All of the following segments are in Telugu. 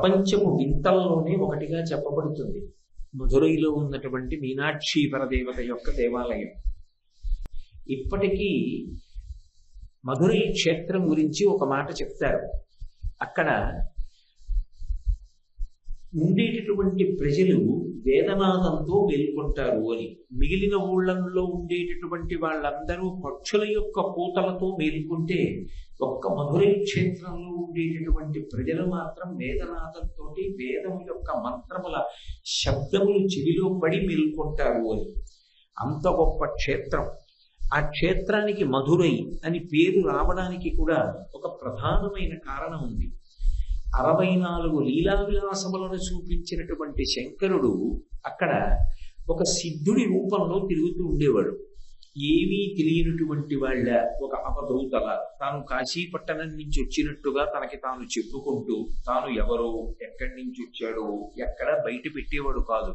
ప్రపంచపు వింతల్లోనే ఒకటిగా చెప్పబడుతుంది మధురైలో ఉన్నటువంటి మీనాక్షి పరదేవత యొక్క దేవాలయం. ఇప్పటికీ మధురై క్షేత్రం గురించి ఒక మాట చెప్తారు. అక్కడ ఉండేటటువంటి ప్రజలు వేదనాదంతో మేల్కొంటారు అని. మిగిలిన ఊళ్ళల్లో ఉండేటటువంటి వాళ్ళందరూ పక్షుల యొక్క కూతలతో మేల్కొంటే ఒక్క మధురై క్షేత్రంలో ఉండేటటువంటి ప్రజలు మాత్రం వేదనాదంతో వేదం యొక్క మంత్రముల శబ్దములు చెవిలో పడి మేల్కొంటారు అని. అంత గొప్ప క్షేత్రం. ఆ క్షేత్రానికి మధురై అని పేరు రావడానికి కూడా ఒక ప్రధానమైన కారణం ఉంది. 64 లీలా విలాసములను చూపించినటువంటి శంకరుడు అక్కడ ఒక సిద్ధుడి రూపంలో తిరుగుతూ ఉండేవాడు. ఏమీ తెలియనటువంటి వాళ్ళ ఒక అవధూతల తాను కాశీపట్టణం నుంచి వచ్చినట్టుగా తనకి తాను చెప్పుకుంటూ తాను ఎవరో ఎక్కడి నుంచి వచ్చాడో ఎక్కడ బయట పెట్టేవాడు కాదు.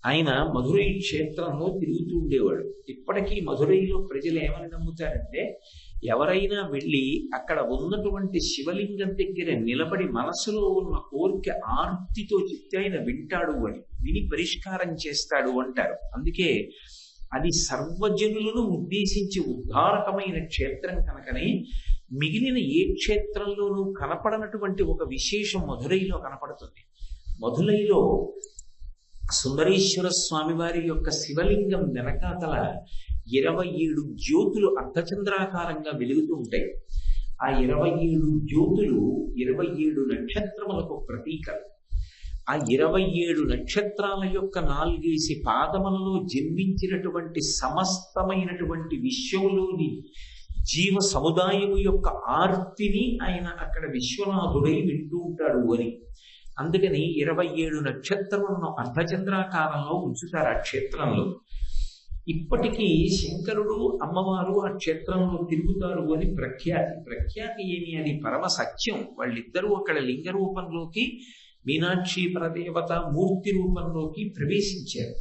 ఆయన మధురై క్షేత్రంలో తిరుగుతూ ఉండేవాడు. ఇప్పటికీ మధురైలో ప్రజలు ఏమని నమ్ముతారంటే, ఎవరైనా వెళ్ళి అక్కడ ఉన్నటువంటి శివలింగం దగ్గర నిలబడి మనసులో ఉన్న కోరిక ఆర్తితో చెప్తే ఆయన వింటాడు అని, విని పరిష్కారం చేస్తాడు అంటారు. అందుకే అది సర్వజనులను ఉద్దేశించి ఉద్ధారకమైన క్షేత్రం కనుకనే మిగిలిన ఏ క్షేత్రంలోనూ కనపడనటువంటి ఒక విశేషం మధురైలో కనపడుతుంది. మధురైలో సుందరేశ్వర స్వామి వారి యొక్క శివలింగం వెనకాతల 27 జ్యోతులు అర్ధచంద్రాకారంగా వెలుగుతూ ఉంటాయి. ఆ 27 జ్యోతులు 27 నక్షత్రములకు ప్రతీకలు. ఆ 27 నక్షత్రాల యొక్క 4 పాదములలో జన్మించినటువంటి సమస్తమైనటువంటి విశ్వములోని జీవ సముదాయము యొక్క ఆర్తిని ఆయన అక్కడ విశ్వనాథుడై వింటూ ఉంటాడు అని. అందుకని 27 నక్షత్రములను అర్ధచంద్రాకారంలో ఉంచుతారు ఆ క్షేత్రంలో. ఇప్పటికీ శంకరుడు అమ్మవారు ఆ క్షేత్రంలో తిరుగుతారు అని ప్రఖ్యాతి ఏమి అని పరమ సత్యం. వాళ్ళిద్దరూ అక్కడ లింగ రూపంలోకి మీనాక్షి పరదేవత మూర్తి రూపంలోకి ప్రవేశించారు.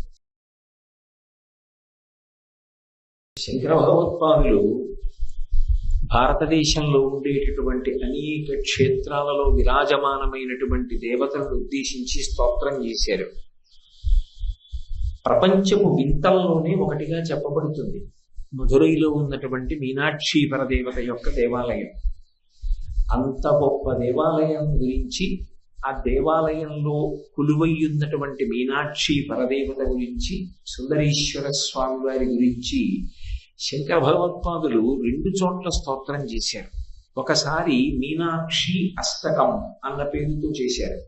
శంకర భగవత్పాదులు భారతదేశంలో ఉండేటటువంటి అనేక క్షేత్రాలలో విరాజమానమైనటువంటి దేవతలను ఉద్దేశించి స్తోత్రం చేశారు. ప్రపంచపు వింతల్లోనే ఒకటిగా చెప్పబడుతుంది మధురైలో ఉన్నటువంటి మీనాక్షి పరదేవత యొక్క దేవాలయం. అంత గొప్ప దేవాలయం గురించి, ఆ దేవాలయంలో కొలువై ఉన్నటువంటి మీనాక్షి పరదేవత గురించి, సుందరేశ్వర స్వామి వారి గురించి శంకర భగవత్పాదులు 2 చోట్ల స్తోత్రం చేశారు. ఒకసారి మీనాక్షి అష్టకం అన్న పేరుతో చేశారు.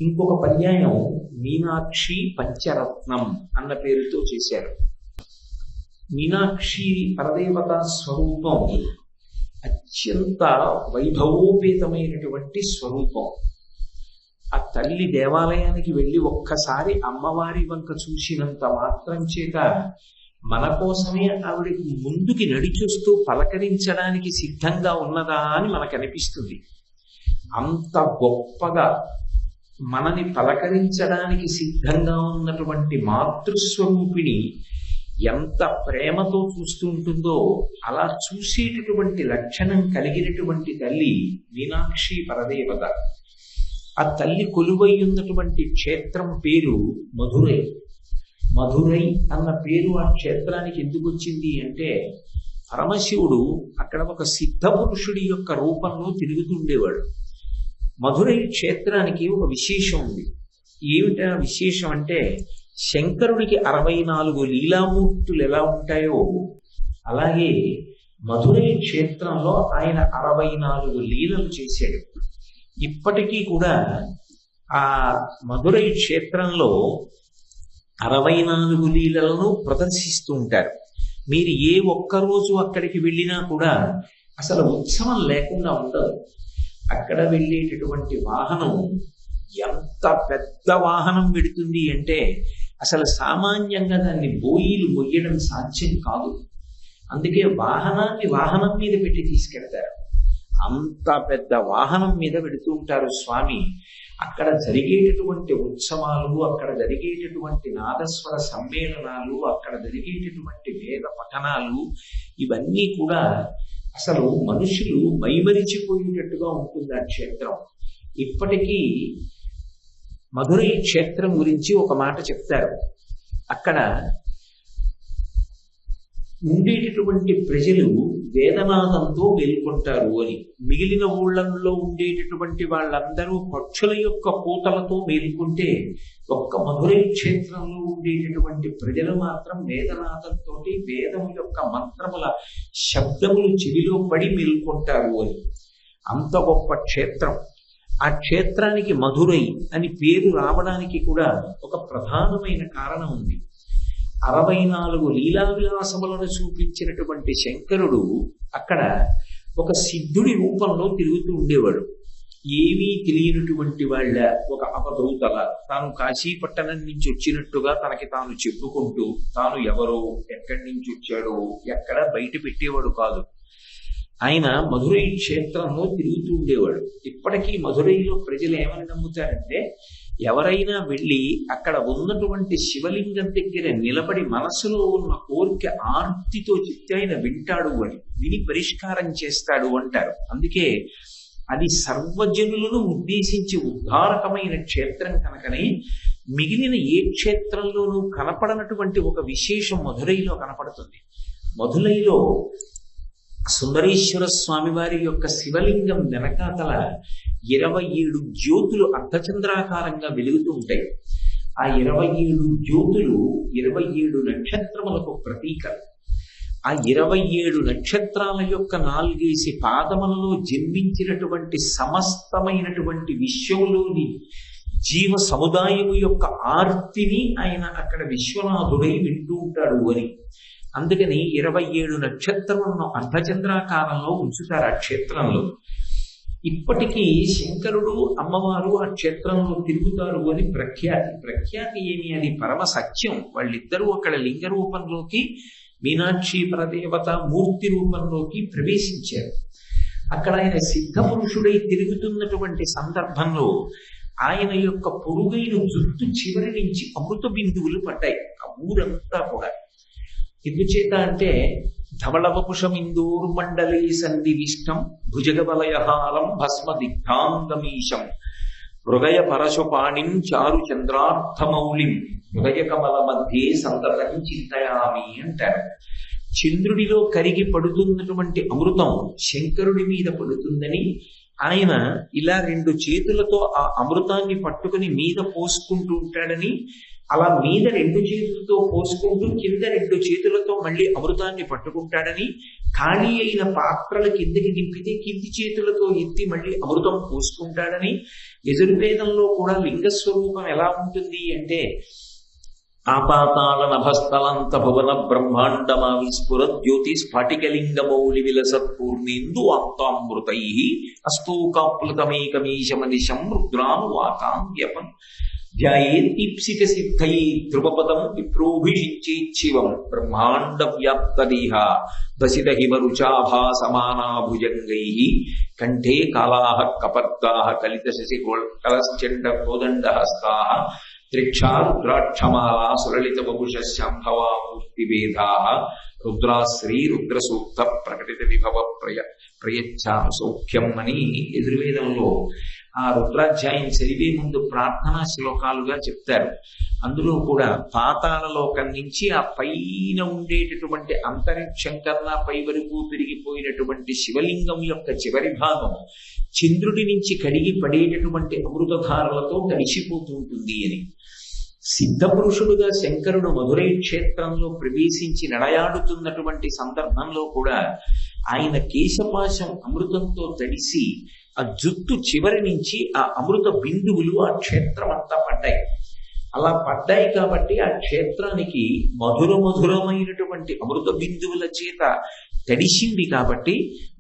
ఇంకొక పర్యాయం మీనాక్షి పంచరత్నం అన్న పేరుతో చేశారు. మీనాక్షి పరదేవత స్వరూపం అత్యంత వైభవోపేతమైనటువంటి స్వరూపం. ఆ తల్లి దేవాలయానికి వెళ్ళి ఒక్కసారి అమ్మవారి వంక చూసినంత మాత్రం చేత మన కోసమే ఆవిడ ముందుకి నడిచొస్తూ పలకరించడానికి సిద్ధంగా ఉన్నదా అని మనకు అనిపిస్తుంది. అంత గొప్పగా మనని పలకరించడానికి సిద్ధంగా ఉన్నటువంటి మాతృస్వరూపిణి ఎంత ప్రేమతో చూస్తూ ఉంటుందో అలా చూసేటటువంటి లక్షణం కలిగినటువంటి తల్లి మీనాక్షి పరదేవత. ఆ తల్లి కొలువై ఉన్నటువంటి క్షేత్రం పేరు మధురై. మధురై అన్న పేరు ఆ క్షేత్రానికి ఎందుకు వచ్చింది అంటే, పరమశివుడు అక్కడ ఒక సిద్ధ పురుషుడి యొక్క రూపంలో తిరుగుతుండేవాడు. మధురై క్షేత్రానికి ఒక విశేషం ఉంది. ఏమిటా విశేషం అంటే, శంకరుడికి 64 లీలామూర్తులు ఎలా ఉంటాయో అలాగే మధురై క్షేత్రంలో ఆయన 64 లీలలు చేశాడు. ఇప్పటికీ కూడా ఆ మధురై క్షేత్రంలో 64 లీలలను ప్రదర్శిస్తూ ఉంటారు. మీరు ఏ ఒక్కరోజు అక్కడికి వెళ్ళినా కూడా అసలు ఉత్సవం లేకుండా ఉండదు. అక్కడ వెళ్ళేటటువంటి వాహనం ఎంత పెద్ద వాహనం పెడుతుంది అంటే అసలు సామాన్యంగా దాన్ని బోయిలు మొయ్యడం సాధ్యం కాదు. అందుకే వాహనాన్ని వాహనం మీద పెట్టి తీసుకెళ్తారు. అంత పెద్ద వాహనం మీద పెడుతూ ఉంటారు స్వామి. అక్కడ జరిగేటటువంటి ఉత్సవాలు, అక్కడ జరిగేటటువంటి నాదస్వర సమ్మేళనాలు, అక్కడ జరిగేటటువంటి వేద పఠనాలు, ఇవన్నీ కూడా అసలు మనుషులు మైమరిచిపోయేటట్టుగా ఉంటుంది ఆ క్షేత్రం. ఇప్పటికీ మధురై క్షేత్రం గురించి ఒక మాట చెప్తారు. అక్కడ ఉండేటటువంటి ప్రజలు వేదనాదంతో మేల్కొంటారు అని. మిగిలిన ఊళ్ళల్లో ఉండేటటువంటి వాళ్ళందరూ పక్షుల యొక్క పూతలతో మేల్కొంటే ఒక్క మధురై క్షేత్రంలో ఉండేటటువంటి ప్రజలు మాత్రం వేదనాదంతో వేదం యొక్క మంత్రముల శబ్దములు చెవిలో పడి మేల్కొంటారు అని. అంత గొప్ప క్షేత్రం. ఆ క్షేత్రానికి మధురై అని పేరు రావడానికి కూడా ఒక ప్రధానమైన కారణం ఉంది. 64 లీలా విలాసములను చూపించినటువంటి శంకరుడు అక్కడ ఒక సిద్ధుడి రూపంలో తిరుగుతూ ఉండేవాడు. ఏమీ తెలియనటువంటి వాళ్ళ ఒక అవధూతల తాను కాశీపట్టణం నుంచి వచ్చినట్టుగా తనకి తాను చెప్పుకుంటూ తాను ఎవరో ఎక్కడి నుంచి వచ్చాడో ఎక్కడ బయట పెట్టేవాడు కాదు. ఆయన మధురై క్షేత్రంలో తిరుగుతూ ఉండేవాడు. ఇప్పటికీ మధురైలో ప్రజలు ఏమని నమ్ముతారంటే, ఎవరైనా వెళ్ళి అక్కడ ఉన్నటువంటి శివలింగం దగ్గర నిలబడి మనసులో ఉన్న కోరిక ఆర్తితో చెప్తే ఆయన వింటాడు అని, విని పరిష్కారం చేస్తాడు అంటారు. అందుకే అది సర్వజనులను ఉద్దేశించి ఉద్ధారకమైన క్షేత్రం కనుకనే మిగిలిన ఏ క్షేత్రంలోనూ కనపడనటువంటి ఒక విశేషం మధురైలో కనపడుతుంది. మధురైలో సుందరేశ్వర స్వామి వారి యొక్క శివలింగం వెనకాతల 27 జ్యోతులు అర్ధచంద్రాకారంగా వెలుగుతూ ఉంటాయి. ఆ 27 జ్యోతులు 27 నక్షత్రములకు ప్రతీకలు. ఆ 27 నక్షత్రాల యొక్క 4 పాదములలో జన్మించినటువంటి సమస్తమైనటువంటి విశ్వములోని జీవ సముదాయము యొక్క ఆర్తిని ఆయన అక్కడ విశ్వనాథుడై వింటూ ఉంటాడు అని. అందుకని 27 నక్షత్రములను అర్ధచంద్రాకారంలో ఉంచుతారు ఆ క్షేత్రంలో. ఇప్పటికీ శంకరుడు అమ్మవారు ఆ క్షేత్రంలో తిరుగుతారు అని ప్రఖ్యాతి ఏమి, అది పరమ సత్యం. వాళ్ళిద్దరూ అక్కడ లింగ రూపంలోకి, మీనాక్షి పరదేవత మూర్తి రూపంలోకి ప్రవేశించారు. అక్కడ ఆయన సిద్ధ పురుషుడై తిరుగుతున్నటువంటి సందర్భంలో ఆయన యొక్క పొరుగైన జుట్టు చివరి నుంచి అమృత బిందువులు పడ్డాయి ఆ ఊరంతా కూడా. ఎందుచేత అంటే ధవళవపుషమిందూర్మండలే సందివిష్టం భుజగవలయహారం భస్మ దిగ్ధాంగమీశం మృగయ పరశుపాణిం చారు చంద్రార్థమౌళిం హృదయ కమల మధ్యే సంతతం చింతయామి అంటారు. చంద్రుడిలో కరిగి పడుతున్నటువంటి అమృతం శంకరుడి మీద పడుతుందని ఆయన ఇలా 2 చేతులతో ఆ అమృతాన్ని పట్టుకుని మీద పోసుకుంటూ ఉంటాడని, అలా మీద 2 చేతులతో పోసుకుంటూ కింద 2 చేతులతో మళ్ళీ అమృతాన్ని పట్టుకుంటాడని, ఖాళీ అయిన పాత్రల కిందకి దింపితే కింది చేతులతో ఎత్తి మళ్ళీ అమృతం పోసుకుంటాడని. యజుర్వేదంలో కూడా లింగస్వరూపం ఎలా ఉంటుంది అంటే, ఆపాతాళ నభస్థలంత భువన బ్రహ్మాండమా విస్ఫుర జ్యోతి స్ఫటికలింగమౌళి విలసత్పూర్ణేందు ఆప్తామృతై అస్తూకాప్లుతమేకమీశమనిశం రుద్రానువాకాం వ్యపన్ ధ్యాయేత్ప్సిత సిద్ధై ధ్రువపదం విప్రోభిషించేచ్చివం బ్రహ్మాండ వ్యాప్తదేహ దశిత హిమరుచాభాసమానాభుజంగై కంఠే కాళాః కపర్దాః కలిత శశి కలశ్చండ కోదండహస్తాః త్రిక్షారుద్రాక్షమాలా సులలిత వపుష శాంభవా మూర్తిభేదాః రుద్రాశ్రీ రుద్రసూక్త ప్రకటిత విభవ ప్రయచ్ఛాం సౌఖ్యం అని యజుర్వేదంలో ఆ రుద్రాధ్యాయం చదివే ముందు ప్రార్థనా శ్లోకాలుగా చెప్తారు. అందులో కూడా పాతాళ లోకం నుంచి ఆ పైన ఉండేటటువంటి అంతరిక్షం కన్నా పై వరకు పెరిగిపోయినటువంటి శివలింగం యొక్క చివరి భాగం చంద్రుడి నుంచి కడిగి పడేటటువంటి అమృతధారలతో తడిసిపోతూ ఉంటుంది అని. సిద్ధపురుషుడుగా శంకరుడు మధురై క్షేత్రంలో ప్రవేశించి నడయాడుతున్నటువంటి సందర్భంలో కూడా ఆయన కేశపాశం అమృతంతో తడిసి ఆ జుట్టు చివరి నుంచి ఆ అమృత బిందువులు ఆ క్షేత్రం అంతా పడ్డాయి. అలా పడ్డాయి కాబట్టి ఆ క్షేత్రానికి మధురమైనటువంటి అమృత బిందువుల చేత తడిసింది కాబట్టి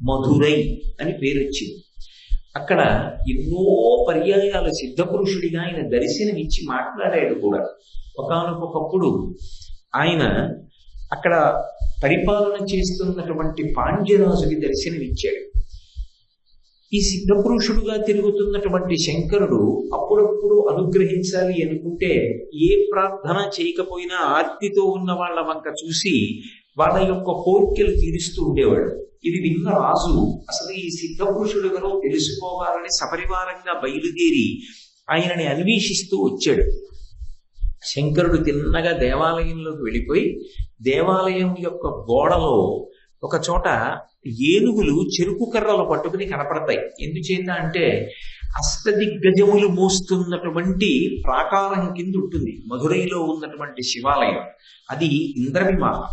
మధురై అని పేరు వచ్చింది. అక్కడ ఎన్నో పర్యాయాల సిద్ధపురుషుడిగా ఆయన దర్శనమిచ్చి మాట్లాడాడు కూడా. ఒకానొకప్పుడు ఆయన అక్కడ పరిపాలన చేస్తున్నటువంటి పాండ్యరాజుకి దర్శనమిచ్చాడు. ఈ సిద్ధపురుషుడుగా తిరుగుతున్నటువంటి శంకరుడు అప్పుడప్పుడు అనుగ్రహించాలి అనుకుంటే ఏ ప్రార్థన చేయకపోయినా ఆర్తితో ఉన్న వాళ్ళ వంక చూసి వాళ్ళ యొక్క కోరికలు తీరుస్తూ ఉండేవాడు. ఇది విన్న రాజు అసలు ఈ సిద్ధ పురుషుడు ఎవరో తెలుసుకోవాలని సపరివారంగా బయలుదేరి ఆయనని అన్వేషిస్తూ వచ్చాడు. శంకరుడు తిన్నగా దేవాలయంలోకి వెళ్ళిపోయి దేవాలయం యొక్క గోడలో ఒక చోట ఏనుగులు చెరుకు కర్రలు పట్టుకుని కనపడతాయి. ఎందుచేత అంటే అష్టదిగ్గజములు మోస్తున్నటువంటి ప్రాకారం కింద ఉంటుంది మధురైలో ఉన్నటువంటి శివాలయం. అది ఇంద్రవిమానం.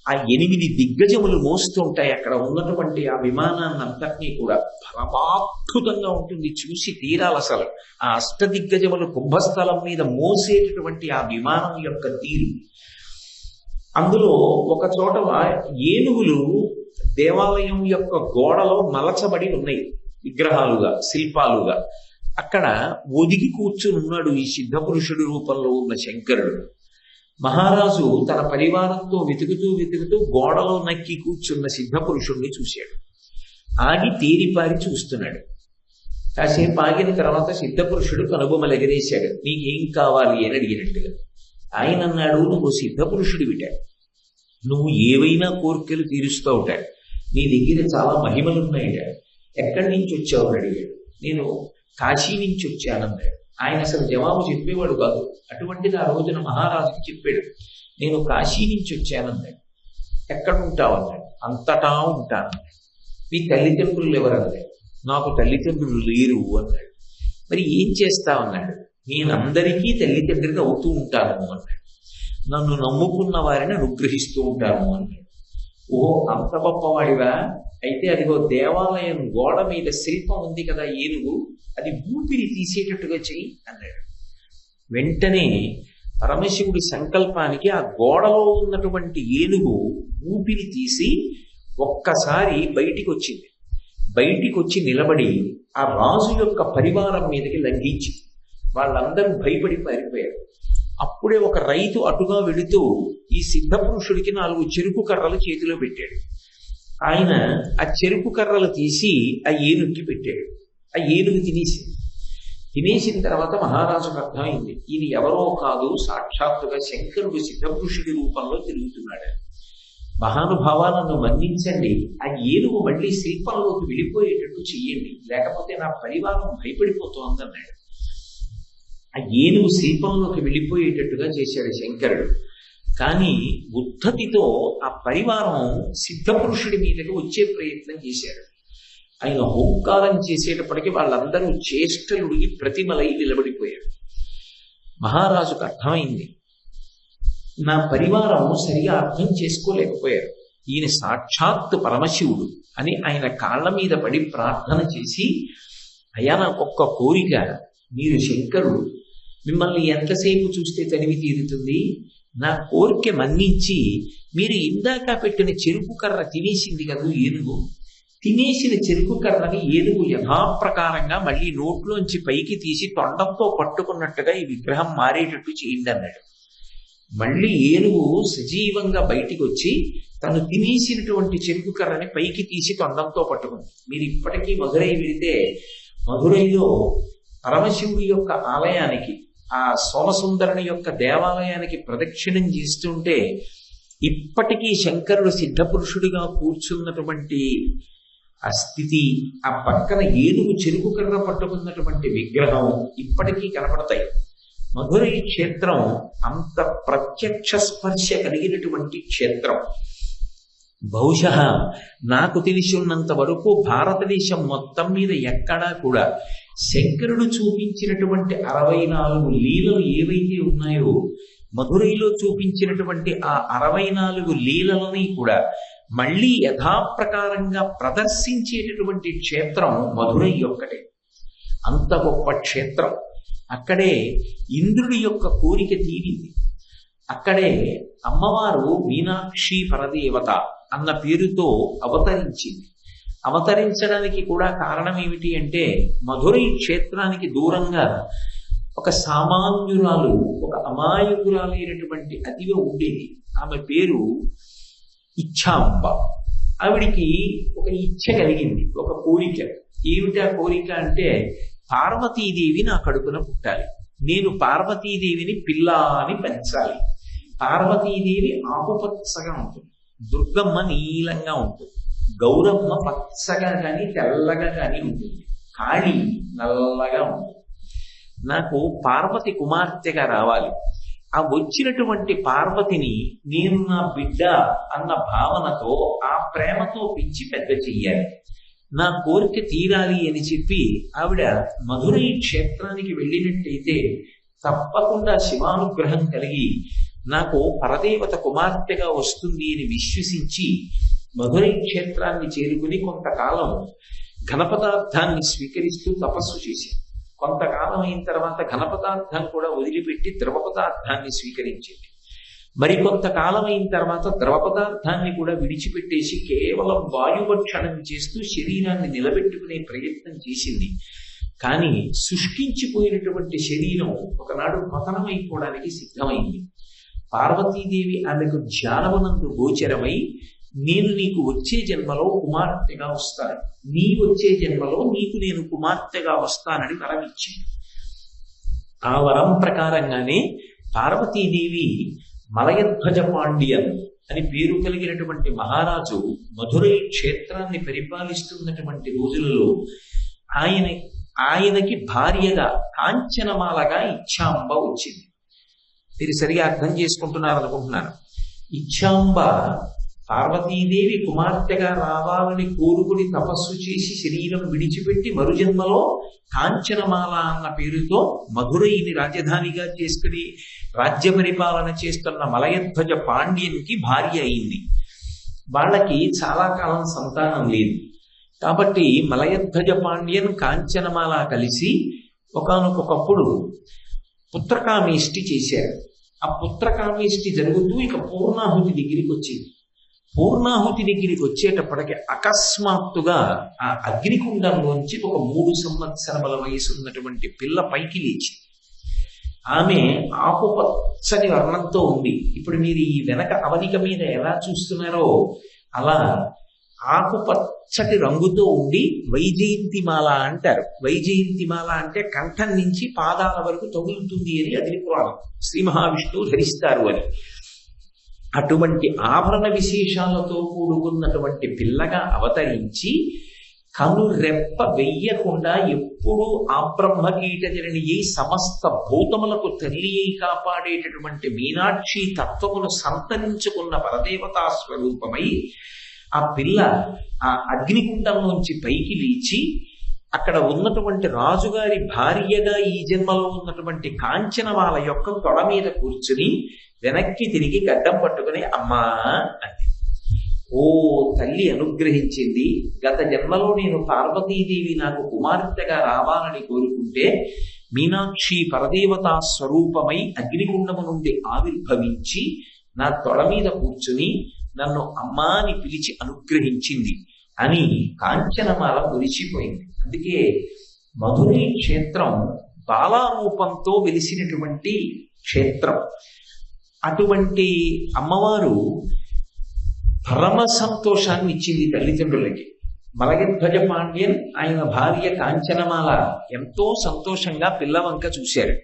ఆ 8 దిగ్గజములు మోస్తుంటాయి. అక్కడ ఉన్నటువంటి ఆ విమానాన్ని అంతటినీ కూడా పరమాద్భుతంగా ఉంటుంది, చూసి తీరాలి అసలు. ఆ అష్టదిగ్గజములు కుంభస్థలం మీద మోసేటటువంటి ఆ విమానం యొక్క తీరు. అందులో ఒక చోట ఏనుగులు దేవాలయం యొక్క గోడలో మలచబడి ఉన్నాయి విగ్రహాలుగా, శిల్పాలుగా. అక్కడ ఒదిగి కూర్చుని ఉన్నాడు ఈ సిద్ధపురుషుడి రూపంలో ఉన్న శంకరుడు. మహారాజు తన పరివారంతో వెతుకుతూ గోడలో నక్కి కూర్చున్న సిద్ధపురుషుణ్ణి చూశాడు. ఆగి తేరిపారి చూస్తున్నాడు. కాసేపు ఆగిన తర్వాత సిద్ధపురుషుడు కనుబొమలు ఎగరేశాడు. నీకేం కావాలి అని అడిగినట్టుగా. ఆయన అన్నాడు, నువ్వు సిద్ధపురుషుడి విటాడు, నువ్వు ఏవైనా కోరికలు తీరుస్తావుటాడు, నీ దగ్గర చాలా మహిమలున్నాయిట, ఎక్కడి నుంచి వచ్చావు అని అడిగాడు. నేను కాశీ నుంచి వచ్చానన్నాడు. ఆయన అసలు జవాబు చెప్పేవాడు కాదు. అటువంటిది ఆ రోజున మహారాజుకి చెప్పాడు. నేను కాశీ నుంచి వచ్చానన్నాడు. ఎక్కడ ఉంటావు అన్నాడు. అంతటా ఉంటానన్నాడు. మీ తల్లిదండ్రులు ఎవరన్నాడు. నాకు తల్లిదండ్రులు లేరు అన్నాడు. మరి ఏం చేస్తావన్నాడు. నేనందరికీ తల్లిదండ్రులు అవుతూ ఉంటాను అన్నాడు. నన్ను నమ్ముకున్న వారిని అనుగ్రహిస్తూ ఉంటాను అన్నాడు. ఓహో, అంత గొప్పవాడివా? అయితే అదిగో దేవాలయం గోడ మీద శిల్పం ఉంది కదా ఏనుగు, అది ఊపిరి తీసేటట్టుగా చెయ్యి అన్నాడు. వెంటనే పరమశివుడి సంకల్పానికి ఆ గోడలో ఉన్నటువంటి ఏనుగు ఊపిరి తీసి ఒక్కసారి బయటికి వచ్చింది. బయటికి వచ్చి నిలబడి ఆ రాజు యొక్క పరివారం మీదకి లంఘించింది. వాళ్ళందరూ భయపడి పారిపోయారు. అప్పుడే ఒక రైతు అటుగా వెళుతూ ఈ సిద్ధపురుషుడికి 4 చెరుకు కర్రలు చేతిలో పెట్టాడు. ఆయన ఆ చెరుకు కర్రలు తీసి ఆ ఏనుగుకి పెట్టాడు. ఆ ఏనుగు తినేసిన తర్వాత మహారాజుకు అర్థమైంది, ఇది ఎవరో కాదు, సాక్షాత్తుగా శంకరుడు సిద్ధపురుషుడి రూపంలో తిరుగుతున్నాడు. మహానుభావాలను మన్నించండి, ఆ ఏనుగు మళ్ళీ శిల్పంలోకి వెళ్ళిపోయేటట్టు చెయ్యండి, లేకపోతే నా పరివారం భయపడిపోతోందన్నాడు. ఆ ఏనుగు శిల్పంలోకి వెళ్ళిపోయేటట్టుగా చేశాడు శంకరుడు. కానీ ఉద్ధతితో ఆ పరివారం సిద్ధపురుషుడి మీదకి వచ్చే ప్రయత్నం చేశాడు. ఆయన హోంకారం చేసేటప్పటికీ వాళ్ళందరూ చేష్టలుడికి ప్రతిమలై నిలబడిపోయారు. మహారాజుకు అర్థమైంది, నా పరివారం సరిగా అర్థం చేసుకోలేకపోయారు, ఈయన సాక్షాత్ పరమశివుడు అని ఆయన కాళ్ళ మీద పడి ప్రార్థన చేసి, అయ్యా నాకొక్క కోరిక, మీరు శంకరుడు, మిమ్మల్ని ఎంతసేపు చూస్తే తనివి తీరుతుంది, నా కోరిక మన్నించి మీరు ఇందాక పెట్టిన చెరుకు కర్ర తినేసింది కదా ఏనుగు, తినేసిన చెరుకు కర్రని ఏనుగు యథాప్రకారంగా మళ్ళీ నోట్లోంచి పైకి తీసి తొండంతో పట్టుకున్నట్టుగా ఈ విగ్రహం మారేటట్టు చేయండి అన్నాడు. మళ్ళీ ఏనుగు సజీవంగా బయటికి వచ్చి తను తినేసినటువంటి చెరుకు కర్రని పైకి తీసి తొండంతో పట్టుకుంది. మీరు ఇప్పటికీ మధురై వెళితే మధురైలో పరమశివుడి యొక్క ఆలయానికి, ఆ సోమసుందరుని యొక్క దేవాలయానికి ప్రదక్షిణం చేస్తుంటే ఇప్పటికీ శంకరుడు సిద్ధపురుషుడిగా కూర్చున్నటువంటి ఆ స్థితి, ఆ పక్కన ఏనుగు చెరుకు కర్ర పట్టుకున్నటువంటి విగ్రహం ఇప్పటికీ కనపడతాయి. మధురై క్షేత్రం అంత ప్రత్యక్ష స్పర్శ కలిగినటువంటి క్షేత్రం. బహుశः నాకు తెలిసి ఉన్నంత వరకు భారతదేశం మొత్తం మీద ఎక్కడా కూడా శంకరుడు చూపించినటువంటి 64 లీలలు ఏవైతే ఉన్నాయో మధురైలో చూపించినటువంటి ఆ 64 లీలలని కూడా మళ్ళీ యథాప్రకారంగా ప్రదర్శించేటటువంటి క్షేత్రం మధురై ఒక్కటే. అంత గొప్ప క్షేత్రం. అక్కడే ఇంద్రుడి యొక్క కోరిక తీరింది. అక్కడే అమ్మవారు మీనాక్షి పరదేవత అన్న పేరుతో అవతరించింది. అవతరించడానికి కూడా కారణం ఏమిటి అంటే, మధురై క్షేత్రానికి దూరంగా ఒక సామాన్యురాలు, ఒక అమాయకురాలైనటువంటి అతివ ఉండేది. ఆమె పేరు ఇచ్ఛాంబ. ఆవిడికి ఒక ఇచ్ఛ కలిగింది, ఒక కోరిక. ఏమిటి ఆ కోరిక అంటే, పార్వతీదేవి నా కడుపున పుట్టాలి, నేను పార్వతీదేవిని పిల్ల అని పెంచాలి. పార్వతీదేవి ఆకుపచ్చగా ఉంటుంది, దుర్గమ్మ నీలంగా ఉంటుంది. గౌరమ్మ పచ్చగా కానీ తెల్లగా కానీ ఉంటుంది, కాళి నల్లగా ఉంటుంది. నాకు పార్వతి కుమార్తెగా రావాలి. ఆ వచ్చినటువంటి పార్వతిని నేను నా బిడ్డ అన్న భావనతో, ఆ ప్రేమతో పెంచి పెద్ద చెయ్యాలి. నా కోరిక తీరాలి అని చెప్పి ఆవిడ మధురై క్షేత్రానికి వెళ్ళినట్టయితే తప్పకుండా శివానుగ్రహం కలిగి నాకు పరదేవత కుమార్తెగా వస్తుంది అని విశ్వసించి మధురై క్షేత్రాన్ని చేరుకుని కొంతకాలం ఘనపదార్థాన్ని స్వీకరిస్తూ తపస్సు చేశాను. కొంతకాలం అయిన తర్వాత ఘనపదార్థం కూడా వదిలిపెట్టి ద్రవ పదార్థాన్ని స్వీకరించింది. మరి కొంతకాలం అయిన తర్వాత ద్రవ పదార్థాన్ని కూడా విడిచిపెట్టేసి కేవలం వాయుభక్షణం చేస్తూ శరీరాన్ని నిలబెట్టుకునే ప్రయత్నం చేసింది. కానీ శుష్కించిపోయినటువంటి శరీరం ఒకనాడు పతనమైపోవడానికి సిద్ధమైంది. పార్వతీదేవి ఆమెకు జ్ఞానమునందు గోచరమై, నేను నీకు వచ్చే జన్మలో కుమార్తెగా వస్తాను, నీ వచ్చే జన్మలో నీకు నేను కుమార్తెగా వస్తానని వరం ఇచ్చింది. ఆ వరం ప్రకారంగానే పార్వతీదేవి మలయధ్వజ పాండ్యన్ అని పేరు కలిగినటువంటి మహారాజు మధురై క్షేత్రాన్ని పరిపాలిస్తున్నటువంటి రోజులలో ఆయనకి భార్యగా కాంచనమాలగా ఇచ్ఛాంబ వచ్చింది. మీరు సరిగా అర్థం చేసుకుంటున్నారనుకుంటున్నాను. ఇచ్ఛాంబ పార్వతీదేవి కుమార్తెగా రావాలని కోరుకుని తపస్సు చేసి శరీరం విడిచిపెట్టి మరుజన్మలో కాంచనమాల అన్న పేరుతో మధురైని రాజధానిగా చేసుకుని రాజ్య పరిపాలన చేస్తున్న మలయధ్వజ పాండ్యన్కి భార్య అయింది. వాళ్ళకి చాలా కాలం సంతానం లేదు. కాబట్టి మలయధ్వజ పాండ్యన్ కాంచనమాల కలిసి ఒకానొకప్పుడు పుత్రకామేష్టి చేశారు. ఆ పుత్రకామేష్టి జరుగుతూ ఇక పూర్ణాహుతి దగ్గరికి వచ్చింది. పూర్ణాహుతి దగ్గరికి వచ్చేటప్పటికి అకస్మాత్తుగా ఆ అగ్నికుండంలోంచి ఒక 3 సంవత్సరముల వయసు ఉన్నటువంటి పిల్ల పైకి లేచి, ఆమె ఆకుపచ్చని వర్ణంతో ఉంది. ఇప్పుడు మీరు ఈ వెనక అవనిక మీద ఎలా చూస్తున్నారో అలా ఆకుపచ్చటి రంగుతో ఉండి వైజయంతిమాల అంటారు. వైజయంతిమాల అంటే కంఠం నుంచి పాదాల వరకు తగులుతుంది అని అగ్ని పురాణం. శ్రీ మహావిష్ణువు ధరిస్తారు అని. అటువంటి ఆభరణ విశేషాలతో కూడుకున్నటువంటి పిల్లగా అవతరించి కనురెప్ప వెయ్యకుండా ఎప్పుడూ ఆ బ్రహ్మకీటజరిని సమస్త భూతములకు తల్లి అయి కాపాడేటటువంటి మీనాక్షి తత్వమును సంతరించుకున్న పరదేవతా స్వరూపమై ఆ పిల్ల ఆ అగ్నికుండంలోంచి పైకి లేచి అక్కడ ఉన్నటువంటి రాజుగారి భార్యగా ఈ జన్మలో ఉన్నటువంటి కాంచనమాల యొక్క తొడ మీద కూర్చుని వెనక్కి తిరిగి గడ్డం పట్టుకుని అమ్మా అంది. ఓ తల్లి అనుగ్రహించింది. గత జన్మలో నేను పార్వతీదేవి నాకు కుమార్తెగా రావాలని కోరుకుంటే మీనాక్షి పరదేవతా స్వరూపమై అగ్నికుండము నుండి ఆవిర్భవించి నా తొడ మీద కూర్చుని నన్ను అమ్మా అని పిలిచి అనుగ్రహించింది అని కాంచనమాల మురిసిపోయింది. అందుకే మధురై క్షేత్రం బాలారూపంతో వెలిసినటువంటి క్షేత్రం. అటువంటి అమ్మవారు పరమ సంతోషాన్ని ఇచ్చింది తల్లిదండ్రులకి. మలయధ్వజ పాండ్యన్ ఆయన భార్య కాంచనమాల ఎంతో సంతోషంగా పిల్ల వంక చూశారు.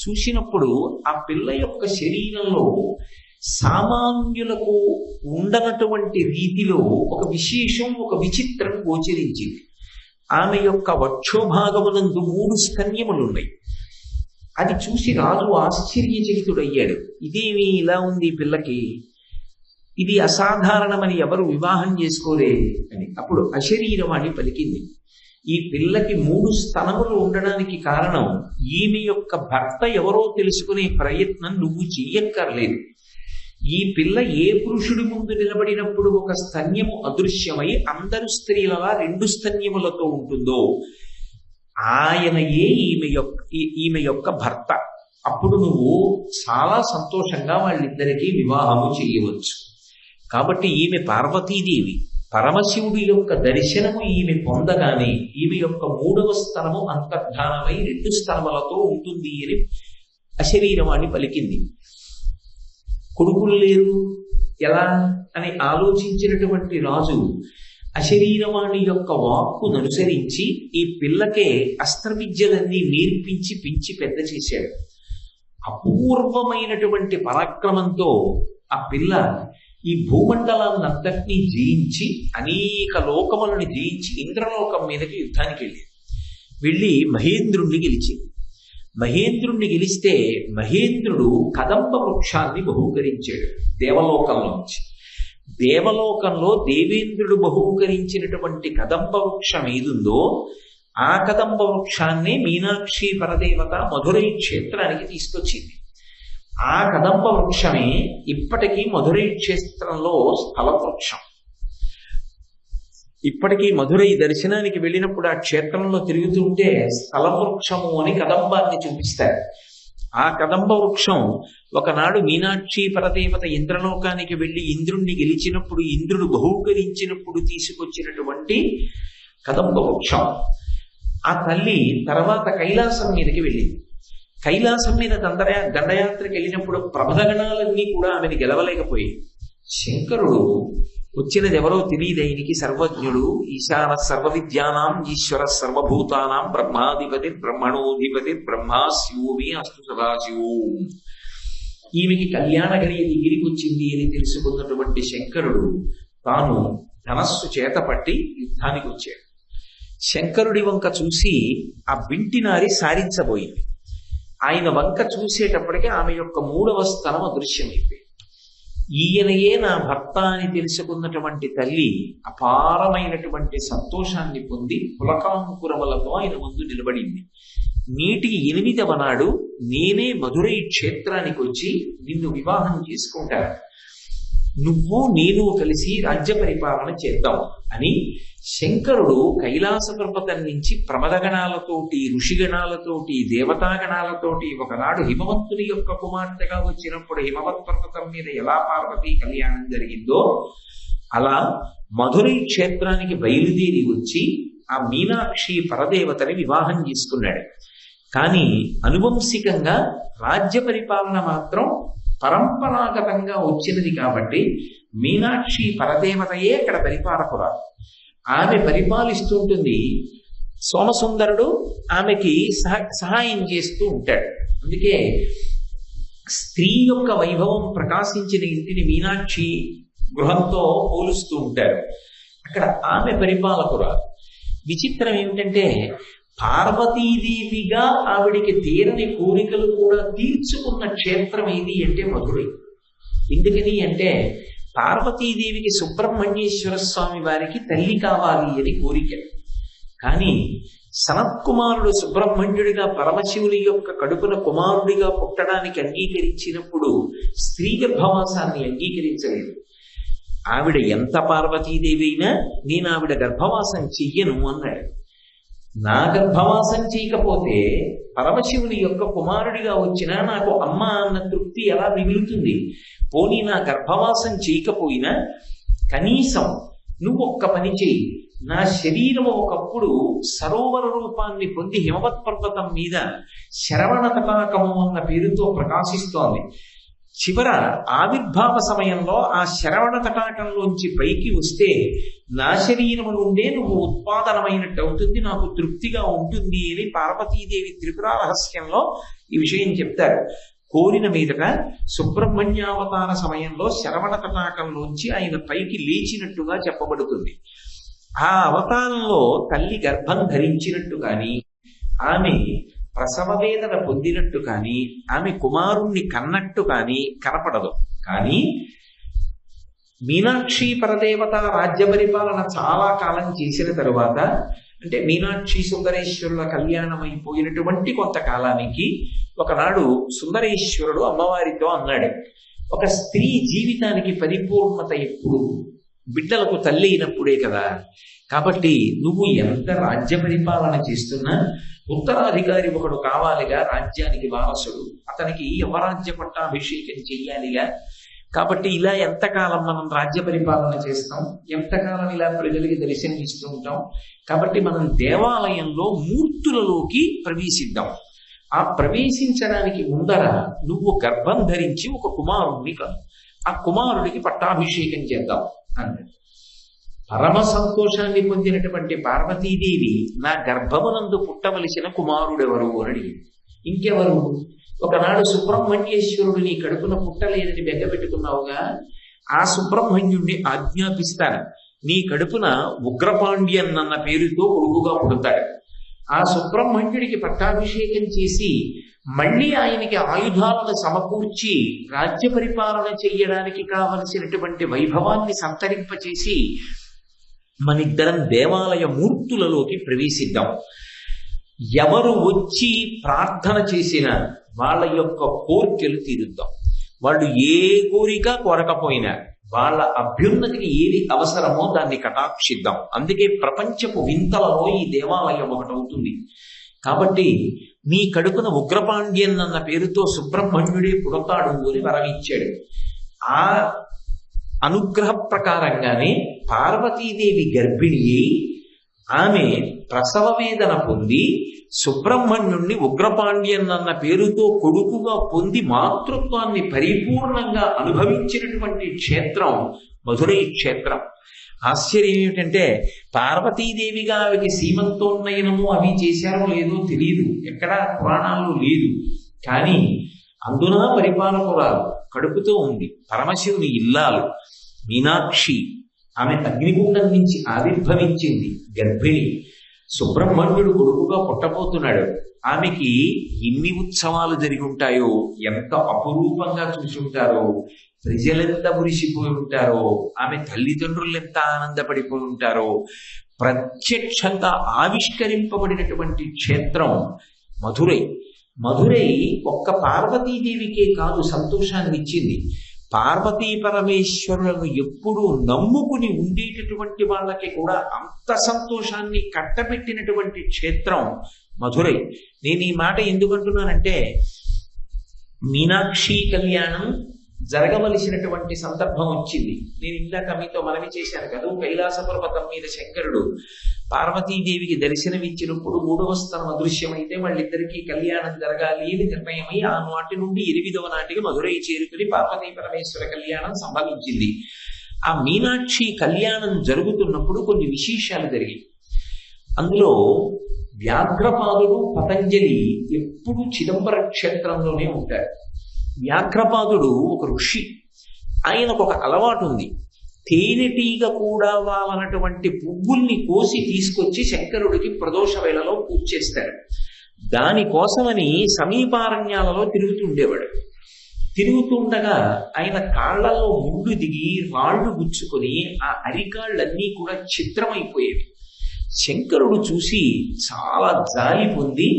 చూసినప్పుడు ఆ పిల్ల యొక్క శరీరంలో సామాన్యులకు ఉండనటువంటి రీతిలో ఒక విశేషం, ఒక విచిత్రం గోచరించింది. ఆమె యొక్క వక్షోభాగమునందు 3 స్తన్యములున్నాయి. అది చూసి రాజు ఆశ్చర్యచకితుడయ్యాడు. ఇదేమి ఇలా ఉంది పిల్లకి, ఇది అసాధారణమని ఎవరు వివాహం చేసుకోలే అని. అప్పుడు అశరీరవాణి పలికింది, ఈ పిల్లకి 3 స్తనములు ఉండడానికి కారణం ఈమె యొక్క భర్త ఎవరో తెలుసుకునే ప్రయత్నం నువ్వు చెయ్యక్కర్లేదు. ఈ పిల్ల ఏ పురుషుడి ముందు నిలబడినప్పుడు ఒక స్తన్యము అదృశ్యమై అందరు స్త్రీలలా 2 స్తన్యములతో ఉంటుందో ఆయనయే ఈమె యొక్క భర్త. అప్పుడు నువ్వు చాలా సంతోషంగా వాళ్ళిద్దరికీ వివాహము చేయవచ్చు. కాబట్టి ఈమె పార్వతీదేవి. పరమశివుడి యొక్క దర్శనము ఈమె పొందగానే ఈమె యొక్క 3వ స్థలము అంతర్ధానమై 2 స్థలములతో ఉంటుంది అని అశరీరవాణి పలికింది. కొడుకులు లేరు ఎలా అని ఆలోచించినటువంటి రాజు అశరీరవాణి యొక్క వాక్కును అనుసరించి ఈ పిల్లకే అస్త్ర విద్యలన్నీ నేర్పించి పెంచి పెద్ద చేశాడు. అపూర్వమైనటువంటి పరాక్రమంతో ఆ పిల్ల ఈ భూమండలాన్నంతటినీ జయించి అనేక లోకములను జయించి ఇంద్రలోకం మీదకి యుద్ధానికి వెళ్ళి మహేంద్రుణ్ణి గెలిచింది. మహేంద్రుణ్ణి గెలిస్తే మహేంద్రుడు కదంబ వృక్షాన్ని బహూకరించాడు దేవలోకంలోంచి. దేవలోకంలో దేవేంద్రుడు బహూకరించినటువంటి కదంబ వృక్షం ఏదుందో ఆ కదంబ వృక్షాన్ని మీనాక్షి పరదేవత మధురై క్షేత్రానికి తీసుకొచ్చింది. ఆ కదంబ వృక్షమే ఇప్పటికీ మధురై క్షేత్రంలో స్థల వృక్షం. ఇప్పటికీ మధురై దర్శనానికి వెళ్ళినప్పుడు ఆ క్షేత్రంలో తిరుగుతుంటే స్థల వృక్షము అని కదంబాన్ని చూపిస్తారు. ఆ కదంబ వృక్షం ఒకనాడు మీనాక్షి పరదేవత ఇంద్రలోకానికి వెళ్ళి ఇంద్రుణ్ణి గెలిచినప్పుడు ఇంద్రుడు బహూకరించినప్పుడు తీసుకొచ్చినటువంటి కదంబ వృక్షం. ఆ తల్లి తర్వాత కైలాసం మీదకి వెళ్ళింది. కైలాసం మీద దండయాత్రకి వెళ్ళినప్పుడు ప్రమదగణాలన్నీ కూడా ఆమెను గెలవలేకపోయి శంకరుడు వచ్చినది ఎవరో తెలియదు, ఆయనకి సర్వజ్ఞుడు, ఈశాన సర్వ విద్యానాం ఈశ్వర సర్వభూతానాం బ్రహ్మాధిపతి బ్రహ్మణోధిపతి బ్రహ్మా శివోమి అస్తు సదాశివో. ఈమెకి కళ్యాణ గడియ దగ్గరికి వచ్చింది అని తెలుసుకున్నటువంటి శంకరుడు తాను ధనస్సు చేత పట్టి యుద్ధానికి వచ్చాడు. శంకరుడి వంక చూసి ఆ వింటినారి సారించబోయింది. ఆయన వంక చూసేటప్పటికీ ఆమె యొక్క 3వ స్థలం అదృశ్యమైపోయింది. ఈయనయే నా భర్త అని తెలుసుకున్నటువంటి తల్లి అపారమైనటువంటి సంతోషాన్ని పొంది పులకాంకురములతో ఆయన ముందు నిలబడింది. నీటికి 8వ నాడు నేనే మధురై క్షేత్రానికి వచ్చి నిన్ను వివాహం చేసుకుంటాను, నువ్వు నేను కలిసి రాజ్య పరిపాలన చేద్దాం అని శంకరుడు కైలాస పర్వతం నుంచి ప్రమదగణాలతోటి ఋషిగణాలతోటి దేవతాగణాలతోటి ఒకనాడు హిమవంతుని యొక్క కుమార్తెగా వచ్చినప్పుడు హిమవత్ పర్వతం మీద ఎలా పార్వతీ కళ్యాణం జరిగిందో అలా మధురై క్షేత్రానికి బయలుదేరి వచ్చి ఆ మీనాక్షి పరదేవతని వివాహం చేసుకున్నాడు. కానీ అనువంశికంగా రాజ్య పరిపాలన మాత్రం పరంపరాగతంగా వచ్చినది కాబట్టి మీనాక్షి పరదేవతయే అక్కడ పరిపాలకురాలు. ఆమె పరిపాలిస్తుంటుంది. సోమసుందరుడు ఆమెకి సహాయం చేస్తూ ఉంటాడు. అందుకే స్త్రీ యొక్క వైభవం ప్రకాశించిన ఇంటిని మీనాక్షి గృహంతో పోలుస్తూ ఉంటారు. అక్కడ ఆమె పరిపాలకురాలు. విచిత్రం ఏమిటంటే పార్వతీదేవిగా ఆవిడికి తీరని కోరికలు కూడా తీర్చుకున్న క్షేత్రం ఏది అంటే మధురై. ఎందుకని అంటే పార్వతీదేవికి సుబ్రహ్మణ్యేశ్వర స్వామి వారికి తల్లి కావాలి అని కోరిక. కానీ సనత్కుమారుడు సుబ్రహ్మణ్యుడిగా పరమశివుని యొక్క కడుపున కుమారుడిగా పుట్టడానికి అంగీకరించినప్పుడు స్త్రీ గర్భవాసాన్ని అంగీకరించలేదు. ఆవిడ ఎంత పార్వతీదేవి అయినా నేను ఆవిడ గర్భవాసం చెయ్యను అన్నాడు. నా గర్భవాసం చేయకపోతే పరమశివుని యొక్క కుమారుడిగా వచ్చినా నాకు అమ్మ అన్న తృప్తి ఎలా మిగులుతుంది? పోనీ నా గర్భవాసం చేయకపోయినా కనీసం నువ్వు ఒక్క పని చేయి, నా శరీరం ఒకప్పుడు సరోవర రూపాన్ని పొంది హిమవత్ పర్వతం మీద శరవణ తటాకము అన్న పేరుతో ప్రకాశిస్తోంది. చివర ఆవిర్భావ సమయంలో ఆ శరవణ తటాకంలోంచి పైకి వస్తే నా శరీరము నుండే నువ్వు ఉత్పాదనమైనట్టు అవుతుంది, నాకు తృప్తిగా ఉంటుంది అని పార్వతీదేవి త్రిపుర రహస్యంలో ఈ విషయం చెప్తారు. కోరిన మీదట సుబ్రహ్మణ్యావతార సమయంలో శరవణ తటాకంలోంచి ఆయన పైకి లేచినట్టుగా చెప్పబడుతుంది. ఆ అవతారంలో తల్లి గర్భం ధరించినట్టు కానీ ఆమె ప్రసవ వేదన పొందినట్టు కానీ ఆమె కుమారుణ్ణి కన్నట్టు కానీ కనపడదు. కానీ మీనాక్షి పరదేవత రాజ్య పరిపాలన చాలా కాలం చేసిన తరువాత, అంటే మీనాక్షి సుందరేశ్వరుల కళ్యాణం అయిపోయినటువంటి కొంతకాలానికి ఒకనాడు సుందరేశ్వరుడు అమ్మవారితో అన్నాడు, ఒక స్త్రీ జీవితానికి పరిపూర్ణత ఎప్పుడు బిడ్డలకు తల్లి అయినప్పుడే కదా. కాబట్టి నువ్వు ఎంత రాజ్య పరిపాలన చేస్తున్నా ఉత్తరాధికారి ఒకడు కావాలిగా, రాజ్యానికి వారసుడు, అతనికి యవరాజ్య పట్టాభిషేకం చెయ్యాలిగా. కాబట్టి ఇలా ఎంతకాలం మనం రాజ్య పరిపాలన చేస్తాం, ఎంతకాలం ఇలా ప్రజలకి దర్శనం ఇస్తూ ఉంటాం. కాబట్టి మనం దేవాలయంలో మూర్తులలోకి ప్రవేశిద్దాం. ఆ ప్రవేశించడానికి ముందర నువ్వు గర్భం ధరించి ఒక కుమారుణ్ణి కను, ఆ కుమారుడికి పట్టాభిషేకం చేద్దాం అన్నాడు. పరమ సంతోషాన్ని పొందినటువంటి పార్వతీదేవి నా గర్భమునందు పుట్టవలసిన కుమారుడెవరు అని అడిగింది. ఇంకెవరు? ఒకనాడు సుబ్రహ్మణ్యేశ్వరుడు నీ కడుపున పుట్టలేదని బెంగపెట్టుకున్నావుగా, ఆ సుబ్రహ్మణ్యుణ్ణి ఆజ్ఞాపిస్తాను, నీ కడుపున ఉగ్రపాండ్యన్ అన్న పేరుతో కొడుకుగా పుడతాడు. ఆ సుబ్రహ్మణ్యుడికి పట్టాభిషేకం చేసి మళ్ళీ ఆయనకి ఆయుధాలను సమకూర్చి రాజ్య పరిపాలన చెయ్యడానికి కావలసినటువంటి వైభవాన్ని సంతరింపచేసి మనిద్దరం దేవాలయ మూర్తులలోకి ప్రవేశిద్దాం. ఎవరు వచ్చి ప్రార్థన చేసినా వాళ్ళ యొక్క కోరికలు తీరుద్దాం. వాళ్ళు ఏ కోరిక కోరకపోయినా వాళ్ళ అభ్యున్నతికి ఏది అవసరమో దాన్ని కటాక్షిద్దాం. అందుకే ప్రపంచపు వింతలలో ఈ దేవాలయం ఒకటి అవుతుంది. కాబట్టి మీ కడుపున ఉగ్రపాండ్యన్ అన్న పేరుతో సుబ్రహ్మణ్యుడే పుడతాడు అని వరమిచ్చాడు. ఆ అనుగ్రహ ప్రకారంగానే పార్వతీదేవి గర్భిణి అయి ఆమె ప్రసవ వేదన పొంది సుబ్రహ్మణ్యుణ్ణి ఉగ్రపాండ్యన్ అన్న పేరుతో కొడుకుగా పొంది మాతృత్వాన్ని పరిపూర్ణంగా అనుభవించినటువంటి క్షేత్రం మధురై క్షేత్రం. ఆశ్చర్యం ఏమిటంటే పార్వతీదేవిగా ఆమెకి సీమంతోన్నయనము అవి చేశారో లేదో తెలియదు, ఎక్కడా పురాణాల్లో లేదు. కానీ అందున పరిపాలకురాలు కడుపుతో ఉంది, పరమశివుని ఇల్లాలు మీనాక్షి, ఆమె అగ్నిగుండం నుంచి ఆవిర్భవించింది, గర్భిణి. సుబ్రహ్మణ్యుడు కొడుకుగా పుట్టబోతున్నాడు. ఆమెకి ఎన్ని ఉత్సవాలు జరిగి ఉంటాయో, ఎంత అపురూపంగా చూసుంటారో, ప్రజలెంత మురిసిపోయి ఉంటారో, ఆమె తల్లిదండ్రులు ఎంత ఆనందపడిపోయి ఉంటారో. ప్రత్యక్షంగా ఆవిష్కరింపబడినటువంటి క్షేత్రం మధురై. మధురై ఒక్క పార్వతీదేవికే కాదు సంతోషాన్ని ఇచ్చింది, పార్వతీ పరమేశ్వరులను ఎప్పుడూ నమ్ముకుని ఉండేటటువంటి వాళ్ళకి కూడా అంత సంతోషాన్ని కట్టబెట్టినటువంటి క్షేత్రం మధురై. నేను ఈ మాట ఎందుకంటున్నానంటే మీనాక్షి కళ్యాణం జరగవలసినటువంటి సందర్భం వచ్చింది. నేను ఇందాక మీతో మనవి చేశాను కదా, కైలాస పర్వతం మీద శంకరుడు పార్వతీదేవికి దర్శనమిచ్చినప్పుడు 3వ స్థలం అదృశ్యమైతే వాళ్ళిద్దరికీ కళ్యాణం జరగాలి అని నిర్ణయమై ఆ నాటి నుండి 8వ నాటికి మధురై చేరుకుని పార్వతీ పరమేశ్వర కళ్యాణం సంభవించింది. ఆ మీనాక్షి కళ్యాణం జరుగుతున్నప్పుడు కొన్ని విశేషాలు జరిగాయి. అందులో వ్యాఘ్రపాదుడు పతంజలి ఎప్పుడు చిదంబర క్షేత్రంలోనే ఉంటారు. వ్యాఘ్రపాదుడు ఒక ఋషి, ఆయనకు ఒక అలవాటు ఉంది, తేనెటీగ కూడా వాలనటువంటి పువ్వుల్ని కోసి తీసుకొచ్చి శంకరుడికి ప్రదోష వేళలో పూజ చేస్తాడు. దానికోసమని సమీపారణ్యాలలో తిరుగుతుండేవాడు. తిరుగుతుండగా ఆయన కాళ్లలో ముళ్ళు దిగి రాళ్లు గుచ్చుకొని ఆ అరికాళ్ళన్నీ కూడా చిత్రమైపోయేవి. శంకరుడు చూసి చాలా జాలి పొంది,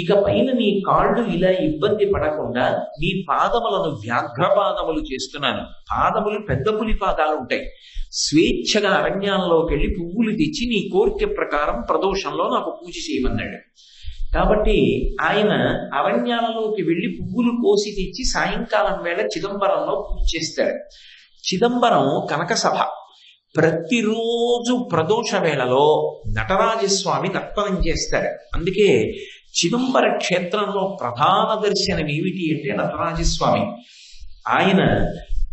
ఇక పైన నీ కాళ్ళు ఇలా ఇబ్బంది పడకుండా నీ పాదములను వ్యాఘ్రపాదములు చేస్తున్నాను. పాదములు పెద్ద పులి పాదాలు ఉంటాయి. స్వేచ్ఛగా అరణ్యాల్లోకి వెళ్ళి పువ్వులు తెచ్చి నీ కోరిక ప్రకారం ప్రదోషంలో నాకు పూజ చేయమన్నాడు. కాబట్టి ఆయన అరణ్యాలలోకి వెళ్ళి పువ్వులు కోసి తెచ్చి సాయంకాలం వేళ చిదంబరంలో పూజ చేస్తాడు. చిదంబరం కనకసభ. ప్రతిరోజు ప్రదోష వేళలో నటరాజస్వామి నర్తనం చేస్తాడు. అందుకే చిదంబర క్షేత్రంలో ప్రధాన దర్శనం ఏమిటి అంటే నటరాజస్వామి. ఆయన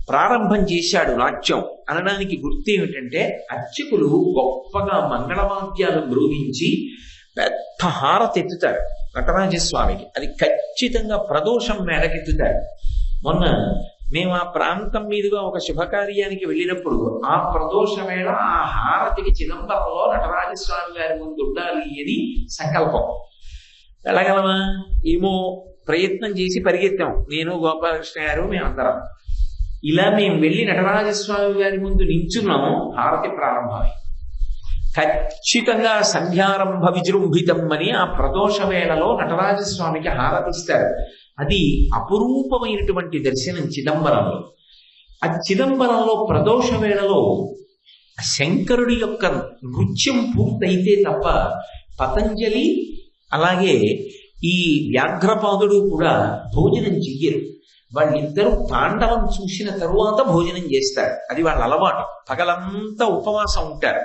ప్రారంభం చేశాడు నాట్యం అనడానికి గుర్తు ఏమిటంటే అర్చకులు గొప్పగా మంగళవాద్యాలు మ్రోగించి పెద్ద హారతి ఎత్తుతారు నటరాజస్వామికి. అది ఖచ్చితంగా ప్రదోషం మేడకెత్తుతారు. మొన్న మేము ఆ ప్రాంతం మీదుగా ఒక శుభకార్యానికి వెళ్ళినప్పుడు ఆ ప్రదోష వేళ ఆ హారతికి చిదంబరంలో నటరాజస్వామి గారి ముందు ఉండాలి అని సంకల్పం. వెళ్ళగలమా ఏమో ప్రయత్నం చేసి పరిగెత్తాం, నేను గోపాలకృష్ణ గారు మేమందరం. ఇలా మేము వెళ్ళి నటరాజస్వామి గారి ముందు నించున్నాము. హారతి ప్రారంభమై ఖచ్చితంగా సంధ్యారంభ విజృంభితం అని ఆ ప్రదోష వేళలో నటరాజస్వామికి హారతిస్తారు. అది అపురూపమైనటువంటి దర్శనం చిదంబరంలో. ఆ చిదంబరంలో ప్రదోష వేళలో శంకరుడి యొక్క నృత్యం పూర్తయితే తప్ప పతంజలి అలాగే ఈ వ్యాఘ్రపాదుడు కూడా భోజనం చెయ్యరు. వాళ్ళిద్దరూ తాండవం చూసిన తరువాత భోజనం చేస్తారు. అది వాళ్ళ అలవాటు. పగలంతా ఉపవాసం ఉంటారు.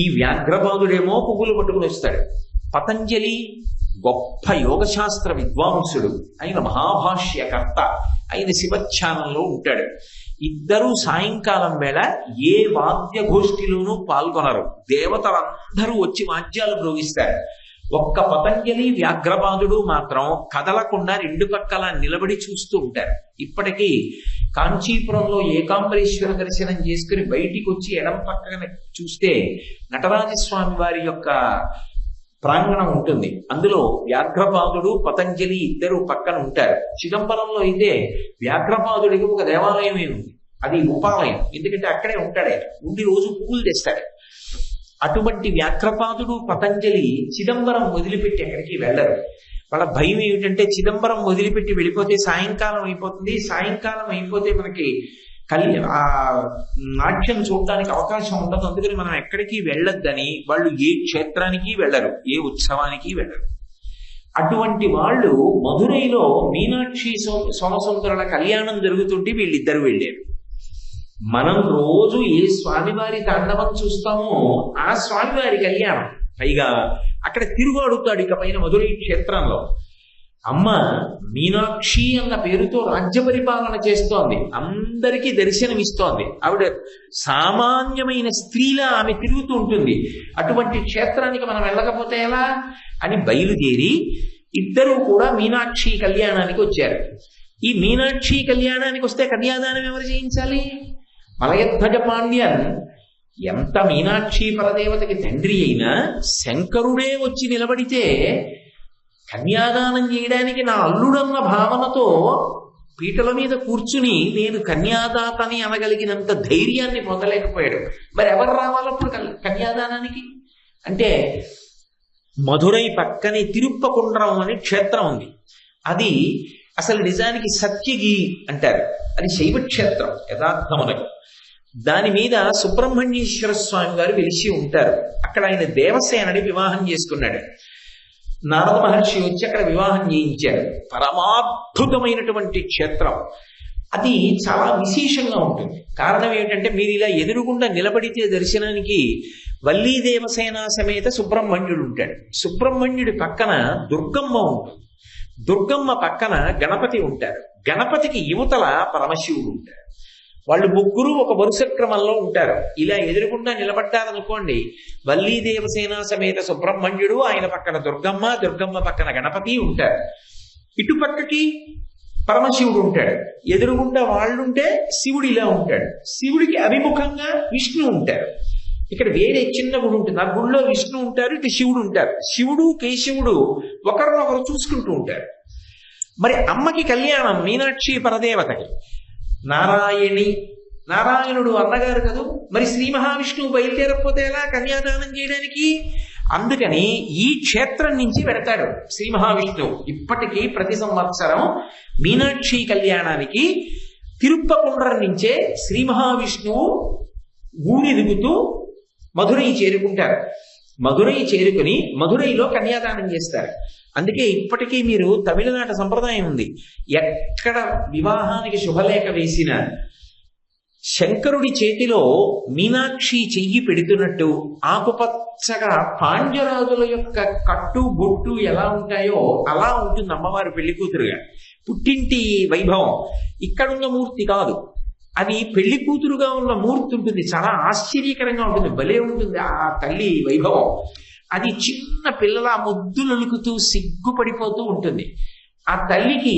ఈ వ్యాఘ్రపాదుడేమో పువ్వులు పట్టుకుని వస్తాడు. పతంజలి గొప్ప యోగశాస్త్ర విద్వాంసుడు, ఆయన మహాభాష్యకర్త, ఆయన శివధ్యానంలో ఉంటాడు. ఇద్దరూ సాయంకాలం వేళ ఏ వాద్య గోష్ఠిలోనూ పాల్గొనరు. దేవతలందరూ వచ్చి వాద్యాలు మ్రోగిస్తారు. ఒక్క పతంజలి వ్యాఘ్రపాదుడు మాత్రం కదలకుండా 2 పక్కల నిలబడి చూస్తూ ఉంటారు. ఇప్పటికీ కాంచీపురంలో ఏకాంబరేశ్వర దర్శనం చేసుకుని బయటికి వచ్చి ఎడం పక్కన చూస్తే నటరాజస్వామి వారి యొక్క ప్రాంగణం ఉంటుంది. అందులో వ్యాఘ్రపాదుడు పతంజలి ఇద్దరు పక్కన ఉంటారు. చిదంబరంలో అయితే వ్యాఘ్రపాదుడికి ఒక దేవాలయమే ఉంది, అది ఉపాలయం. ఎందుకంటే అక్కడే ఉంటాడే, ఉండి రోజు పువ్వులు తెస్తాడు. అటువంటి వ్యాఘ్రపాదుడు పతంజలి చిదంబరం వదిలిపెట్టి ఎక్కడికి వెళ్ళరు. వాళ్ళ భయం ఏమిటంటే చిదంబరం వదిలిపెట్టి వెళ్ళిపోతే సాయంకాలం అయిపోతుంది, సాయంకాలం అయిపోతే మనకి ఆ నాట్యం చూడడానికి అవకాశం ఉండదు, అందుకని మనం ఎక్కడికి వెళ్ళొద్దని వాళ్ళు ఏ క్షేత్రానికి వెళ్ళరు, ఏ ఉత్సవానికి వెళ్ళరు. అటువంటి వాళ్ళు మధురైలో మీనాక్షి సోమసుందరుల కళ్యాణం జరుగుతుంటే వీళ్ళిద్దరు వెళ్ళారు. మనం రోజు ఏ స్వామివారి తాండవం చూస్తామో ఆ స్వామివారి కళ్యాణం. పైగా అక్కడ తిరుగాడుతాడు ఇక పైన మధురై క్షేత్రంలో. అమ్మ మీనాక్షి అన్న పేరుతో రాజ్య పరిపాలన చేస్తోంది, అందరికీ దర్శనమిస్తోంది. ఆవిడ సామాన్యమైన స్త్రీలా ఆమె తిరుగుతూ ఉంటుంది. అటువంటి క్షేత్రానికి మనం వెళ్ళకపోతే ఎలా అని బయలుదేరి ఇద్దరూ కూడా మీనాక్షి కళ్యాణానికి వచ్చారు. ఈ మీనాక్షి కళ్యాణానికి వస్తే కన్యాదానం ఎవరు చేయించాలి? మలయధ్వజ పాండ్యన్ ఎంత మీనాక్షి పరదేవతకి తండ్రి అయినా శంకరుడే వచ్చి నిలబడితే కన్యాదానం చేయడానికి నా అల్లుడన్న భావనతో పీటల మీద కూర్చుని నేను కన్యాదాతని అనగలిగినంత ధైర్యాన్ని పొందలేకపోయాడు. మరి ఎవరు రావాలప్పుడు కన్యాదానానికి? అంటే మధురై పక్కనే తిరుప్పకుండ్రం అనే క్షేత్రం ఉంది. అది అసలు నిజానికి సత్యగిరి అంటారు, అది శైవ క్షేత్రం యథార్థమునకు. దాని మీద సుబ్రహ్మణ్యేశ్వర స్వామి వారు వెలిసి ఉంటారు. అక్కడ ఆయన దేవసేనని వివాహం చేసుకున్నాడు. నారద మహర్షి వచ్చి అక్కడ వివాహం చేయించారు. పరమాద్భుతమైనటువంటి క్షేత్రం. అది చాలా విశేషంగా ఉంటుంది. కారణం ఏమిటంటే మీరు ఇలా ఎదురుగుండా నిలబడితే దర్శనానికి వల్లీ దేవసేన సమేత సుబ్రహ్మణ్యుడు ఉంటాడు. సుబ్రహ్మణ్యుడి పక్కన దుర్గమ్మ ఉంటుంది, దుర్గమ్మ పక్కన గణపతి ఉంటారు, గణపతికి యువతల పరమశివుడు ఉంటారు. వాళ్ళు ముగ్గురు ఒక వరుస క్రమంలో ఉంటారు. ఇలా ఎదురుగుండా నిలబడ్డారనుకోండి, వల్లీ దేవసేన సమేత సుబ్రహ్మణ్యుడు, ఆయన పక్కన దుర్గమ్మ, దుర్గమ్మ పక్కన గణపతి ఉంటారు. ఇటు పక్కకి పరమశివుడు ఉంటాడు. ఎదురుగుండా వాళ్ళుంటే శివుడు ఇలా ఉంటాడు. శివుడికి అభిముఖంగా విష్ణు ఉంటారు. ఇక్కడ వేరే చిన్న గుడి ఉంటుంది, ఆ గుడిలో విష్ణు ఉంటారు, ఇటు శివుడు ఉంటారు. శివుడు కేశవుడు ఒకరినొకరు చూసుకుంటూ ఉంటారు. మరి అమ్మకి కళ్యాణం మీనాక్షి పరదేవతకి. నారాయణి, నారాయణుడు అన్నగారు కదూ, మరి శ్రీ మహావిష్ణువు బయలుదేరకపోతే ఎలా కన్యాదానం చేయడానికి? అందుకని ఈ క్షేత్రం నుంచి వెడతాడు శ్రీ మహావిష్ణువు. ఇప్పటికీ ప్రతి సంవత్సరం మీనాక్షి కళ్యాణానికి తిరుప్పకుండ్రం నుంచే శ్రీ మహావిష్ణువు ఊరెదుగుతూ మధురై చేరుకుంటారు. మధురై చేరుకుని మధురైలో కన్యాదానం చేస్తారు. అందుకే ఇప్పటికీ మీరు తమిళనాట సంప్రదాయం ఉంది, ఎక్కడ వివాహానికి శుభలేఖ వేసిన శంకరుడి చేతిలో మీనాక్షి చెయ్యి పెడుతున్నట్టు ఆకుపచ్చగా పాండ్యరాజుల యొక్క కట్టు బొట్టు ఎలా ఉంటాయో అలా ఉంటుంది అమ్మవారు పెళ్లి కూతురుగా. పుట్టింటి వైభవం ఇక్కడున్న మూర్తి కాదు, అది పెళ్లి కూతురుగా ఉన్న మూర్తి ఉంటుంది. చాలా ఆశ్చర్యకరంగా ఉంటుంది, భలే ఉంటుంది ఆ తల్లి వైభవం. అది చిన్న పిల్లల ముద్దులొలుకుతూ సిగ్గుపడిపోతూ ఉంటుంది. ఆ తల్లికి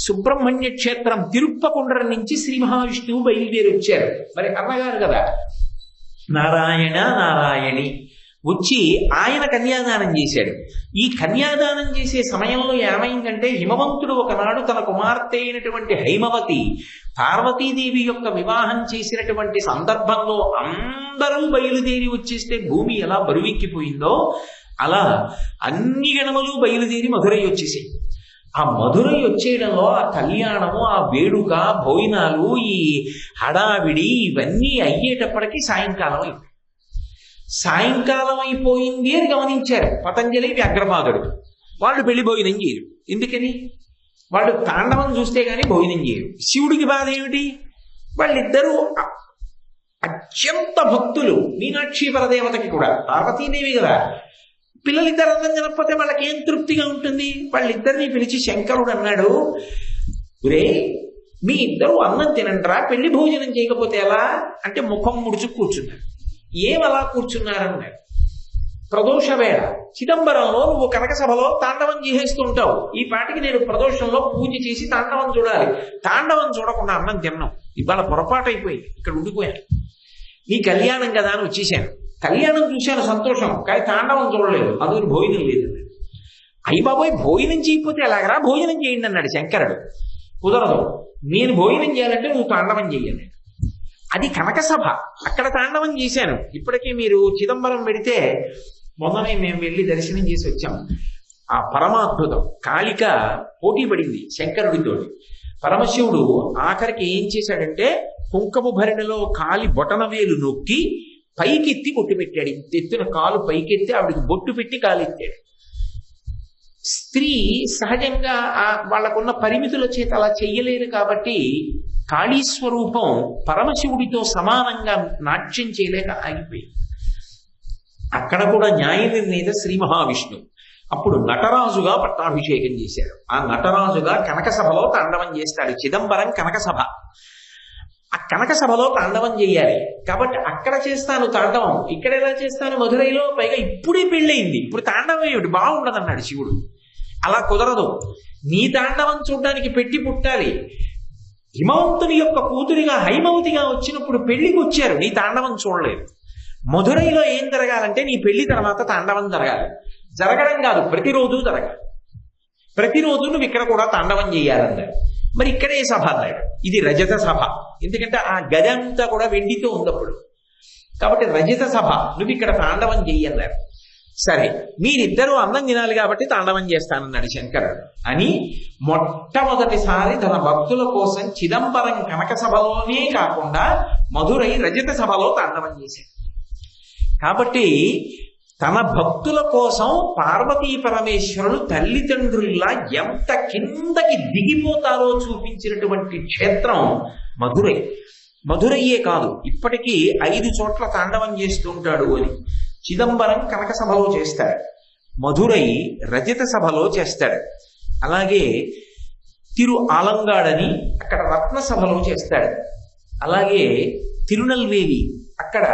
సుబ్రహ్మణ్య క్షేత్రం తిరుప్పకుండ్రం నుంచి శ్రీ మహావిష్ణువు బయలుదేరి వచ్చారు. మరి అన్నగారు కదా నారాయణ నారాయణి వచ్చి ఆయన కన్యాదానం చేశాడు. ఈ కన్యాదానం చేసే సమయంలో ఏమైందంటే, హిమవంతుడు ఒకనాడు తన కుమార్తె అయినటువంటి హైమవతి పార్వతీదేవి యొక్క వివాహం చేసినటువంటి సందర్భంలో అందరూ బయలుదేరి వచ్చేస్తే భూమి ఎలా బరువెక్కిపోయిందో అలా అన్ని గణములు బయలుదేరి మధురై వచ్చేసాయి. ఆ మధురై వచ్చేయడంలో ఆ కళ్యాణము, ఆ వేడుక, భోజనాలు, ఈ హడావిడి ఇవన్నీ అయ్యేటప్పటికీ సాయంకాలం అయిపోయింది. సాయంకాలం అయిపోయింది అని గమనించారు పతంజలి, వ్యాఘ్రపాదుడు. వాళ్ళు పెళ్లి భోజనం చేయరు. ఎందుకని? వాళ్ళు తాండవం చూస్తే గానీ భోజనం చేయరు. శివుడికి బాధ ఏమిటి? వాళ్ళిద్దరూ అత్యంత భక్తులు మీనాక్షి పరదేవతకి కూడా. పార్వతీదేవి కదా, పిల్లలిద్దరు అన్నం తినకపోతే వాళ్ళకి ఏం తృప్తిగా ఉంటుంది? వాళ్ళిద్దరిని పిలిచి శంకరుడు అన్నాడు, ఒరే మీ ఇద్దరు అన్నం తినండిరా, పెళ్లి భోజనం చేయకపోతే ఎలా అంటే ముఖం ముడుచు కూర్చున్నారు. ఏమలా కూర్చున్నారన్నారు. ప్రదోష వేళ చిదంబరంలో నువ్వు కనక సభలో తాండవం చేసేస్తూ ఉంటావు. ఈ పాటికి నేను ప్రదోషంలో పూజ చేసి తాండవం చూడాలి. తాండవం చూడకుండా అన్నం తిన్నాం. ఇవాళ పొరపాటు అయిపోయింది, ఇక్కడ ఉండిపోయాను. నీ కళ్యాణం కదా అని వచ్చేసాను. కళ్యాణం చూశాను, సంతోషం, కానీ తాండవం చూడలేదు. అందుకని భోజనం లేదు. అయ్యి బాబోయ్, భోజనం చేయకపోతే ఎలాగరా? భోజనం చేయండి అన్నాడు శంకరుడు. కుదరదు, నేను భోజనం చేయాలంటే నువ్వు తాండవం చెయ్యాలి. అది కనక సభ, అక్కడ తాండవం చేశాను. ఇప్పటికీ మీరు చిదంబరం పెడితే, మొన్ననే మేము వెళ్ళి దర్శనం చేసి వచ్చాం. ఆ పరమాద్భుతం. కాళిక పోటీ పడింది శంకరుడితోటి. పరమశివుడు ఆఖరికి ఏం చేశాడంటే, కుంకము భరిణిలో కాలి బొటన వేలు నొక్కి పైకెత్తి బొట్టు పెట్టాడు. ఎత్తున కాలు పైకెత్తి ఆవిడికి బొట్టు పెట్టి కాలెత్తాడు. స్త్రీ సహజంగా వాళ్ళకున్న పరిమితుల చేత అలా చెయ్యలేరు కాబట్టి కాళీ స్వరూపం పరమశివుడితో సమానంగా నాట్యం చేయలేక ఆగిపోయింది. అక్కడ కూడా న్యాయ నిర్ణేత శ్రీ మహావిష్ణువు. అప్పుడు నటరాజుగా పట్టాభిషేకం చేశారు. ఆ నటరాజుగా కనక సభలో తాండవం చేస్తాడు. చిదంబరం కనక సభ. ఆ కనక సభలో తాండవం చేయాలి కాబట్టి అక్కడ చేస్తాను తాండవం. ఇక్కడ ఎలా చేస్తాను? మధురైలో. పైగా ఇప్పుడే పెళ్ళయింది, ఇప్పుడు తాండవం ఏమిటి, బాగుండదు అన్నాడు శివుడు. అలా కుదరదు, నీ తాండవం చూడడానికి పెట్టి పుట్టాలి. హిమవంతుని యొక్క కూతురిగా హైమవతిగా వచ్చినప్పుడు పెళ్లికి వచ్చారు, నీ తాండవం చూడలేదు. మధురైలో ఏం జరగాలంటే నీ పెళ్లి తర్వాత తాండవం జరగాలి. జరగడం కాదు, ప్రతిరోజు జరగాలి. ప్రతిరోజు నువ్వు ఇక్కడ కూడా తాండవం చేయాలన్నారు. మరి ఇక్కడే సభ అన్నాడు. ఇది రజత సభ, ఎందుకంటే ఆ గది అంతా కూడా వెండితో ఉన్నప్పుడు. కాబట్టి రజత సభ, నువ్వు ఇక్కడ తాండవం చెయ్యన్నారు. సరే, మీరిద్దరూ అన్నం తినాలి కాబట్టి తాండవం చేస్తానన్నాడు శంకరుడు అని మొట్టమొదటిసారి తన భక్తుల కోసం చిదంబరం కనక సభలోనే కాకుండా మధురై రజత సభలో తాండవం చేశాడు. కాబట్టి తన భక్తుల కోసం పార్వతీ పరమేశ్వరులు తల్లిదండ్రుల్లా ఎంత కిందకి దిగిపోతారో చూపించినటువంటి క్షేత్రం మధురై. మధురైయే కాదు, ఇప్పటికీ 5 చోట్ల తాండవం చేస్తూ ఉంటాడు అని. చిదంబరం కనక సభలో చేస్తాడు, మధురై రజత సభలో చేస్తాడు. అలాగే తిరు ఆలంగాడని అక్కడ రత్న సభలో చేస్తాడు. అలాగే తిరునల్వేలి, అక్కడ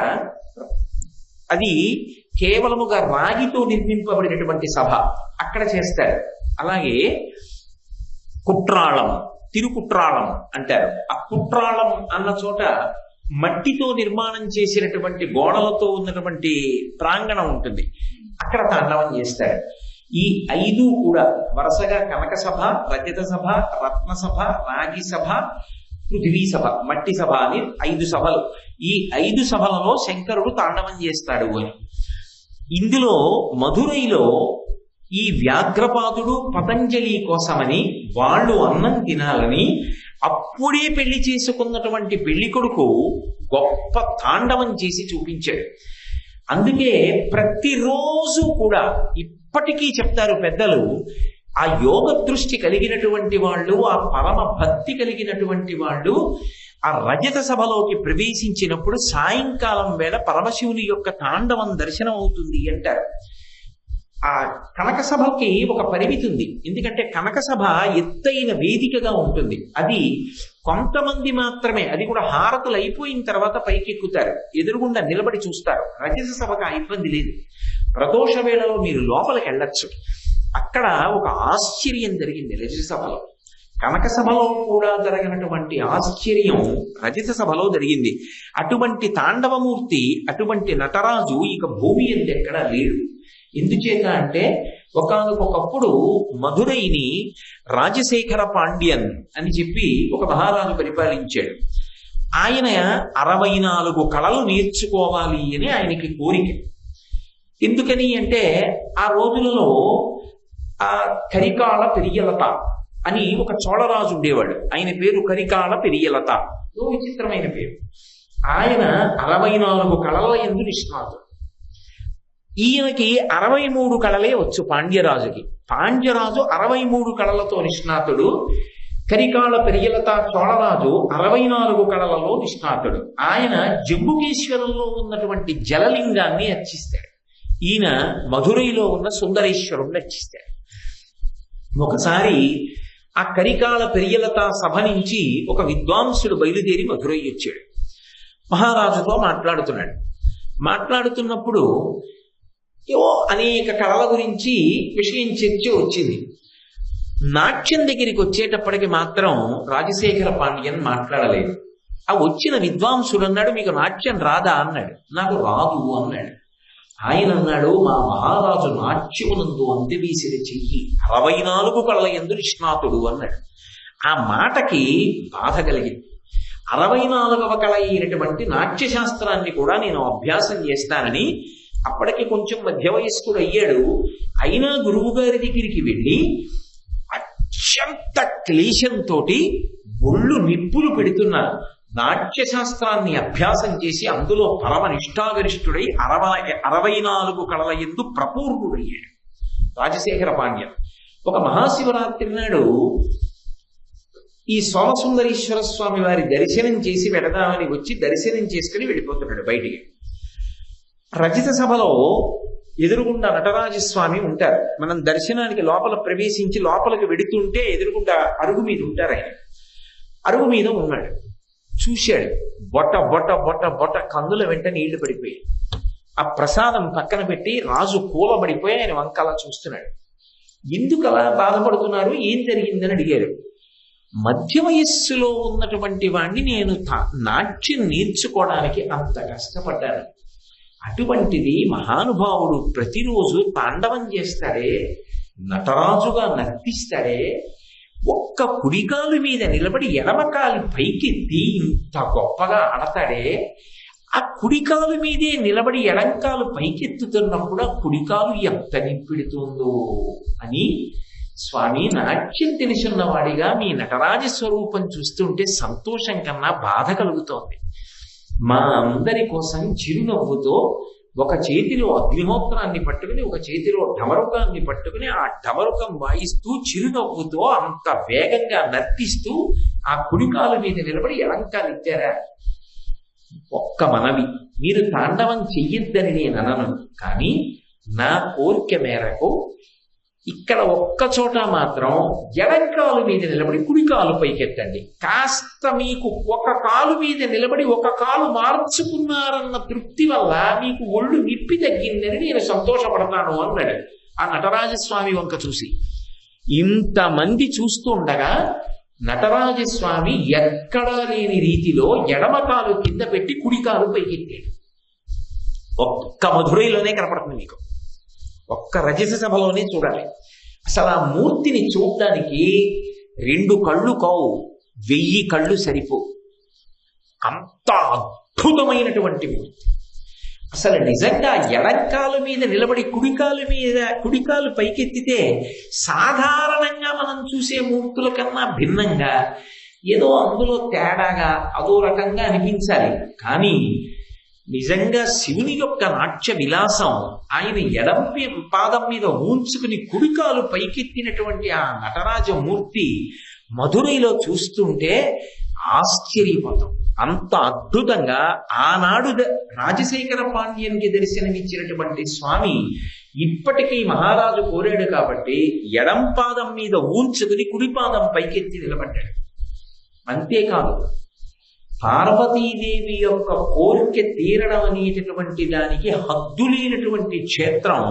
అది కేవలముగా రాగితో నిర్మింపబడినటువంటి సభ, అక్కడ చేస్తాడు. అలాగే కుట్రాళం, తిరుకుట్రాళం అంటారు. ఆ కుట్రాళం అన్న చోట మట్టితో నిర్మాణం చేసినటువంటి గోడలతో ఉన్నటువంటి ప్రాంగణం ఉంటుంది, అక్కడ తాండవం చేస్తాడు. ఈ 5 కూడా వరుసగా కనక సభ, రజత సభ, రత్న సభ, రాగి సభ, పృథివీ సభ, మట్టి సభ అని 5 సభలు. ఈ 5 సభలలో శంకరుడు తాండవం చేస్తాడు అని. ఇందులో మధురైలో ఈ వ్యాఘ్రపాదుడు పతంజలి కోసమని వాళ్ళు అన్నం తినాలని అప్పుడే పెళ్లి చేసుకున్నటువంటి పెళ్లి కొడుకు గొప్ప తాండవం చేసి చూపించాడు. అందుకే ప్రతిరోజు కూడా ఇప్పటికీ చెప్తారు పెద్దలు, ఆ యోగ దృష్టి కలిగినటువంటి వాళ్ళు, ఆ పరమ భక్తి కలిగినటువంటి వాళ్ళు ఆ రజత సభలోకి ప్రవేశించినప్పుడు సాయంకాలం వేళ పరమశివుని యొక్క తాండవం దర్శనం అవుతుంది అంటారు. ఆ కనక సభకి ఒక పరిమితి ఉంది, ఎందుకంటే కనక సభ ఎత్తైన వేదికగా ఉంటుంది. అది కొంతమంది మాత్రమే, అది కూడా హారతులు అయిపోయిన తర్వాత పైకెక్కుతారు, ఎదురుగుండా నిలబడి చూస్తారు. రజత సభకు ఆ ఇబ్బంది లేదు. ప్రదోష వేళలో మీరు లోపలికి వెళ్ళొచ్చు. అక్కడ ఒక ఆశ్చర్యం జరిగింది రజత సభలో. కనక సభలో కూడా జరిగినటువంటి ఆశ్చర్యం రజత సభలో జరిగింది. అటువంటి తాండవమూర్తి, అటువంటి నటరాజు ఇక భూమి ఎందు ఎక్కడా లేడు. ఎందుచేత అంటే ఒకానొకప్పుడు మధురైని రాజశేఖర పాండ్యన్ అని చెప్పి ఒక మహారాజు పరిపాలించాడు. ఆయన 64 కళలు నేర్చుకోవాలి అని ఆయనకి కోరిక. ఎందుకని అంటే ఆ రోజులలో ఆ కరికాల పెరియలత అని ఒక చోళరాజు ఉండేవాడు. ఆయన పేరు కరికాల పెరియలత, విచిత్రమైన పేరు. ఆయన 64 కళల యందు నిష్ణాతుడు. ఈయనకి 63 కళలే వచ్చు పాండ్యరాజుకి. పాండ్యరాజు 63 కళలతో నిష్ణాతుడు. కరికాల పెరియలత చోళరాజు 64 కళలలో నిష్ణాతుడు. ఆయన జంబుకేశ్వరంలో ఉన్నటువంటి జలలింగాన్ని అర్చిస్తాడు. ఈయన మధురైలో ఉన్న సుందరేశ్వరుణ్ణి అర్చిస్తాడు. ఒకసారి ఆ కరికాల పెరియలత సభ నుంచి ఒక విద్వాంసుడు బయలుదేరి మధురై వచ్చాడు. మహారాజుతో మాట్లాడుతున్నాడు. మాట్లాడుతున్నప్పుడు ఏవో అనేక కళల గురించి విషయం చర్చ వచ్చింది. నాట్యం దగ్గరికి వచ్చేటప్పటికి మాత్రం రాజశేఖర పాండ్యన్ మాట్లాడలేదు. ఆ వచ్చిన విద్వాంసుడు అన్నాడు, మీకు నాట్యం రాదా అన్నాడు. నాకు రాదు అన్నాడు. ఆయన అన్నాడు, మా మహారాజు నాట్యమునందు అంత్యవీసిన చెయ్యి 64 కళ్ళ యందు నిష్ణాతుడు అన్నాడు. ఆ మాటకి బాధ కలిగింది. 64వ కళ అయినటువంటి నాట్యశాస్త్రాన్ని కూడా నేను అభ్యాసం చేస్తానని అప్పటికి కొంచెం మధ్య వయస్కుడు అయ్యాడు. అయినా గురువు గారి దగ్గరికి వెళ్ళి అత్యంత క్లేశంతో ఒళ్ళు నిప్పులు పెడుతున్న నాట్యశాస్త్రాన్ని అభ్యాసం చేసి అందులో పరమ నిష్ఠాగరిష్ఠుడై 64 కళల యందు ప్రపూర్ణుడయ్యాడు రాజశేఖర పాండ్యన్. ఒక మహాశివరాత్రి నాడు ఈ సోమసుందరీశ్వర స్వామి వారి దర్శనం చేసి వెడదామని వచ్చి దర్శనం చేసుకుని వెళ్ళిపోతున్నాడు బయటికి. రజిత సభలో ఎదురుగుండా నటరాజస్వామి ఉంటారు. మనం దర్శనానికి లోపల ప్రవేశించి లోపలికి వెడుతుంటే ఎదురుగుండా అరుగు మీద ఉంటారు. ఆయన అరుగు మీద ఉన్నాడు. చూశాడు, బొట్ట బొట్ట బొట్ట బొట్ట కందుల వెంట నీళ్లు పడిపోయాయి. ఆ ప్రసాదం పక్కన పెట్టి రాజు కూలబడిపోయి ఆయన వంకలా చూస్తున్నాడు. ఎందుకు అలా బాధపడుతున్నారు, ఏం జరిగిందని అడిగారు. మధ్య వయస్సులో ఉన్నటువంటి వాణ్ణి నేను నాట్యం నేర్చుకోవడానికి అంత కష్టపడ్డాను. అటువంటిది మహానుభావుడు ప్రతిరోజు తాండవం చేస్తాడే, నటరాజుగా నర్తిస్తాడే, ఒక్క కుడికాలు మీద నిలబడి ఎడమకాలు పైకెత్తి ఇంత గొప్పగా ఆడతాడే, ఆ కుడికాలు మీదే నిలబడి ఎడంకాలు పైకెత్తుతున్నప్పుడు ఆ కుడికాలు ఎంత నింపిడుతుందో అని, స్వామి నాట్యం తెలుసున్నవాడిగా మీ నటరాజ స్వరూపం చూస్తుంటే సంతోషం కన్నా బాధ కలుగుతోంది. మా అందరి కోసం చిరునవ్వుతో ఒక చేతిలో అగ్నిహోత్రాన్ని పట్టుకుని ఒక చేతిలో ఢమరుకాన్ని పట్టుకుని ఆ ఢమరుకం వాయిస్తూ చిరునవ్వుతో అంత వేగంగా నర్తిస్తూ ఆ కుడికాలు మీద నిలబడి ఎడంకాలు ఇచ్చారా. ఒక్క మనవి, మీరు తాండవం చెయ్యొద్దని నేను అనను, కానీ నా కోరిక మేరకు ఇక్కడ ఒక్క చోట మాత్రం ఎడంకాలు మీద నిలబడి కుడికాలు పైకెత్తండి. కాస్త మీకు ఒక కాలు మీద నిలబడి ఒక కాలు మార్చుకున్నారన్న తృప్తి వల్ల మీకు ఒళ్ళు నిప్పి తగ్గిందని నేను సంతోషపడతాను అన్నాడు ఆ నటరాజస్వామి వంక చూసి. ఇంతమంది చూస్తూ ఉండగా నటరాజస్వామి ఎక్కడా లేని రీతిలో ఎడమకాలు కింద పెట్టి కుడికాలు పైకెత్తాడు. ఒక్క మధురైలోనే కనపడుతుంది మీకు, ఒక్క రజస సభలోనే చూడాలి. అసలు ఆ మూర్తిని చూడడానికి 2 కళ్ళు కావు, 1000 కళ్ళు సరిపో. అంత అద్భుతమైనటువంటి మూర్తి. అసలు నిజంగా ఎడంకాలు మీద నిలబడి కుడికాలు పైకెత్తితే సాధారణంగా మనం చూసే మూర్తుల కన్నా భిన్నంగా ఏదో అందులో తేడాగా అదో రకంగా అనిపించాలి. కానీ నిజంగా శివుని యొక్క నాట్య విలాసం, ఆయన ఎడం పాదం మీద ఊంచుకుని కుడికాలు పైకెత్తినటువంటి ఆ నటరాజమూర్తి మధురైలో చూస్తుంటే ఆశ్చర్యపోతాం. అంత అద్భుతంగా ఆనాడు రాజశేఖర పాండ్యన్కి దర్శనమిచ్చినటువంటి స్వామి ఇప్పటికీ మహారాజు కోరాడు కాబట్టి ఎడం పాదం మీద ఊంచుకుని కుడిపాదం పైకెత్తి నిలబడ్డాడు. అంతేకాదు, పార్వతీదేవి యొక్క కోరిక తీరడం అనేటటువంటి దానికి హద్దులేనటువంటి క్షేత్రం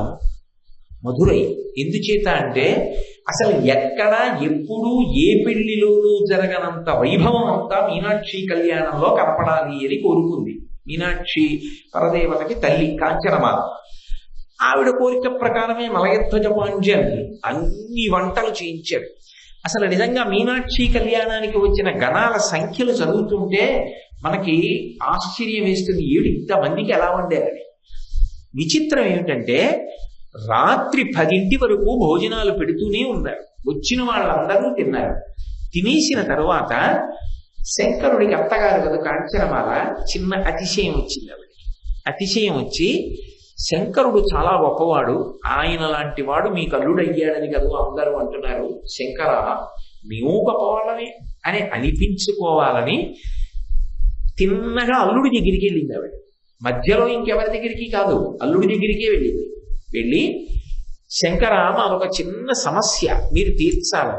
మధురై. ఎందుచేత అంటే అసలు ఎక్కడా ఎప్పుడూ ఏ పెళ్లిలోనూ జరగనంత వైభవం అంతా మీనాక్షి కళ్యాణంలో కనపడాలి అని కోరుకుంది. మీనాక్షి పరదేవతకి తల్లి కాంచనమాల. ఆవిడ కోరిక ప్రకారమే మలయధ్వజ పాండ్యన్ అన్ని వంటలు చేయించాడు. అసలు నిజంగా మీనాక్షి కళ్యాణానికి వచ్చిన గణాల సంఖ్యలు చదువుతుంటే మనకి ఆశ్చర్యం వేస్తుంది, ఇంతమందికి ఎలా వండారని. విచిత్రం ఏమిటంటే రాత్రి 10 వరకు భోజనాలు పెడుతూనే ఉన్నారు. వచ్చిన వాళ్ళందరూ తిన్నారు. తినేసిన తరువాత శంకరుడికి అత్తగారు కదా కాంచనమాల, చిన్న అతిశయం వచ్చింది ఆవిడకి. అతిశయం వచ్చి, శంకరుడు చాలా గొప్పవాడు, ఆయన లాంటి వాడు మీకు అల్లుడయ్యాడని కదా అందరూ అంటున్నారు, శంకర మేము గొప్పవాళ్ళని అని అనిపించుకోవాలని తిన్నగా అల్లుడి దగ్గరికి వెళ్ళింది ఆవిడ. మధ్యలో ఇంకెవరి దగ్గరికి కాదు, అల్లుడి దగ్గరికే వెళ్ళింది. వెళ్ళి, శంకర మాకొక చిన్న సమస్య మీరు తీర్చాలి.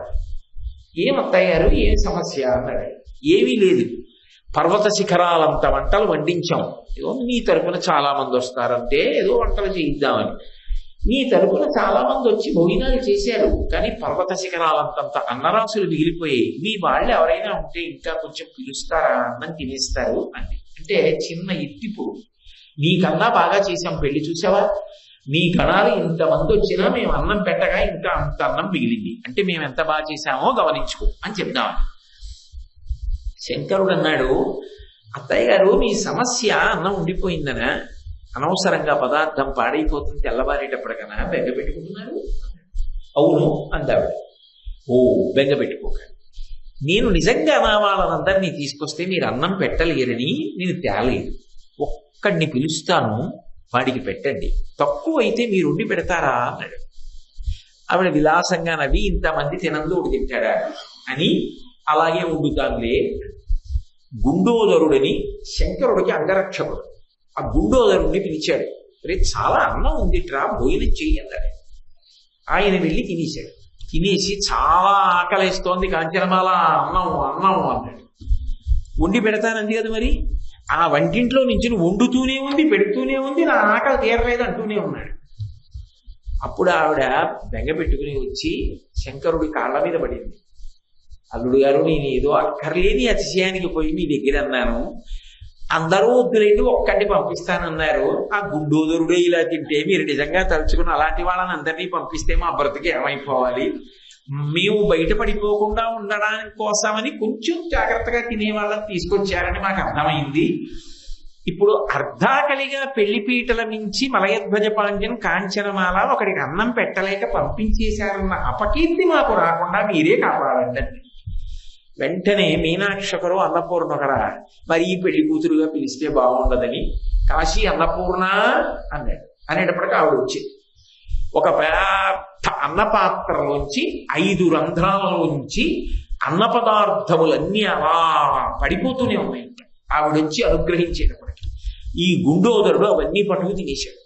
ఏమత్తయ్యారు, ఏం సమస్య అన్నాడు. ఏమీ లేదు, పర్వత శిఖరాలంత వంటలు వండించాం, ఏదో మీ తరపున చాలా మంది వస్తారంటే ఏదో వంటలు చేయిద్దామని. నీ తరపున చాలా మంది వచ్చి భోజనాలు చేశారు, కానీ పర్వత శిఖరాలంతంత అన్నరాశులు మిగిలిపోయాయి. మీ వాళ్ళు ఎవరైనా ఉంటే ఇంకా కొంచెం పిలుస్తారా, అన్నం తినేస్తారు అంది. అంటే చిన్న ఎత్తిప్పుడు, నీకన్నా బాగా చేశాం పెళ్లి, చూసావా, నీ గణాలు ఇంతమంది వచ్చినా మేము అన్నం పెట్టగా ఇంకా అంత అన్నం మిగిలింది, అంటే మేము ఎంత బాగా చేశామో గమనించుకో అని చెప్దామని. శంకరుడు అన్నాడు, అత్తయ్య గారు మీ సమస్య అన్నం ఉండిపోయిందనా, అనవసరంగా పదార్థం పాడైపోతుంది తెల్లవారేటప్పటికన్నా బెంగ పెట్టుకుంటున్నారు. అవును అందావిడ. ఓ బెంగ పెట్టుకోకండి, నేను నిజంగా నా వాళ్ళనందరినీ తీసుకొస్తే మీరు అన్నం పెట్టలేరని నేను తేలేదు. ఒక్కడిని పిలుస్తాను, వాడికి పెట్టండి, తక్కువ అయితే మీరు ఉండి పెడతారా అన్నాడు. ఆవిడ విలాసంగా నవ్వి, ఇంతమంది తినందు ఒకటి తింటాడా అని, అలాగే ఉండుతానులే. గుండోదరుడని శంకరుడికి అంగరక్షకుడు, ఆ గుండోదరుడిని పిలిచాడు. రే చాలా అన్నం ఉందిట్రా, భోజనం చెయ్యి అన్నాడు. ఆయన వెళ్ళి తినేశాడు. తినేసి చాలా ఆకలిస్తోంది కాంచనమాల, అన్నం అన్నం అన్నాడు. వండి పెడతానంది కదా మరి, ఆ వంటింట్లో నుంచి వండుతూనే ఉంది, పెడుతూనే ఉంది, నా ఆకలి తీరలేదు అంటూనే ఉన్నాడు. అప్పుడు ఆవిడ బెంగ పెట్టుకుని వచ్చి శంకరుడి కాళ్ళ మీద పడింది. అల్లుడు గారు, నేను ఏదో అక్కర్లేని అతిశయానికి పోయి మీ దగ్గర అన్నాను, అందరూ వద్దులేండి ఒక్కడిని పంపిస్తానన్నారు. ఆ గుండోదరుడే ఇలా తింటే మీరు నిజంగా తలుచుకుని అలాంటి వాళ్ళని అందరినీ పంపిస్తే మా బ్రతికి ఏమైపోవాలి, మేము బయటపడిపోకుండా ఉండడానికి కోసమని కొంచెం జాగ్రత్తగా తినేవాళ్ళని తీసుకొచ్చారని మాకు అర్థమైంది. ఇప్పుడు అర్ధాకలిగా పెళ్లిపీటల మించి మలయధ్వజ పాండ్యం కాంచనమాల ఒకడికి అన్నం పెట్టలేక పంపించేశారన్న అపకీర్తి మాకు రాకుండా మీరే కాపాడండి. వెంటనే మీనాక్షకరు అన్నపూర్ణకరా, మరి ఈ పెళ్లి కూతురుగా పిలిస్తే బాగుండదని కాశీ అన్నపూర్ణ అన్నాడు. అనేటప్పటికీ ఆవిడ వచ్చి ఒక పెద్ద అన్నపాత్రలోంచి 5 రంధ్రాలలోంచి అన్న పదార్థములన్నీ అలా పడిపోతూనే ఉన్నాయి. ఆవిడొచ్చి అనుగ్రహించేటప్పటికి ఈ గుండోదరుడు అవన్నీ పట్టుకు తినేశాడు.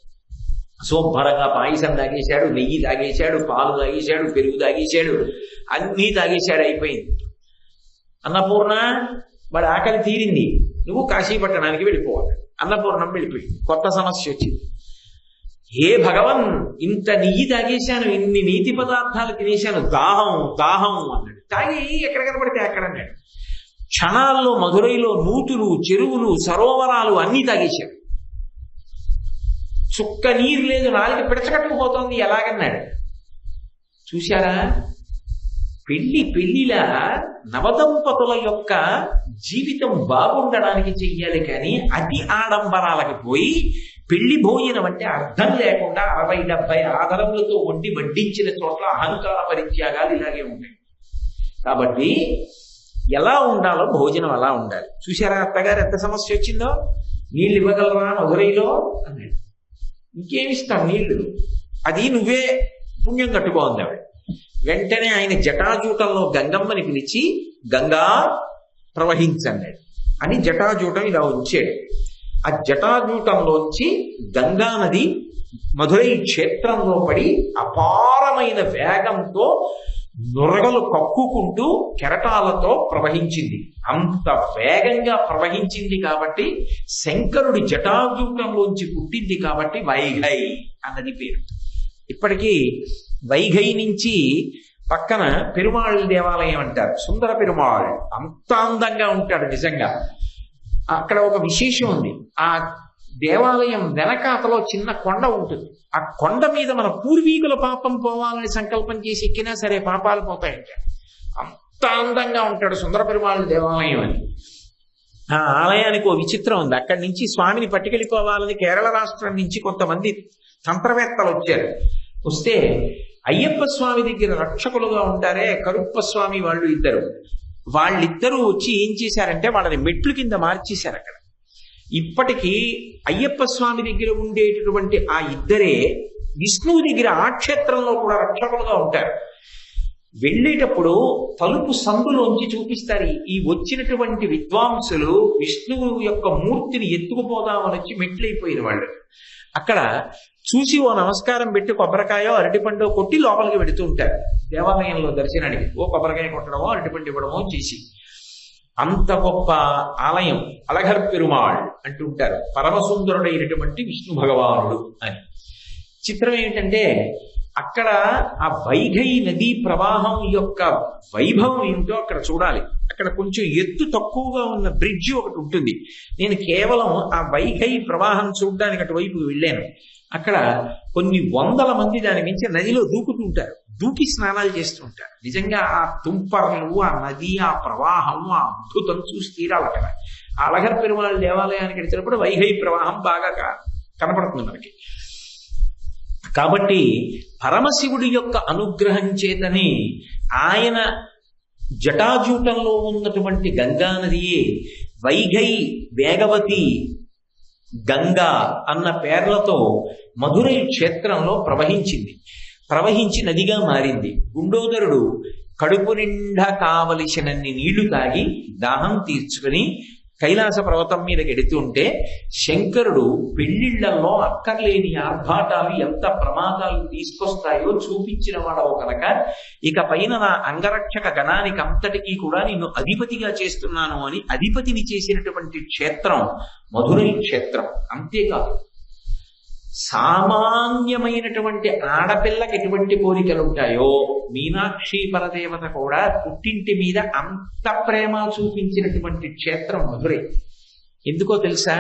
శుభ్రంగా పాయసం తాగేశాడు, నెయ్యి తాగేశాడు, పాలు తాగేశాడు, పెరుగు తాగేశాడు, అన్నీ తాగేశాడు. అయిపోయింది. అన్నపూర్ణ, వాడి ఆకలి తీరింది, నువ్వు కాశీపట్టణానికి వెళ్ళిపోవాలి. అన్నపూర్ణం వెళ్ళిపోయింది. కొత్త సమస్య వచ్చింది. ఏ భగవన్, ఇంత నెయ్యి తాగేశాను, ఇన్ని నీతి పదార్థాలు తినేశాను, దాహం దాహం అన్నాడు. తాగి ఎక్కడ కనబడితే అక్కడ అన్నాడు. క్షణాల్లో మధురైలో నూతులు, చెరువులు, సరోవరాలు అన్నీ తాగేశాడు. చుక్క నీరు లేదు, నాలుగు పిడచకట్టుకుపోతోంది, ఎలాగన్నాడు. చూశారా, పెళ్లిలా నవదంపతుల యొక్క జీవితం బాగుండడానికి చెయ్యాలి, కానీ అతి ఆడంబరాలకి పోయి పెళ్లి భోజనం అంటే అర్థం లేకుండా 60-70 ఆదరములతో వండి వడ్డించిన చోట్ల అహంకార పరిత్యాగాలు ఇలాగే ఉంటాయి. కాబట్టి ఎలా ఉండాలో భోజనం అలా ఉండాలి. చూశారా అత్తగారు ఎంత సమస్య వచ్చిందో, నీళ్ళు ఇవ్వగలరా మధురైలో అన్నాడు. ఇంకేమిస్తాం నీళ్లు, అది నువ్వే పుణ్యం కట్టుకోంది ఆవిడ. వెంటనే ఆయన జటాజూటంలో గంగమ్మని పిలిచి గంగా ప్రవహించన్నాడు. అని జటాజూటం ఇలా ఉంచాడు. ఆ జటాజూటంలోంచి గంగా నది మధురై క్షేత్రంలో పడి అపారమైన వేగంతో నురగలు కక్కుకుంటూ కెరటాలతో ప్రవహించింది. అంత వేగంగా ప్రవహించింది కాబట్టి శంకరుడి జటాజూటంలోంచి పుట్టింది కాబట్టి వైఘై అన్నది పేరు. ఇప్పటికీ వైఘై నుంచి పక్కన పెరుమాళ్ దేవాలయం అంటారు, సుందర పెరుమాళ్. అంత అందంగా ఉంటాడు నిజంగా. అక్కడ ఒక విశేషం ఉంది. ఆ దేవాలయం వెనకాతలో చిన్న కొండ ఉంటుంది. ఆ కొండ మీద మన పూర్వీకుల పాపం పోవాలని సంకల్పం చేసి ఎక్కినా సరే పాపాలు పోతాయంట. అంత అందంగా ఉంటాడు సుందర పెరుమాళ్ దేవాలయం అని. ఆ ఆలయానికి ఓ విచిత్రం ఉంది. అక్కడి నుంచి స్వామిని పట్టుకెళ్ళిపోవాలని కేరళ రాష్ట్రం నుంచి కొంతమంది తంత్రవేత్తలు వచ్చారు. వస్తే అయ్యప్ప స్వామి దగ్గర రక్షకులుగా ఉంటారే కరుప్ప స్వామి వాళ్ళు ఇద్దరు, వాళ్ళిద్దరూ వచ్చి ఏం చేశారంటే వాళ్ళని మెట్లు కింద మార్చేశారు. అక్కడ ఇప్పటికీ అయ్యప్ప స్వామి దగ్గర ఉండేటటువంటి ఆ ఇద్దరే విష్ణువు దగ్గర ఆ క్షేత్రంలో కూడా రక్షకులుగా ఉంటారు. వెళ్ళేటప్పుడు తలుపు సందులోంచి చూపిస్తారు. ఈ వచ్చినటువంటి విద్వాంసులు విష్ణువు యొక్క మూర్తిని ఎత్తుకుపోదామని వచ్చి మెట్లయిపోయిన వాళ్ళు అక్కడ చూసి ఓ నమస్కారం పెట్టి కొబ్బరికాయో అరటిపండు కొట్టి లోపలికి వెడుతూ ఉంటారు. దేవాలయంలో దర్శనానికి ఓ కొబ్బరికాయ కొట్టడమో అరటిపండు ఇవ్వడమో చేసి. అంత గొప్ప ఆలయం అలఘర్ పెరుమాళ్ అంటుంటారు, పరమసుందరుడైనటువంటి విష్ణు భగవానుడు అని. చిత్రం ఏమిటంటే అక్కడ ఆ వైఘై నదీ ప్రవాహం యొక్క వైభవం ఏమిటో అక్కడ చూడాలి. అక్కడ కొంచెం ఎత్తు తక్కువగా ఉన్న బ్రిడ్జి ఒకటి ఉంటుంది. నేను కేవలం ఆ వైఘై ప్రవాహం చూడడానికి అటువైపు వెళ్ళాను. అక్కడ కొన్ని వందల మంది దాని మించి నదిలో దూకుతుంటారు, దూకి స్నానాలు చేస్తుంటారు. నిజంగా ఆ తుంపర్లు, ఆ నది, ఆ ప్రవాహం, ఆ అద్భుతం చూసి తీరాలి. అక్కడ అళగర్ పెరుమాళ్ దేవాలయానికి వెళ్తున్నప్పుడు వైఘై ప్రవాహం బాగా కనపడుతుంది మనకి. కాబట్టి పరమశివుడి యొక్క అనుగ్రహం చేతని ఆయన జటాజూటంలో ఉన్నటువంటి గంగా నదియే వైఘై, వేగవతి, గంగా అన్న పేర్లతో మధురై క్షేత్రంలో ప్రవహించి నదిగా మారింది. గుండోదరుడు కడుపు నిండా కావలసినన్ని నీళ్లు తాగి దాహం తీర్చుకుని కైలాస పర్వతం మీదకి ఎడుతుంటే శంకరుడు పెళ్లిళ్లలో అక్కర్లేని ఆర్భాటాలు ఎంత ప్రమాదాలు తీసుకొస్తాయో చూపించిన వాడవు కనుక ఇక పైన నా అంగరక్షక గణానికి అంతటికీ కూడా నిన్ను అధిపతిగా చేస్తున్నాను అని అధిపతిని చేసినటువంటి క్షేత్రం మధురై క్షేత్రం. అంతేకాదు సామాన్యమైనటువంటి ఆడపిల్లకి ఎటువంటి కోరికలు ఉంటాయో మీనాక్షి పరదేవత కూడా పుట్టింటి మీద అంత ప్రేమ చూపించినటువంటి క్షేత్రం మధురై. ఎందుకో తెలుసా?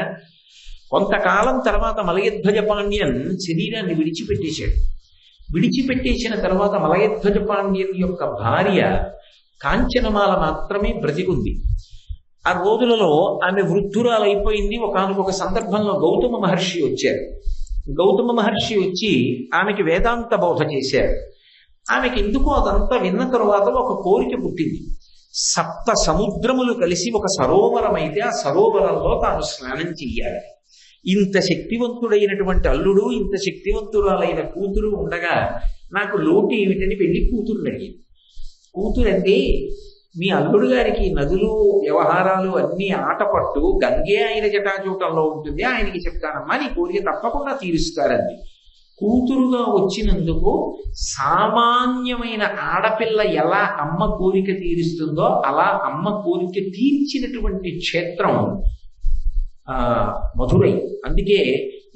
కొంతకాలం తర్వాత మలయధ్వజ పాండ్యన్ శరీరాన్ని విడిచిపెట్టేసిన తర్వాత మలయధ్వజ పాండ్యన్ యొక్క భార్య కాంచనమాల మాత్రమే బ్రతికుంది. ఆ రోజులలో ఆమె వృద్ధురాలైపోయింది. ఒకానొక సందర్భంలో గౌతమ మహర్షి వచ్చారు. గౌతమ మహర్షి వచ్చి ఆమెకి వేదాంత బోధ చేశారు. ఆమెకి ఎందుకో అదంతా విన్న తరువాత ఒక కోరిక పుట్టింది. సప్త సముద్రములు కలిసి ఒక సరోవరం అయితే ఆ సరోవరంలో తాను స్నానం చెయ్యాలి. ఇంత శక్తివంతుడైనటువంటి అల్లుడు, ఇంత శక్తివంతురాలైన కూతురు ఉండగా నాకు లోటు ఏమిటని పెళ్లి కూతురు అడిగింది. కూతురండి, మీ అల్లుడు గారికి నదులు, వ్యవహారాలు అన్ని ఆటపట్టు, గంగే ఆయన జటాజూటంలో ఉంటుంది, ఆయనకి చెప్తానమ్మా, నీ కోరిక తప్పకుండా తీరుస్తారండి. కూతురుగా వచ్చినందుకు సామాన్యమైన ఆడపిల్ల ఎలా అమ్మ కోరిక తీరుస్తుందో అలా అమ్మ కోరిక తీర్చినటువంటి క్షేత్రం మధురై. అందుకే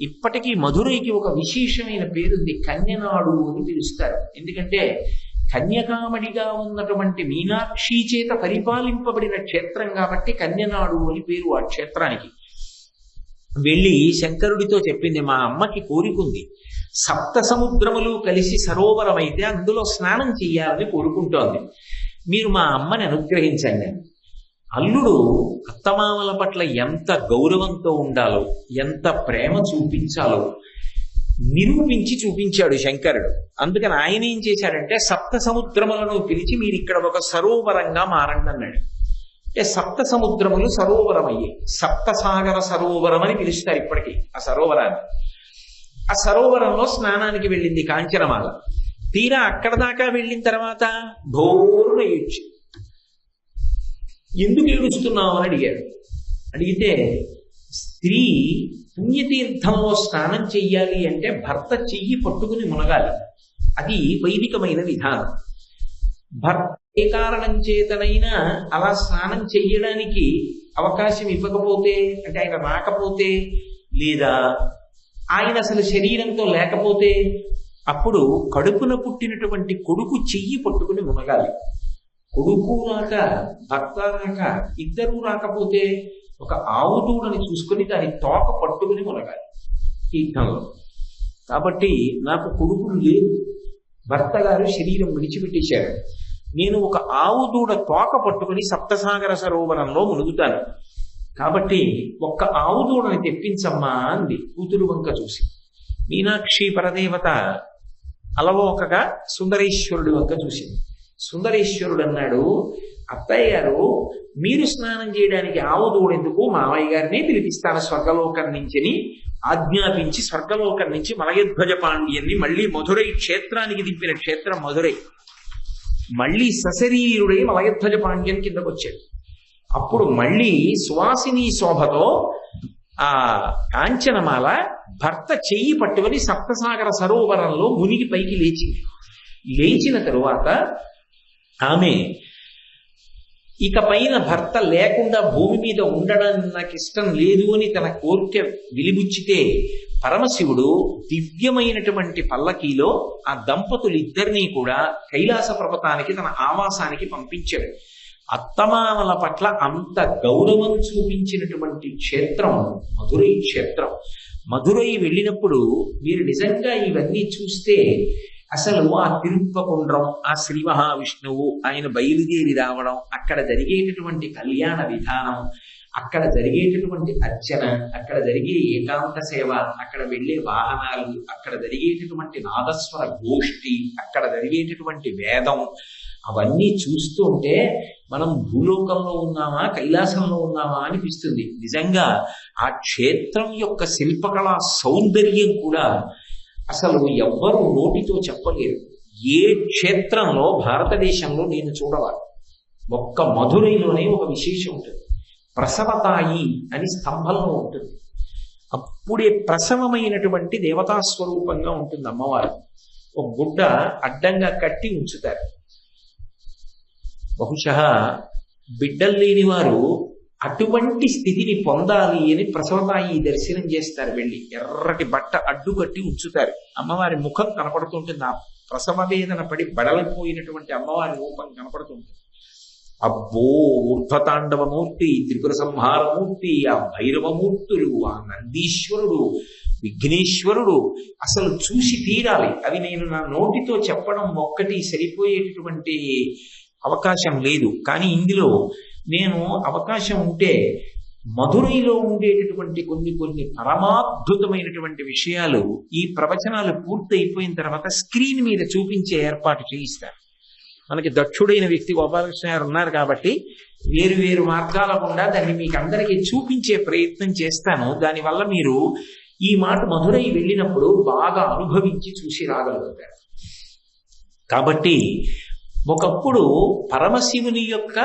ఇప్పటికీ మధురైకి ఒక విశేషమైన పేరుంది, కన్యనాడు అని పిలుస్తారు. ఎందుకంటే కన్యకామణిగా ఉన్నటువంటి మీనాక్షి చేత పరిపాలింపబడిన క్షేత్రం కాబట్టి కన్యనాడు అని పేరు ఆ క్షేత్రానికి. వెళ్ళి శంకరుడితో చెప్పింది, మా అమ్మకి కోరికుంది, సప్త సముద్రములు కలిసి సరోవరం అయితే అందులో స్నానం చెయ్యాలని కోరుకుంటోంది, మీరు మా అమ్మని అనుగ్రహించండి. అల్లుడు అత్తమామల పట్ల ఎంత గౌరవంతో ఉండాలో, ఎంత ప్రేమ చూపించాలో నిరూపించి చూపించాడు శంకరుడు. అందుకని ఆయన ఏం చేశాడంటే సప్త సముద్రములను పిలిచి మీరు ఇక్కడ ఒక సరోవరంగా మారండి అన్నాడు. అంటే సప్త సముద్రములు సరోవరం అయ్యాయి. సప్తసాగర సరోవరం అని పిలుస్తారు ఇప్పటికీ ఆ సరోవరాన్ని. ఆ సరోవరంలో స్నానానికి వెళ్ళింది కాంచనమాల. తీరా అక్కడ దాకా వెళ్ళిన తర్వాత భోరున ఏడ్చి, ఎందుకు ఏడుస్తున్నావు అని అడిగాడు. అడిగితే స్త్రీ పుణ్యతీర్థంలో స్నానం చెయ్యాలి అంటే భర్త చెయ్యి పట్టుకుని మునగాలి, అది వైదికమైన విధానం. భర్త ఏ కారణం చేతనైనా అలా స్నానం చెయ్యడానికి అవకాశం ఇవ్వకపోతే, అంటే ఆయన రాకపోతే, లేదా ఆయన అసలు శరీరంతో లేకపోతే, అప్పుడు కడుపున పుట్టినటువంటి కొడుకు చెయ్యి పట్టుకుని మునగాలి. కొడుకు రాక, భర్త రాక, ఇద్దరూ రాకపోతే ఒక ఆవు దూడని చూసుకుని దాని తోక పట్టుకుని మునగాలి తీర్థంలో. కాబట్టి నాకు కొడుకులు లేదు, భర్త గారు శరీరం విడిచిపెట్టేశారు, నేను ఒక ఆవు దూడ తోక పట్టుకుని సప్తసాగర సరోవరంలో మునుగుతాను, కాబట్టి ఒక్క ఆవు దూడని తెప్పించమ్మా అంది కూతురు వంక చూసి. మీనాక్షి పరదేవత అలవోకగా సుందరేశ్వరుడి వంక చూసింది. సుందరేశ్వరుడు అన్నాడు, అత్తయ్య గారు మీరు స్నానం చేయడానికి ఆవు దూడెందుకు, మావయ్య గారినే పిలిపిస్తాను స్వర్గలోకం నుంచిని ఆజ్ఞాపించి స్వర్గలోకం నుంచి మలయధ్వజ పాండ్యన్ని మళ్ళీ మధురై క్షేత్రానికి దింపిన క్షేత్రం మధురై. మళ్ళీ సశరీరుడై మలయధ్వజ పాండ్యన్ కిందకు వచ్చాడు. అప్పుడు మళ్ళీ సువాసిని శోభతో ఆ కాంచనమాల భర్త చెయ్యి పట్టుకుని సప్తసాగర సరోవరంలో మునిగి పైకి లేచింది. లేచిన తరువాత ఆమె ఇక పైన భర్త లేకుండా భూమి మీద ఉండడానికి నాకు ఇష్టం లేదు అని తన కోరిక విలిబుచ్చితే పరమశివుడు దివ్యమైనటువంటి పల్లకీలో ఆ దంపతులు ఇద్దరినీ కూడా కైలాస పర్వతానికి తన ఆవాసానికి పంపించాడు. అత్తమామల పట్ల అంత గౌరవం చూపించినటువంటి క్షేత్రం మధురై క్షేత్రం. మధురై వెళ్ళినప్పుడు మీరు నిజంగా ఇవన్నీ చూస్తే అసలు ఆ తిరుప్పకుండ్రం, ఆ శ్రీ మహావిష్ణువు ఆయన బయలుదేరి రావడం, అక్కడ జరిగేటటువంటి కళ్యాణ విధానం, అక్కడ జరిగేటటువంటి అర్చన, అక్కడ జరిగే ఏకాంత సేవ, అక్కడ వెళ్ళే వాహనాలు, అక్కడ జరిగేటటువంటి నాదస్వర గోష్ఠి, అక్కడ జరిగేటటువంటి వేదం, అవన్నీ చూస్తూ ఉంటే మనం భూలోకంలో ఉన్నామా కైలాసంలో ఉన్నామా అనిపిస్తుంది. నిజంగా ఆ క్షేత్రం యొక్క శిల్పకళా సౌందర్యం కూడా అసలు ఎవ్వరూ నోటితో చెప్పలేరు. ఏ క్షేత్రంలో భారతదేశంలో నేను చూడవాలి, ఒక్క మధురైలోనే ఒక విశేషం ఉంటుంది. ప్రసవతాయి అని స్తంభంలో ఉంటుంది. అప్పుడే ప్రసవమైనటువంటి దేవతా స్వరూపంగా ఉంటుంది అమ్మవారు. ఒక గుడ్డ అడ్డంగా కట్టి ఉంచుతారు. బహుశా బిడ్డలు లేని వారు అటువంటి స్థితిని పొందాలి అని ప్రసవతాయి దర్శనం చేస్తారు. వెళ్ళి ఎర్రటి బట్ట అడ్డు కట్టి ఉంచుతారు. అమ్మవారి ముఖం కనపడుతుంటుంది. ఆ ప్రసవ వేదన పడి బడలిపోయినటువంటి అమ్మవారి రూపం కనపడుతుంటుంది. అబ్బో, ఊర్ధ్వతాండవమూర్తి, త్రిపుర సంహారమూర్తి, ఆ భైరవమూర్తులు, ఆ నందీశ్వరుడు, విఘ్నేశ్వరుడు అసలు చూసి తీరాలి. అవి నేను నా నోటితో చెప్పడం ఒక్కటి సరిపోయేటటువంటి అవకాశం లేదు. కానీ ఇందులో నేను అవకాశం ఉంటే మధురైలో ఉండేటటువంటి కొన్ని పరమాద్భుతమైనటువంటి విషయాలు ఈ ప్రవచనాలు పూర్తయిపోయిన తర్వాత స్క్రీన్ మీద చూపించే ఏర్పాటు చేయిస్తాను. మనకి దక్షుడైన వ్యక్తి గోపాలకృష్ణ గారు ఉన్నారు కాబట్టి వేరు వేరు మార్గాల గుండా దాన్ని మీకు అందరికీ చూపించే ప్రయత్నం చేస్తాను. దానివల్ల మీరు ఈ మాట మధురై వెళ్ళినప్పుడు బాగా అనుభవించి చూసి రాగలుగుతారు. కాబట్టి ఒకప్పుడు పరమశివుని యొక్క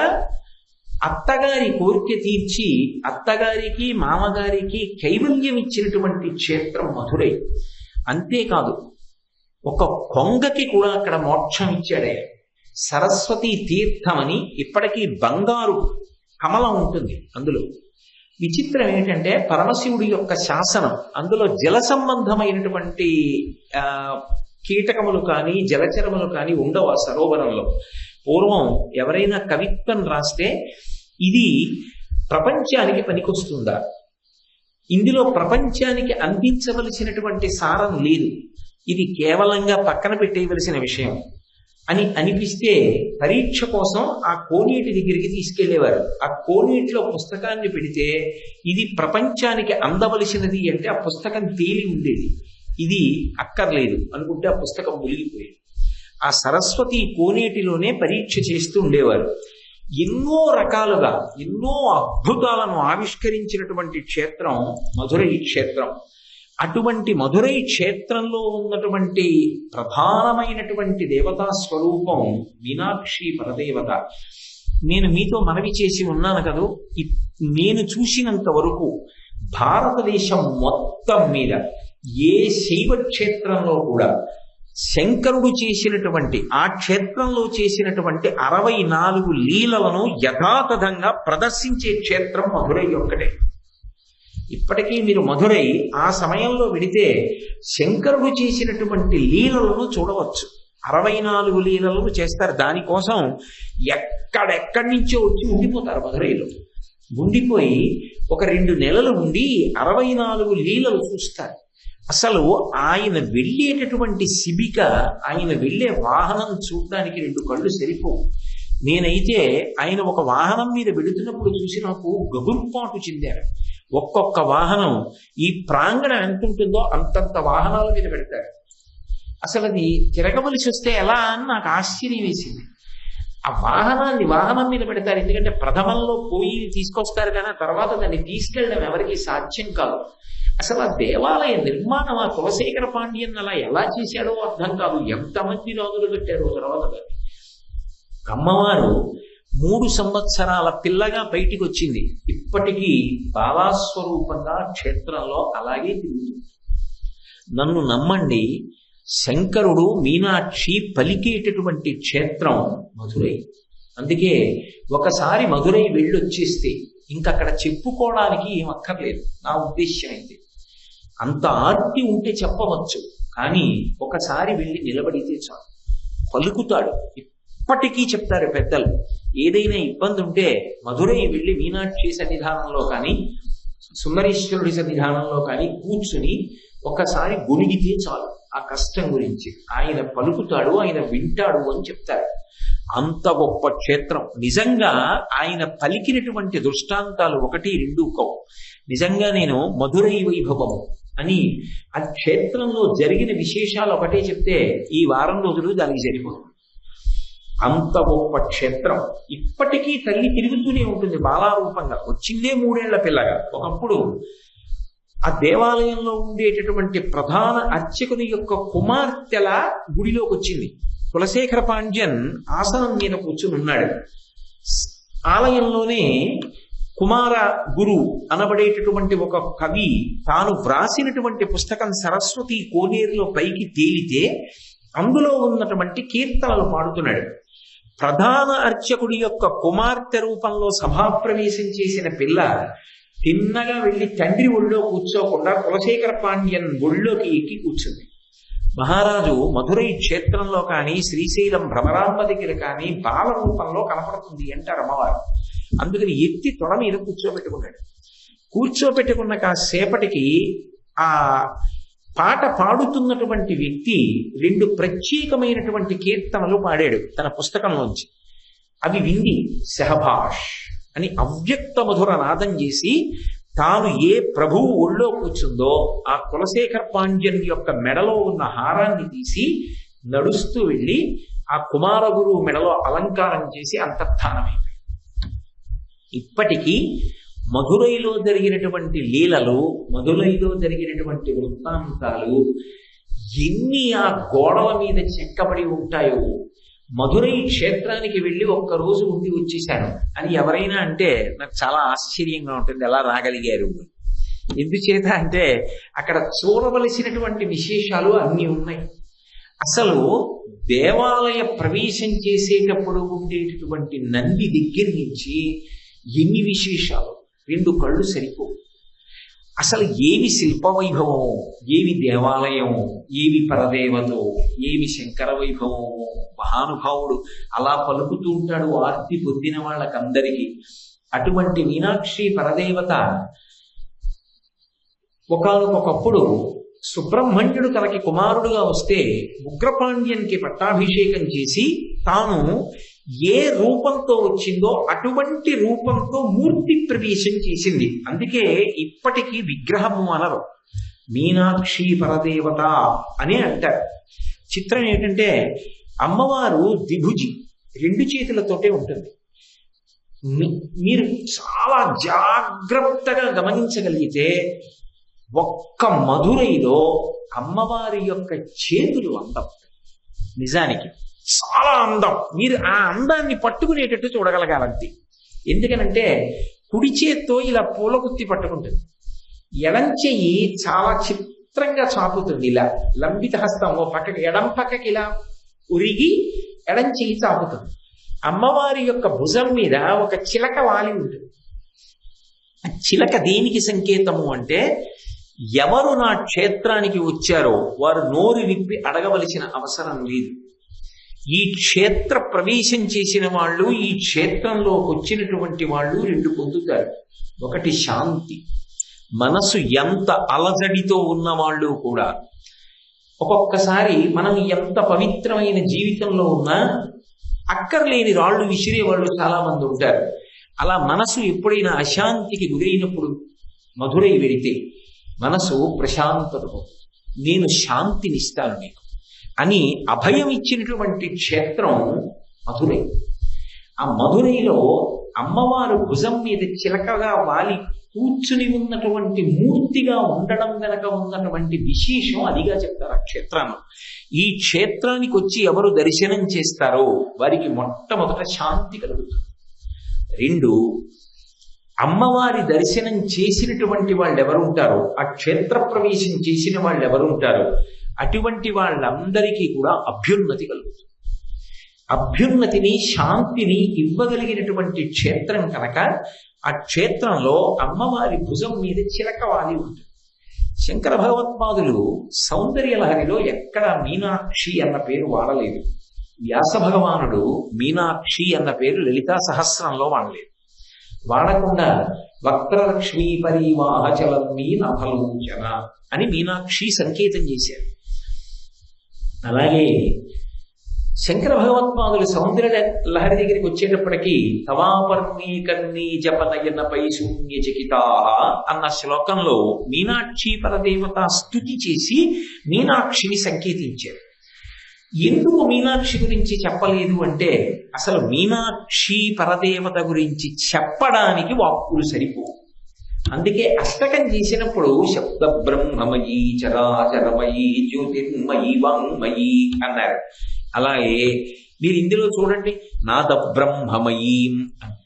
అత్తగారి కోరిక తీర్చి అత్తగారికి మామగారికి కైవల్యం ఇచ్చినటువంటి క్షేత్రం మధురై. అంతేకాదు, ఒక కొంగకి కూడా అక్కడ మోక్షం ఇచ్చాడే. సరస్వతీ తీర్థం అని ఇప్పటికీ బంగారు కమలం ఉంటుంది అందులో. విచిత్రం ఏంటంటే పరమశివుడి యొక్క శాసనం, అందులో జల సంబంధమైనటువంటి కీటకములు కానీ జలచరములు కానీ ఉండవు ఆ సరోవరంలో. పూర్వం ఎవరైనా కవిత్వం రాస్తే ఇది ప్రపంచానికి పనికొస్తుందా, ఇందులో ప్రపంచానికి అందించవలసినటువంటి సారం లేదు, ఇది కేవలంగా పక్కన పెట్టేయవలసిన విషయం అని అనిపిస్తే పరీక్ష కోసం ఆ కోనేటి దగ్గరికి తీసుకెళ్లేవారు. ఆ కోనేటిలో పుస్తకాన్ని పెడితే ఇది ప్రపంచానికి అందవలసినది అంటే ఆ పుస్తకం తేలి ఉండేది. ఇది అక్కర్లేదు అనుకుంటే ఆ పుస్తకం మునిగిపోయేది. ఆ సరస్వతి కోనేటిలోనే పరీక్ష చేస్తూ ఉండేవారు. ఎన్నో రకాలుగా ఎన్నో అద్భుతాలను ఆవిష్కరించినటువంటి క్షేత్రం మధురై క్షేత్రం. అటువంటి మధురై క్షేత్రంలో ఉన్నటువంటి ప్రధానమైనటువంటి దేవతా స్వరూపం మీనాక్షి పరదేవత. నేను మీతో మనవి చేసి ఉన్నాను కదా, నేను చూసినంత వరకు భారతదేశం మొత్తం మీద ఏ శైవ క్షేత్రంలో కూడా శంకరుడు చేసినటువంటి ఆ క్షేత్రంలో చేసినటువంటి 64 లీలలను యథాతథంగా ప్రదర్శించే క్షేత్రం మధురై ఒక్కటే. ఇప్పటికీ మీరు మధురై ఆ సమయంలో వెడితే శంకరుడు చేసినటువంటి లీలలను చూడవచ్చు. 64 లీలలను చేస్తారు. దానికోసం ఎక్కడెక్కడి నుంచో వచ్చి ఉండిపోతారు మధురైలో. ఉండిపోయి ఒక 2 నెలలు ఉండి 64 లీలలు చూస్తారు. అసలు ఆయన వెళ్ళేటటువంటి శిబిక, ఆయన వెళ్ళే వాహనం చూడడానికి 2 కళ్ళు సరిపోవు. నేనైతే ఆయన ఒక వాహనం మీద వెళుతున్నప్పుడు చూసి నాకు గగుర్పాటు చెందారు. ఒక్కొక్క వాహనం ఈ ప్రాంగణం ఎంత ఉంటుందో అంతంత వాహనాల మీద పెడతారు. అసలు అది తిరగవలసి వస్తే ఎలా అని నాకు ఆశ్చర్యం వేసింది. ఆ వాహనాన్ని వాహనం మీద పెడతారు, ఎందుకంటే ప్రథమంలో పోయి తీసుకొస్తారు కానీ ఆ తర్వాత దాన్ని తీసుకెళ్ళడం ఎవరికి సాధ్యం కాదు. అసలు ఆ దేవాలయ నిర్మాణం ఆ కులశేఖర పాండ్యన్ అలా ఎలా చేశాడో అర్థం కాదు. ఎంతమంది రాజులు కట్టారో తర్వాత దాన్ని. అమ్మవారు 3 సంవత్సరాల పిల్లగా బయటికి వచ్చింది. ఇప్పటికీ బాలాస్వరూపంగా క్షేత్రంలో అలాగే తిరుగుతుంది. నన్ను నమ్మండి, శంకరుడు మీనాక్షి పలికేటటువంటి క్షేత్రం మధురై. అందుకే ఒకసారి మధురై వెళ్ళొచ్చేస్తే ఇంకక్కడ చెప్పుకోవడానికి ఏం అక్కర్లేదు. నా ఉద్దేశ్యం అయితే అంత ఆర్తి ఉంటే చెప్పవచ్చు, కానీ ఒకసారి వెళ్ళి నిలబడితే చాలు, పలుకుతాడు. ఇప్పటికీ చెప్తారు పెద్దలు, ఏదైనా ఇబ్బంది ఉంటే మధురై వెళ్ళి మీనాక్షి సన్నిధానంలో కానీ సుందరేశ్వరుడి సన్నిధానంలో కానీ కూర్చుని ఒకసారి గొణిగితే చాలు ఆ కష్టం గురించి. ఆయన పలుకుతాడు, ఆయన వింటాడు అని చెప్తారు. అంత గొప్ప క్షేత్రం. నిజంగా ఆయన పలికినటువంటి దృష్టాంతాలు 1, 2 కావు. నిజంగా నేను మధురై వైభవము అని ఆ క్షేత్రంలో జరిగిన విశేషాలు ఒకటే చెప్తే ఈ వారం రోజులు దానికి సరిపోతుంది. అంత గొప్ప క్షేత్రం. ఇప్పటికీ తల్లి తిరుగుతూనే ఉంటుంది బాలారూపంగా. వచ్చిందే 3 ఏళ్ల పిల్లగా. ఒకప్పుడు ఆ దేవాలయంలో ఉండేటటువంటి ప్రధాన అర్చకుని యొక్క కుమార్తెల గుడిలోకి వచ్చింది. కులశేఖర పాండ్యన్ ఆసనం మీద కూర్చుని ఉన్నాడు. ఆలయంలోనే కుమార గురు అనబడేటటువంటి ఒక కవి తాను వ్రాసినటువంటి పుస్తకం సరస్వతి కోనేరులో పైకి తేలితే అందులో ఉన్నటువంటి కీర్తనలు పాడుతున్నాడు. ప్రధాన అర్చకుడి యొక్క కుమార్తె రూపంలో సభాప్రవేశం చేసిన పిల్ల తిన్నగా వెళ్ళి తండ్రి ఒళ్ళో కూర్చోకుండా కులశేఖర పాండ్యన్ ఒళ్ళోకి ఎక్కి కూర్చుంది. మహారాజు మధురై క్షేత్రంలో కానీ శ్రీశైలం భ్రమరాంబ దగ్గర కానీ బాల రూపంలో కనపడుతుంది అంటారు అమ్మవారు. అందుకని ఎత్తి తొడ మీద కూర్చోబెట్టుకున్నాడు. కూర్చోబెట్టుకున్న కాసేపటికి ఆ పాట పాడుతున్నటువంటి వ్యక్తి 2 ప్రత్యేకమైనటువంటి కీర్తనలు పాడాడు తన పుస్తకంలోంచి. అవి వింది శహభాష్ అని అవ్యక్త మధుర నాదం చేసి తాను ఏ ప్రభువు ఒళ్ళో కూర్చుందో ఆ కులశేఖర పాండ్యన్ యొక్క మెడలో ఉన్న హారాన్ని తీసి నడుస్తూ వెళ్ళి ఆ కుమారగురువు మెడలో అలంకారం చేసి అంతర్ధానమైపోయింది. ఇప్పటికీ మధురైలో జరిగినటువంటి లీలలు, మధురైలో జరిగినటువంటి వృత్తాంతాలు ఎన్ని ఆ గోడల మీద చెక్కబడి ఉంటాయో. మధురై క్షేత్రానికి వెళ్ళి ఒక్కరోజు ఉండి వచ్చేశాను అని ఎవరైనా అంటే నాకు చాలా ఆశ్చర్యంగా ఉంటుంది, ఎలా రాగలిగారు. ఎందుచేత అంటే అక్కడ చూడవలసినటువంటి విశేషాలు అన్నీ ఉన్నాయి. అసలు దేవాలయ ప్రవేశం చేసేటప్పుడు ఉండేటటువంటి నంది దగ్గర నుంచి ఎన్ని విశేషాలు, 2 కళ్ళు సరిపో. అసలు ఏమి శిల్ప వైభవమో, ఏమి దేవాలయమో, ఏమి పరదేవతో, ఏమి శంకర వైభవమో. మహానుభావుడు అలా పలుకుతూ ఉంటాడు ఆర్తి పొందిన వాళ్ళకందరికీ. అటువంటి మీనాక్షి పరదేవత ఒకానొకప్పుడు సుబ్రహ్మణ్యుడు తనకి కుమారుడుగా వస్తే ఉగ్రపాండ్యన్కి పట్టాభిషేకం చేసి తాను ఏ రూపంతో వచ్చిందో అటువంటి రూపంతో మూర్తి ప్రవేశం చేసింది. అందుకే ఇప్పటికీ విగ్రహము అనరు, మీనాక్షి పరదేవత అని అంటారు. చిత్రం ఏంటంటే అమ్మవారు ద్విభుజి, 2 చేతులతోటే ఉంటుంది. మీరు చాలా జాగ్రత్తగా గమనించగలిగితే ఒక్క మధురైలో అమ్మవారి యొక్క చేతులు అందం, నిజానికి చాలా అందం. మీరు ఆ అందాన్ని పట్టుకునేటట్టు చూడగలగాలంతే. ఎందుకనంటే కుడి చేత్తో ఇలా పూలగుత్తి పట్టుకుంటుంది, ఎడం చెయ్యి చాలా చిత్రంగా చాపుతుంది. ఇలా లంబిత హస్తం ఓ పక్కకి ఎడం పక్కకి ఇలా ఉరిగి ఎడం చెయ్యి చాపుతుంది. అమ్మవారి యొక్క భుజం మీద ఒక చిలక వాలి ఉంటుంది. ఆ చిలక దేనికి సంకేతము అంటే ఎవరు నా క్షేత్రానికి వచ్చారో వారు నోరు విప్పి అడగవలసిన అవసరం లేదు. ఈ క్షేత్ర ప్రవేశం చేసిన వాళ్ళు, ఈ క్షేత్రంలోకి వచ్చినటువంటి వాళ్ళు 2 పొందుతారు. ఒకటి శాంతి. మనసు ఎంత అలజడితో ఉన్న వాళ్ళు కూడా ఒక్కొక్కసారి మనం ఎంత పవిత్రమైన జీవితంలో ఉన్నా అక్కర్లేని రాళ్ళు విసిరే వాళ్ళు చాలా మంది ఉంటారు. అలా మనసు ఎప్పుడైనా అశాంతికి గురైనప్పుడు మధురై వెడితే మనసు ప్రశాంతతకు, నేను శాంతినిస్తాను నీకు అని అభయం ఇచ్చినటువంటి క్షేత్రం మధురై. ఆ మధురైలో అమ్మవారు భుజం మీద చిలకగా వాలి కూర్చుని ఉన్నటువంటి మూర్తిగా ఉండడం వెనక ఉన్నటువంటి విశేషం అదిగా చెప్తారు ఆ క్షేత్రాన్ని. ఈ క్షేత్రానికి వచ్చి ఎవరు దర్శనం చేస్తారో వారికి మొట్టమొదట శాంతి కలుగుతుంది. 2, అమ్మవారి దర్శనం చేసినటువంటి వాళ్ళు ఎవరు ఉంటారో, ఆ క్షేత్ర ప్రవేశం చేసిన వాళ్ళు ఎవరు ఉంటారో అటువంటి వాళ్ళందరికీ కూడా అభ్యున్నతి కలుగుతుంది. అభ్యున్నతిని, శాంతిని ఇవ్వగలిగినటువంటి క్షేత్రం కనుక ఆ క్షేత్రంలో అమ్మవారి భుజం మీద చిలక వాలి ఉంటుంది. శంకర భగవత్పాదులు సౌందర్య లహరిలో ఎక్కడ మీనాక్షి అన్న పేరు వాడలేదు. వ్యాస భగవానుడు మీనాక్షి అన్న పేరు లలితా సహస్రంలో వాడలేదు. వాడకుండా వక్రలక్ష్మీ పరివాహచలన్మీ నభలోచన అని మీనాక్షి సంకేతం చేశారు. అలాగే శంకర భగవత్పాదులు సౌందర్య లహరి దగ్గరికి వచ్చేటప్పటికీ తవాపర్ణీకర్ణీ జపనయనపై శూన్యచకితా అన్న శ్లోకంలో మీనాక్షి పరదేవత స్తుతి చేసి మీనాక్షిని సంకేతించారు. ఎందుకు మీనాక్షి గురించి చెప్పలేదు అంటే అసలు మీనాక్షి పరదేవత గురించి చెప్పడానికి వాక్కులు సరిపో. అందుకే అష్టకం చేసినప్పుడు శబ్ద బ్రహ్మమయీ చరాచరమయీ జ్యోతిర్మయీ వాంగ్మయీ అన్నారు. అలాగే మీరు ఇందులో చూడండి, నాద బ్రహ్మమయీం అని.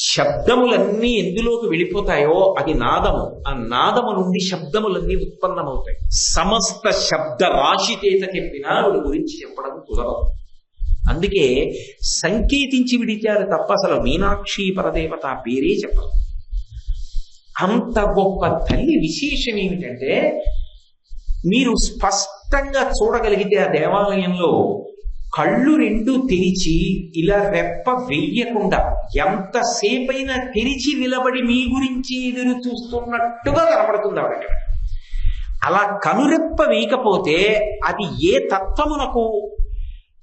శబ్దములన్నీ ఎందులోకి వెళ్ళిపోతాయో అది నాదము. ఆ నాదము నుండి శబ్దములన్నీ ఉత్పన్నమవుతాయి. సమస్త శబ్ద రాశితేత చెప్పినా వాడి గురించి చెప్పడం కుదరదు. అందుకే సంకేతించి విడిచారు తప్ప అసలు మీనాక్షి పరదేవత పేరే చెప్పరు. అంత గొప్ప తల్లి విశేషం ఏమిటంటే మీరు స్పష్టంగా చూడగలిగితే ఆ దేవాలయంలో కళ్ళు రెండు తెరిచి ఇలా రెప్ప వెయ్యకుండా ఎంతసేపైనా తెరిచి నిలబడి మీ గురించి ఎదురు చూస్తున్నట్టుగా కనపడుతుంది ఆవిడ. అలా కనురెప్ప వేయకపోతే అది ఏ తత్వమునకు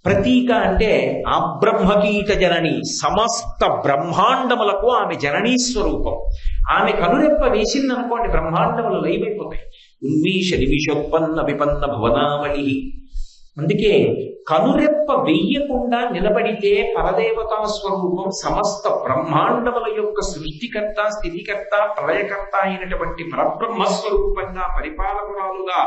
ప్రతీక అంటే ఆ బ్రహ్మకీట జనని, సమస్త బ్రహ్మాండములకు ఆమె జననీ స్వరూపం. ఆమె కనురెప్ప వేసిందనుకోండి బ్రహ్మాండములు లయమైపోతాయి. ఉన్మీష నిమిషోత్పన్న విపన్న భవనామళి. అందుకే కనురెప్ప వెయ్యకుండా నిలబడితే పరదేవతా స్వరూపం సమస్త బ్రహ్మాండముల యొక్క సృష్టికర్త, స్థితికర్త, ప్రళయకర్త అయినటువంటి పరబ్రహ్మస్వరూపంగా పరిపాలకురాలుగా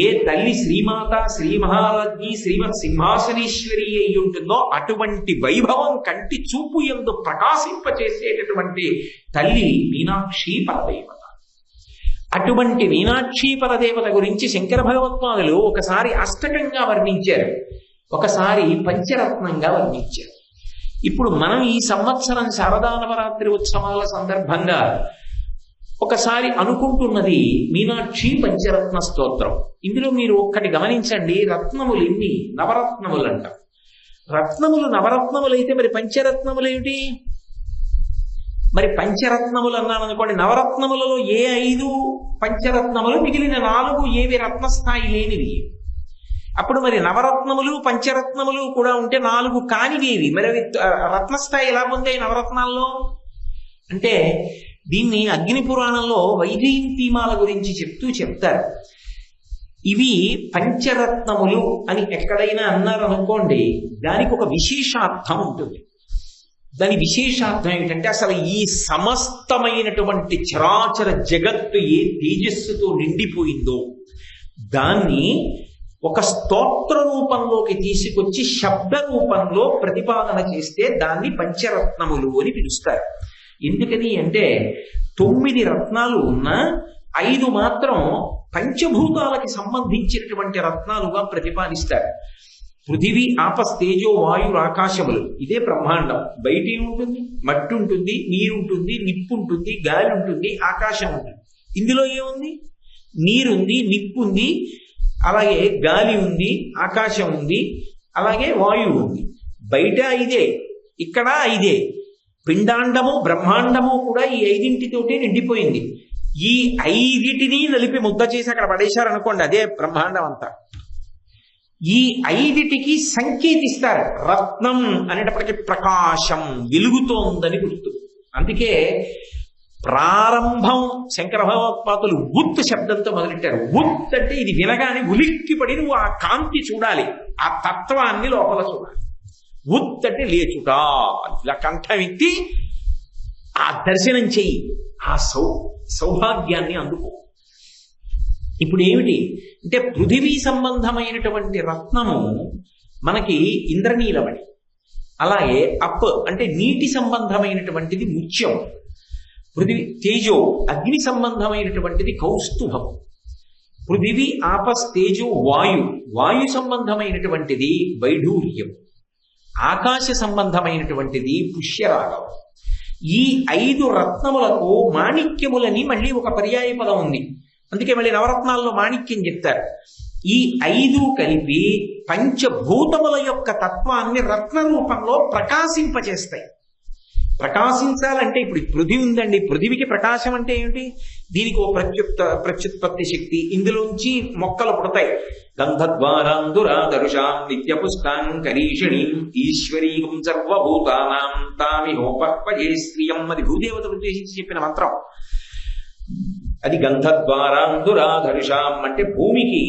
ఏ తల్లి శ్రీమాత, శ్రీ మహారాజ్ఞి, శ్రీమత్ సింహాసనేశ్వరి అయి ఉంటుందో అటువంటి వైభవం కంటి చూపు యందు ప్రకాశింపచేసేటటువంటి తల్లి మీనాక్షి పరదేవత. అటువంటి మీనాక్షి పరదేవత గురించి శంకర భగవత్పాదులు ఒకసారి అష్టకంగా వర్ణించారు, ఒకసారి పంచరత్నంగా వర్ణించారు. ఇప్పుడు మనం ఈ సంవత్సరం శారదా నవరాత్రి ఉత్సవాల సందర్భంగా ఒకసారి అనుకుంటున్నది మీనాక్షి పంచరత్న స్తోత్రం. ఇందులో మీరు ఒక్కటి గమనించండి, రత్నములు ఎన్ని? నవరత్నములు అంట. రత్నములు నవరత్నములు అయితే మరి పంచరత్నములు ఏమిటి? మరి పంచరత్నములు అన్నాను అనుకోండి, నవరత్నములలో ఏ 5 పంచరత్నములు, మిగిలిన 4 ఏవి రత్నస్థాయి లేనివి. అప్పుడు మరి నవరత్నములు పంచరత్నములు కూడా ఉంటే 4 కానివేవి, మరి అవి రత్నస్థాయి ఎలా పొందాయి నవరత్నాల్లో అంటే? దీన్ని అగ్ని పురాణంలో వైజయంతిమాల గురించి చెప్తారు. ఇవి పంచరత్నములు అని ఎక్కడైనా అన్నారనుకోండి, దానికి ఒక విశేషార్థం ఉంటుంది. దాని విశేషార్థం ఏమిటంటే అసలు ఈ సమస్తమైనటువంటి చరాచర జగత్తు ఏ తేజస్సుతో నిండిపోయిందో దాన్ని ఒక స్తోత్ర రూపంలోకి తీసుకొచ్చి శబ్ద రూపంలో ప్రతిపాదన చేస్తే దాన్ని పంచరత్నములు అని పిలుస్తారు. ఎందుకని అంటే 9 రత్నాలు ఉన్నా 5 మాత్రం పంచభూతాలకి సంబంధించినటువంటి రత్నాలుగా ప్రతిపాదిస్తారు. పృథివీ, ఆపస్, తేజో, వాయు, ఆకాశములు, ఇదే బ్రహ్మాండం. బయట ఏముంటుంది? మట్టి ఉంటుంది, నీరు ఉంటుంది, నిప్పు ఉంటుంది, గాలి ఉంటుంది, ఆకాశం ఉంటుంది. ఇందులో ఏముంది? నీరుంది, నిప్పు ఉంది, అలాగే గాలి ఉంది, ఆకాశం ఉంది, అలాగే వాయువు ఉంది. బయట ఇదే, ఇక్కడ ఇదే. పిండాండము బ్రహ్మాండము కూడా ఈ 5 నిండిపోయింది. ఈ 5 నలిపి ముద్ద చేసి అక్కడ పడేశారనుకోండి, అదే బ్రహ్మాండం అంతా. ఈ 5 సంకేతిస్తారు. రత్నం అనేటప్పటికీ ప్రకాశం, వెలుగుతోందని గుర్తు. అందుకే ప్రారంభం శంకర భగవత్పాదులు ఉత్ శబ్దంతో మొదలెట్టారు. ఉత్ అంటే ఇది వినగానే ఉలిక్కిపడి నువ్వు ఆ కాంతి చూడాలి, ఆ తత్వాన్ని లోపల చూడాలి. ఉత్ అంటే లేచుట, ఇలా కంఠం ఎత్తి ఆ దర్శనం చెయ్యి, ఆ సౌభాగ్యాన్ని అందుకో. ఇప్పుడు ఏమిటి అంటే పృథివీ సంబంధమైనటువంటి రత్నము మనకి ఇంద్రనీలమణి, అలాగే అప్ అంటే నీటి సంబంధమైనటువంటిది ముత్యం, పృథివీ తేజో అగ్ని సంబంధమైనటువంటిది కౌస్తుభం, పృథివీ ఆపస్ తేజో వాయు వాయు సంబంధమైనటువంటిది వైఢూర్యం, ఆకాశ సంబంధమైనటువంటిది పుష్యరాగం. ఈ 5 రత్నములకు మాణిక్యములని మళ్ళీ ఒక పర్యాయ పదం ఉంది. అందుకే మళ్ళీ నవరత్నాల్లో మాణిక్యం చెప్తారు. ఈ 5 కలిపి పంచభూతముల యొక్క తత్వాన్ని రత్న రూపంలో ప్రకాశింపచేస్తాయి. ప్రకాశించాలంటే ఇప్పుడు పృథివీ ఉందండి, పృథివికి ప్రకాశం అంటే ఏమిటి? దీనికి ఓ ప్రత్యుత్పత్తి శక్తి, ఇందులోంచి మొక్కలు పుడతాయి. గంధద్వారాంధురాదరుషాం నిత్య పుష్టాం కరీషిణీం ఈశ్వరీం సర్వభూతానాం తామిహోపక్వజే శ్రియం. అది భూదేవతను ఉద్దేశించి చెప్పిన మంత్రం. అది గంధద్వారాంధురాధరుషాం అంటే భూమికి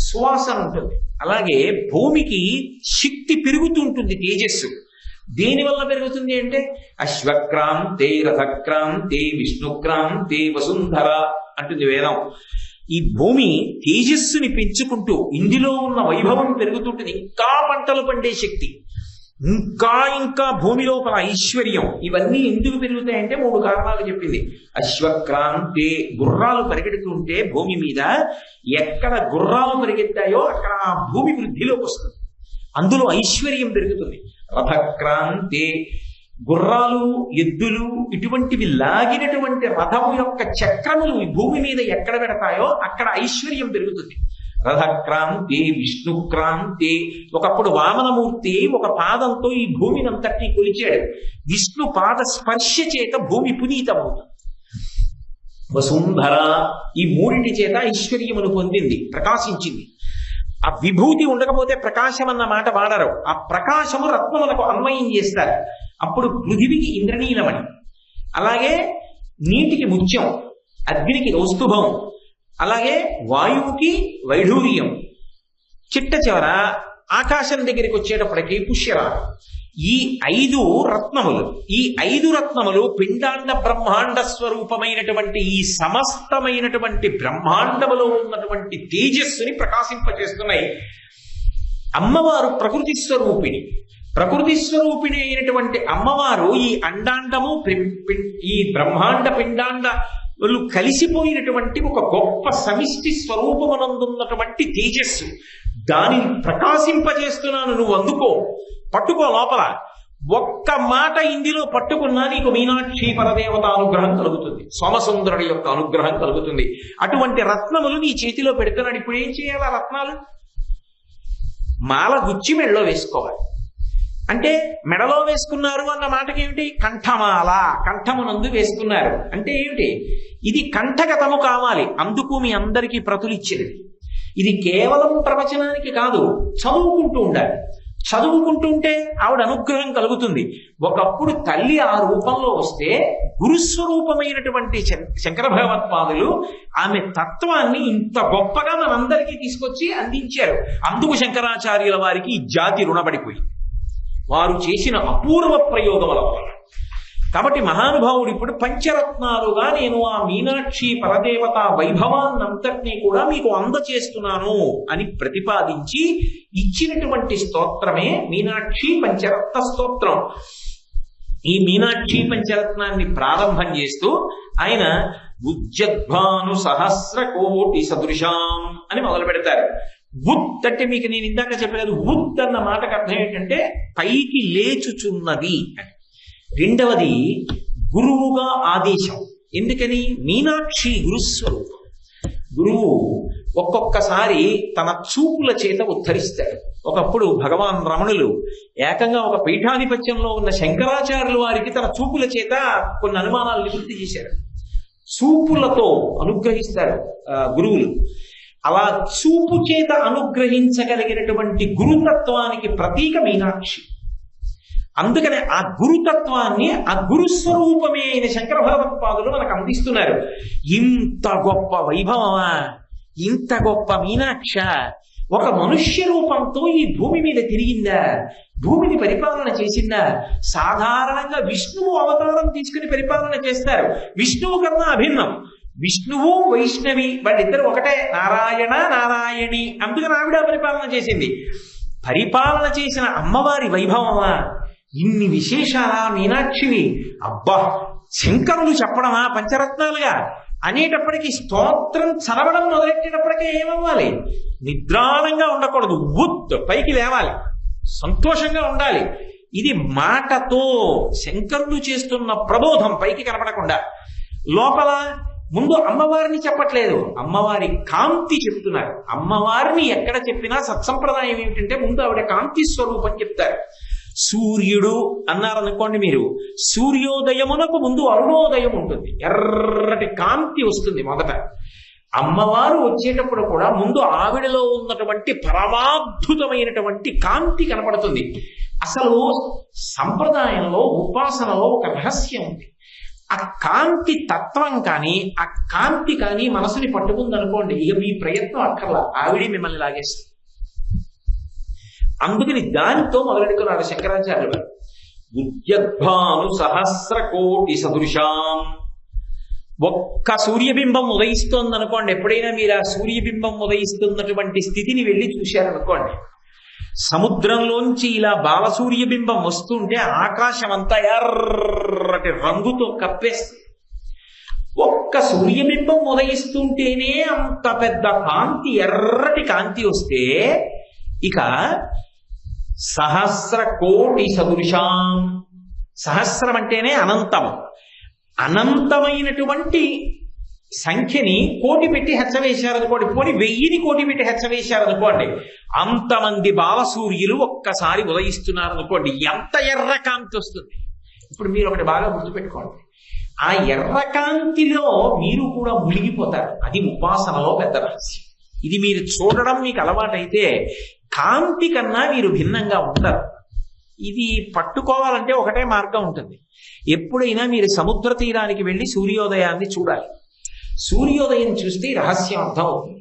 సువాసన ఉంటుంది. అలాగే భూమికి శక్తి పెరుగుతూ ఉంటుంది, తేజస్సు. దేనివల్ల పెరుగుతుంది అంటే అశ్వక్రాంతే రథక్రాంతే విష్ణుక్రాంతే వసుంధర అంటుంది వేదం. ఈ భూమి తేజస్సుని పెంచుకుంటూ ఇందులో ఉన్న వైభవం పెరుగుతుంటుంది. ఇంకా పంటలు పండే శక్తి, ఇంకా ఇంకా భూమి లోపల ఐశ్వర్యం, ఇవన్నీ ఎందుకు పెరుగుతాయంటే 3 కారణాలు చెప్పింది. అశ్వక్రాంతే గుర్రాలు పరిగెడుతుంటే భూమి మీద ఎక్కడ గుర్రాలు పరిగెత్తాయో అక్కడ ఆ భూమి వృద్ధిలోకి వస్తుంది, అందులో ఐశ్వర్యం పెరుగుతుంది. రథక్రాంతే గుర్రాలు ఎద్దులు ఇటువంటివి లాగినటువంటి రథము యొక్క చక్రములు భూమి మీద ఎక్కడ పెడతాయో అక్కడ ఐశ్వర్యం పెరుగుతుంది. రథక్రాంతే విష్ణుక్రాంతే. ఒకప్పుడు వామనమూర్తి ఒక పాదంతో ఈ భూమిని అంతటినీ కొలిచాడు. విష్ణు పాద స్పర్శ చేత భూమి పునీతమవుతుంది. వసుంధర ఈ 3 చేత ఐశ్వర్యమును పొందింది, ప్రకాశించింది. ఆ విభూతి ఉండకపోతే ప్రకాశం అన్న మాట వాడరు. ఆ ప్రకాశము రత్నములకు అన్వయం చేస్తారు. అప్పుడు పృథివికి ఇంద్రనీలమణి, అలాగే నీటికి ముత్యం, అగ్నికి కౌస్తుభం, అలాగే వాయువుకి వైఢూర్యం, చిట్ట చివర ఆకాశం దగ్గరికి వచ్చేటప్పటికి పుష్యరాగం. ఈ 5 రత్నములు, ఈ 5 రత్నములు పిండాండ బ్రహ్మాండ స్వరూపమైనటువంటి ఈ సమస్తమైనటువంటి బ్రహ్మాండములో ఉన్నటువంటి తేజస్సుని ప్రకాశింపచేస్తున్నాయి. అమ్మవారు ప్రకృతి స్వరూపిణి. ప్రకృతి స్వరూపిణి అయినటువంటి అమ్మవారు ఈ అండాండము ఈ బ్రహ్మాండ పిండాండ కలిసిపోయినటువంటి ఒక గొప్ప సమిష్టి స్వరూపమునందున్నటువంటి తేజస్సు. దానిని ప్రకాశింపజేస్తున్నాను, నువ్వు అందుకో, పట్టుకో. లోపల ఒక్క మాట ఇందులో పట్టుకున్నా నీకు మీనాక్షి పరదేవత అనుగ్రహం కలుగుతుంది, సోమసుందరుడి యొక్క అనుగ్రహం కలుగుతుంది. అటువంటి రత్నములు నీ చేతిలో పెడుతున్నాడు. ఇప్పుడు ఏం చేయాలి? ఆ రత్నాలు మాల గుచ్చి మెడలో వేసుకోవాలి. అంటే మెడలో వేసుకున్నారు అన్న మాటకి ఏమిటి? కంఠమాల, కంఠమునందు వేసుకున్నారు అంటే ఏమిటి? ఇది కంఠగతము కావాలి. అందుకు మీ అందరికీ ప్రతులిచ్చేది. ఇది కేవలం ప్రవచనానికి కాదు, చదువుకుంటూ ఉండాలి. చదువుకుంటుంటే ఆవిడ అనుగ్రహం కలుగుతుంది. ఒకప్పుడు తల్లి ఆ రూపంలో వస్తే గురుస్వరూపమైనటువంటి శంకర భగవత్పాదులు ఆమె తత్వాన్ని ఇంత గొప్పగా మనందరికీ తీసుకొచ్చి అందించారు. అందుకు శంకరాచార్యుల వారికి ఈ జాతి రుణపడిపోయింది, వారు చేసిన అపూర్వ ప్రయోగముల వల్ల. కాబట్టి మహానుభావుడు ఇప్పుడు పంచరత్నాలుగా నేను ఆ మీనాక్షి పరదేవత వైభవాన్నంతటినీ కూడా మీకు అందచేస్తున్నాను అని ప్రతిపాదించి ఇచ్చినటువంటి స్తోత్రమే మీనాక్షి పంచరత్న స్తోత్రం. ఈ మీనాక్షి పంచరత్నాన్ని ప్రారంభం చేస్తూ ఆయన ఉజ్జద్భాను సహస్ర కోటి సదృశాం అని మొదలు పెడతారు. ఉత్ అంటే మీకు నేను ఇందాక చెప్పలేదు, ఉత్ అన్న మాటకు అర్థం ఏంటంటే పైకి లేచుచున్నది అని. రెండవది గురువుగా ఆదేశం. ఎందుకని? మీనాక్షి గురుస్వరూపం. గురువు ఒక్కొక్కసారి తన చూపుల చేత ఉద్ధరిస్తాడు. ఒకప్పుడు భగవాన్ రమణులు ఏకంగా ఒక పీఠాధిపత్యంలో ఉన్న శంకరాచార్యుల వారికి తన చూపుల చేత కొన్ని అనుమానాలు నివృత్తి చేశారు. చూపులతో అనుగ్రహిస్తారు గురువులు. అలా చూపు చేత అనుగ్రహించగలిగినటువంటి గురుతత్వానికి ప్రతీక మీనాక్షి. అందుకనే ఆ గురుతత్వాన్ని, ఆ గురుస్వరూపమే అయిన శంకర భగవత్పాదులు మనకు అందిస్తున్నారు. ఇంత గొప్ప వైభవమా, ఇంత గొప్ప మీనాక్ష ఒక మనుష్య రూపంతో ఈ భూమి మీద తిరిగిందా, భూమిని పరిపాలన చేసిందా? సాధారణంగా విష్ణువు అవతారం తీసుకుని పరిపాలన చేస్తారు. విష్ణువు కన్నా అభిన్నం. విష్ణువు వైష్ణవి వాళ్ళిద్దరు ఒకటే, నారాయణ నారాయణి. అందుకని ఆవిడ పరిపాలన చేసింది. పరిపాలన చేసిన అమ్మవారి వైభవమా, ఇన్ని విశేషాలా మీనాక్షివి? అబ్బా, శంకరులు చెప్పడమా పంచరత్నాలుగా అనేటప్పటికీ స్తోత్రం చదవడం మొదలెట్టేటప్పటికే ఏమవ్వాలి? నిద్రాణంగా ఉండకూడదు, ఉత్ పైకి లేవాలి, సంతోషంగా ఉండాలి. ఇది మాటతో శంకరులు చేస్తున్న ప్రబోధం పైకి కనపడకుండా లోపల ముందు అమ్మవారిని చెప్పట్లేదు, అమ్మవారి కాంతి చెప్తున్నారు. అమ్మవారిని ఎక్కడ చెప్పినా సత్సంప్రదాయం ఏమిటంటే ముందు ఆవిడ కాంతి స్వరూపం చెప్తారు. సూర్యుడు అన్నారనుకోండి, మీరు సూర్యోదయమునకు ముందు అరుణోదయం ఉంటుంది, ఎర్రటి కాంతి వస్తుంది మొదట. అమ్మవారు వచ్చేటప్పుడు కూడా ముందు ఆవిడలో ఉన్నటువంటి పరమాద్భుతమైనటువంటి కాంతి కనపడుతుంది. అసలు సంప్రదాయంలో ఉపాసనలో ఒక రహస్యం ఉంది. ఆ కాంతి తత్వం కానీ ఆ కాంతి కానీ మనసుని పట్టుకుందనుకోండి, ఇక మీ ప్రయత్నం అక్కర్లా, ఆవిడే మిమ్మల్ని లాగేస్తుంది. అందుకని దానితో మొదలెడుకున్నాడు శంకరాచార్యులు గారు. ఉద్యద్భాను సహస్ర కోటి సదృశాం. ఒక్క సూర్యబింబం ఉదయిస్తోంది అనుకోండి, ఎప్పుడైనా మీరు ఆ సూర్యబింబం ఉదయిస్తున్నటువంటి స్థితిని వెళ్ళి చూశారనుకోండి, సముద్రంలోంచి ఇలా బాలసూర్యబింబం వస్తుంటే ఆకాశం అంతా ఎర్రటి రంగుతో కప్పేస్తుంది. ఒక్క సూర్యబింబం ఉదయిస్తుంటేనే అంత పెద్ద కాంతి, ఎర్రటి కాంతి వస్తే ఇక సహస్ర కోటి సదృశాం. సహస్రం అంటేనే అనంతము. అనంతమైనటువంటి సంఖ్యని కోటి పెట్టి హెచ్చవేశారనుకోండి, పోనీ 1000ని కోటి పెట్టి హెచ్చవేశారనుకోండి, అంతమంది బాలసూర్యులు ఒక్కసారి ఉదయిస్తున్నారనుకోండి, ఎంత ఎర్ర కాంతి వస్తుంది. ఇప్పుడు మీరు ఒకటి బాగా గుర్తుపెట్టుకోండి, ఆ ఎర్రకాంతిలో మీరు కూడా మునిగిపోతారు. అది ఉపాసనలో పెద్ద రహస్యం. ఇది మీరు చూడడం మీకు అలవాటైతే కాంతి కన్నా మీరు భిన్నంగా ఉంటారు. ఇది పట్టుకోవాలంటే ఒకటే మార్గం ఉంటుంది. ఎప్పుడైనా మీరు సముద్ర తీరానికి వెళ్ళి సూర్యోదయాన్ని చూడాలి. సూర్యోదయం చూస్తే రహస్యం అర్థం అవుతుంది.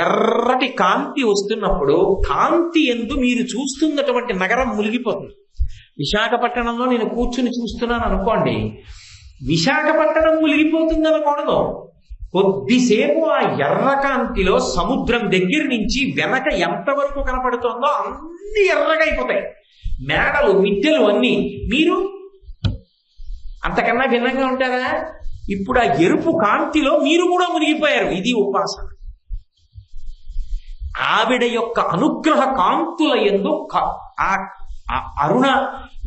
ఎర్రటి కాంతి వస్తున్నప్పుడు కాంతి యందు మీరు చూస్తున్నటువంటి నగరం మునిగిపోతుంది. విశాఖపట్నంలో నేను కూర్చుని చూస్తున్నాను అనుకోండి, విశాఖపట్నం మునిగిపోతుంది అనకూడదు. కొద్దిసేపు ఆ ఎర్రకాంతిలో సముద్రం దగ్గర నుంచి వెనక ఎంతవరకు కనపడుతోందో అన్ని ఎర్రగా అయిపోతాయి, మేడలు మిద్దెలు అన్ని. మీరు అంతకన్నా భిన్నంగా ఉంటారా? ఇప్పుడు ఆ ఎరుపు కాంతిలో మీరు కూడా మునిగిపోయారు. ఇది ఉపాసన. ఆవిడ యొక్క అనుగ్రహ కాంతుల యందు అరుణ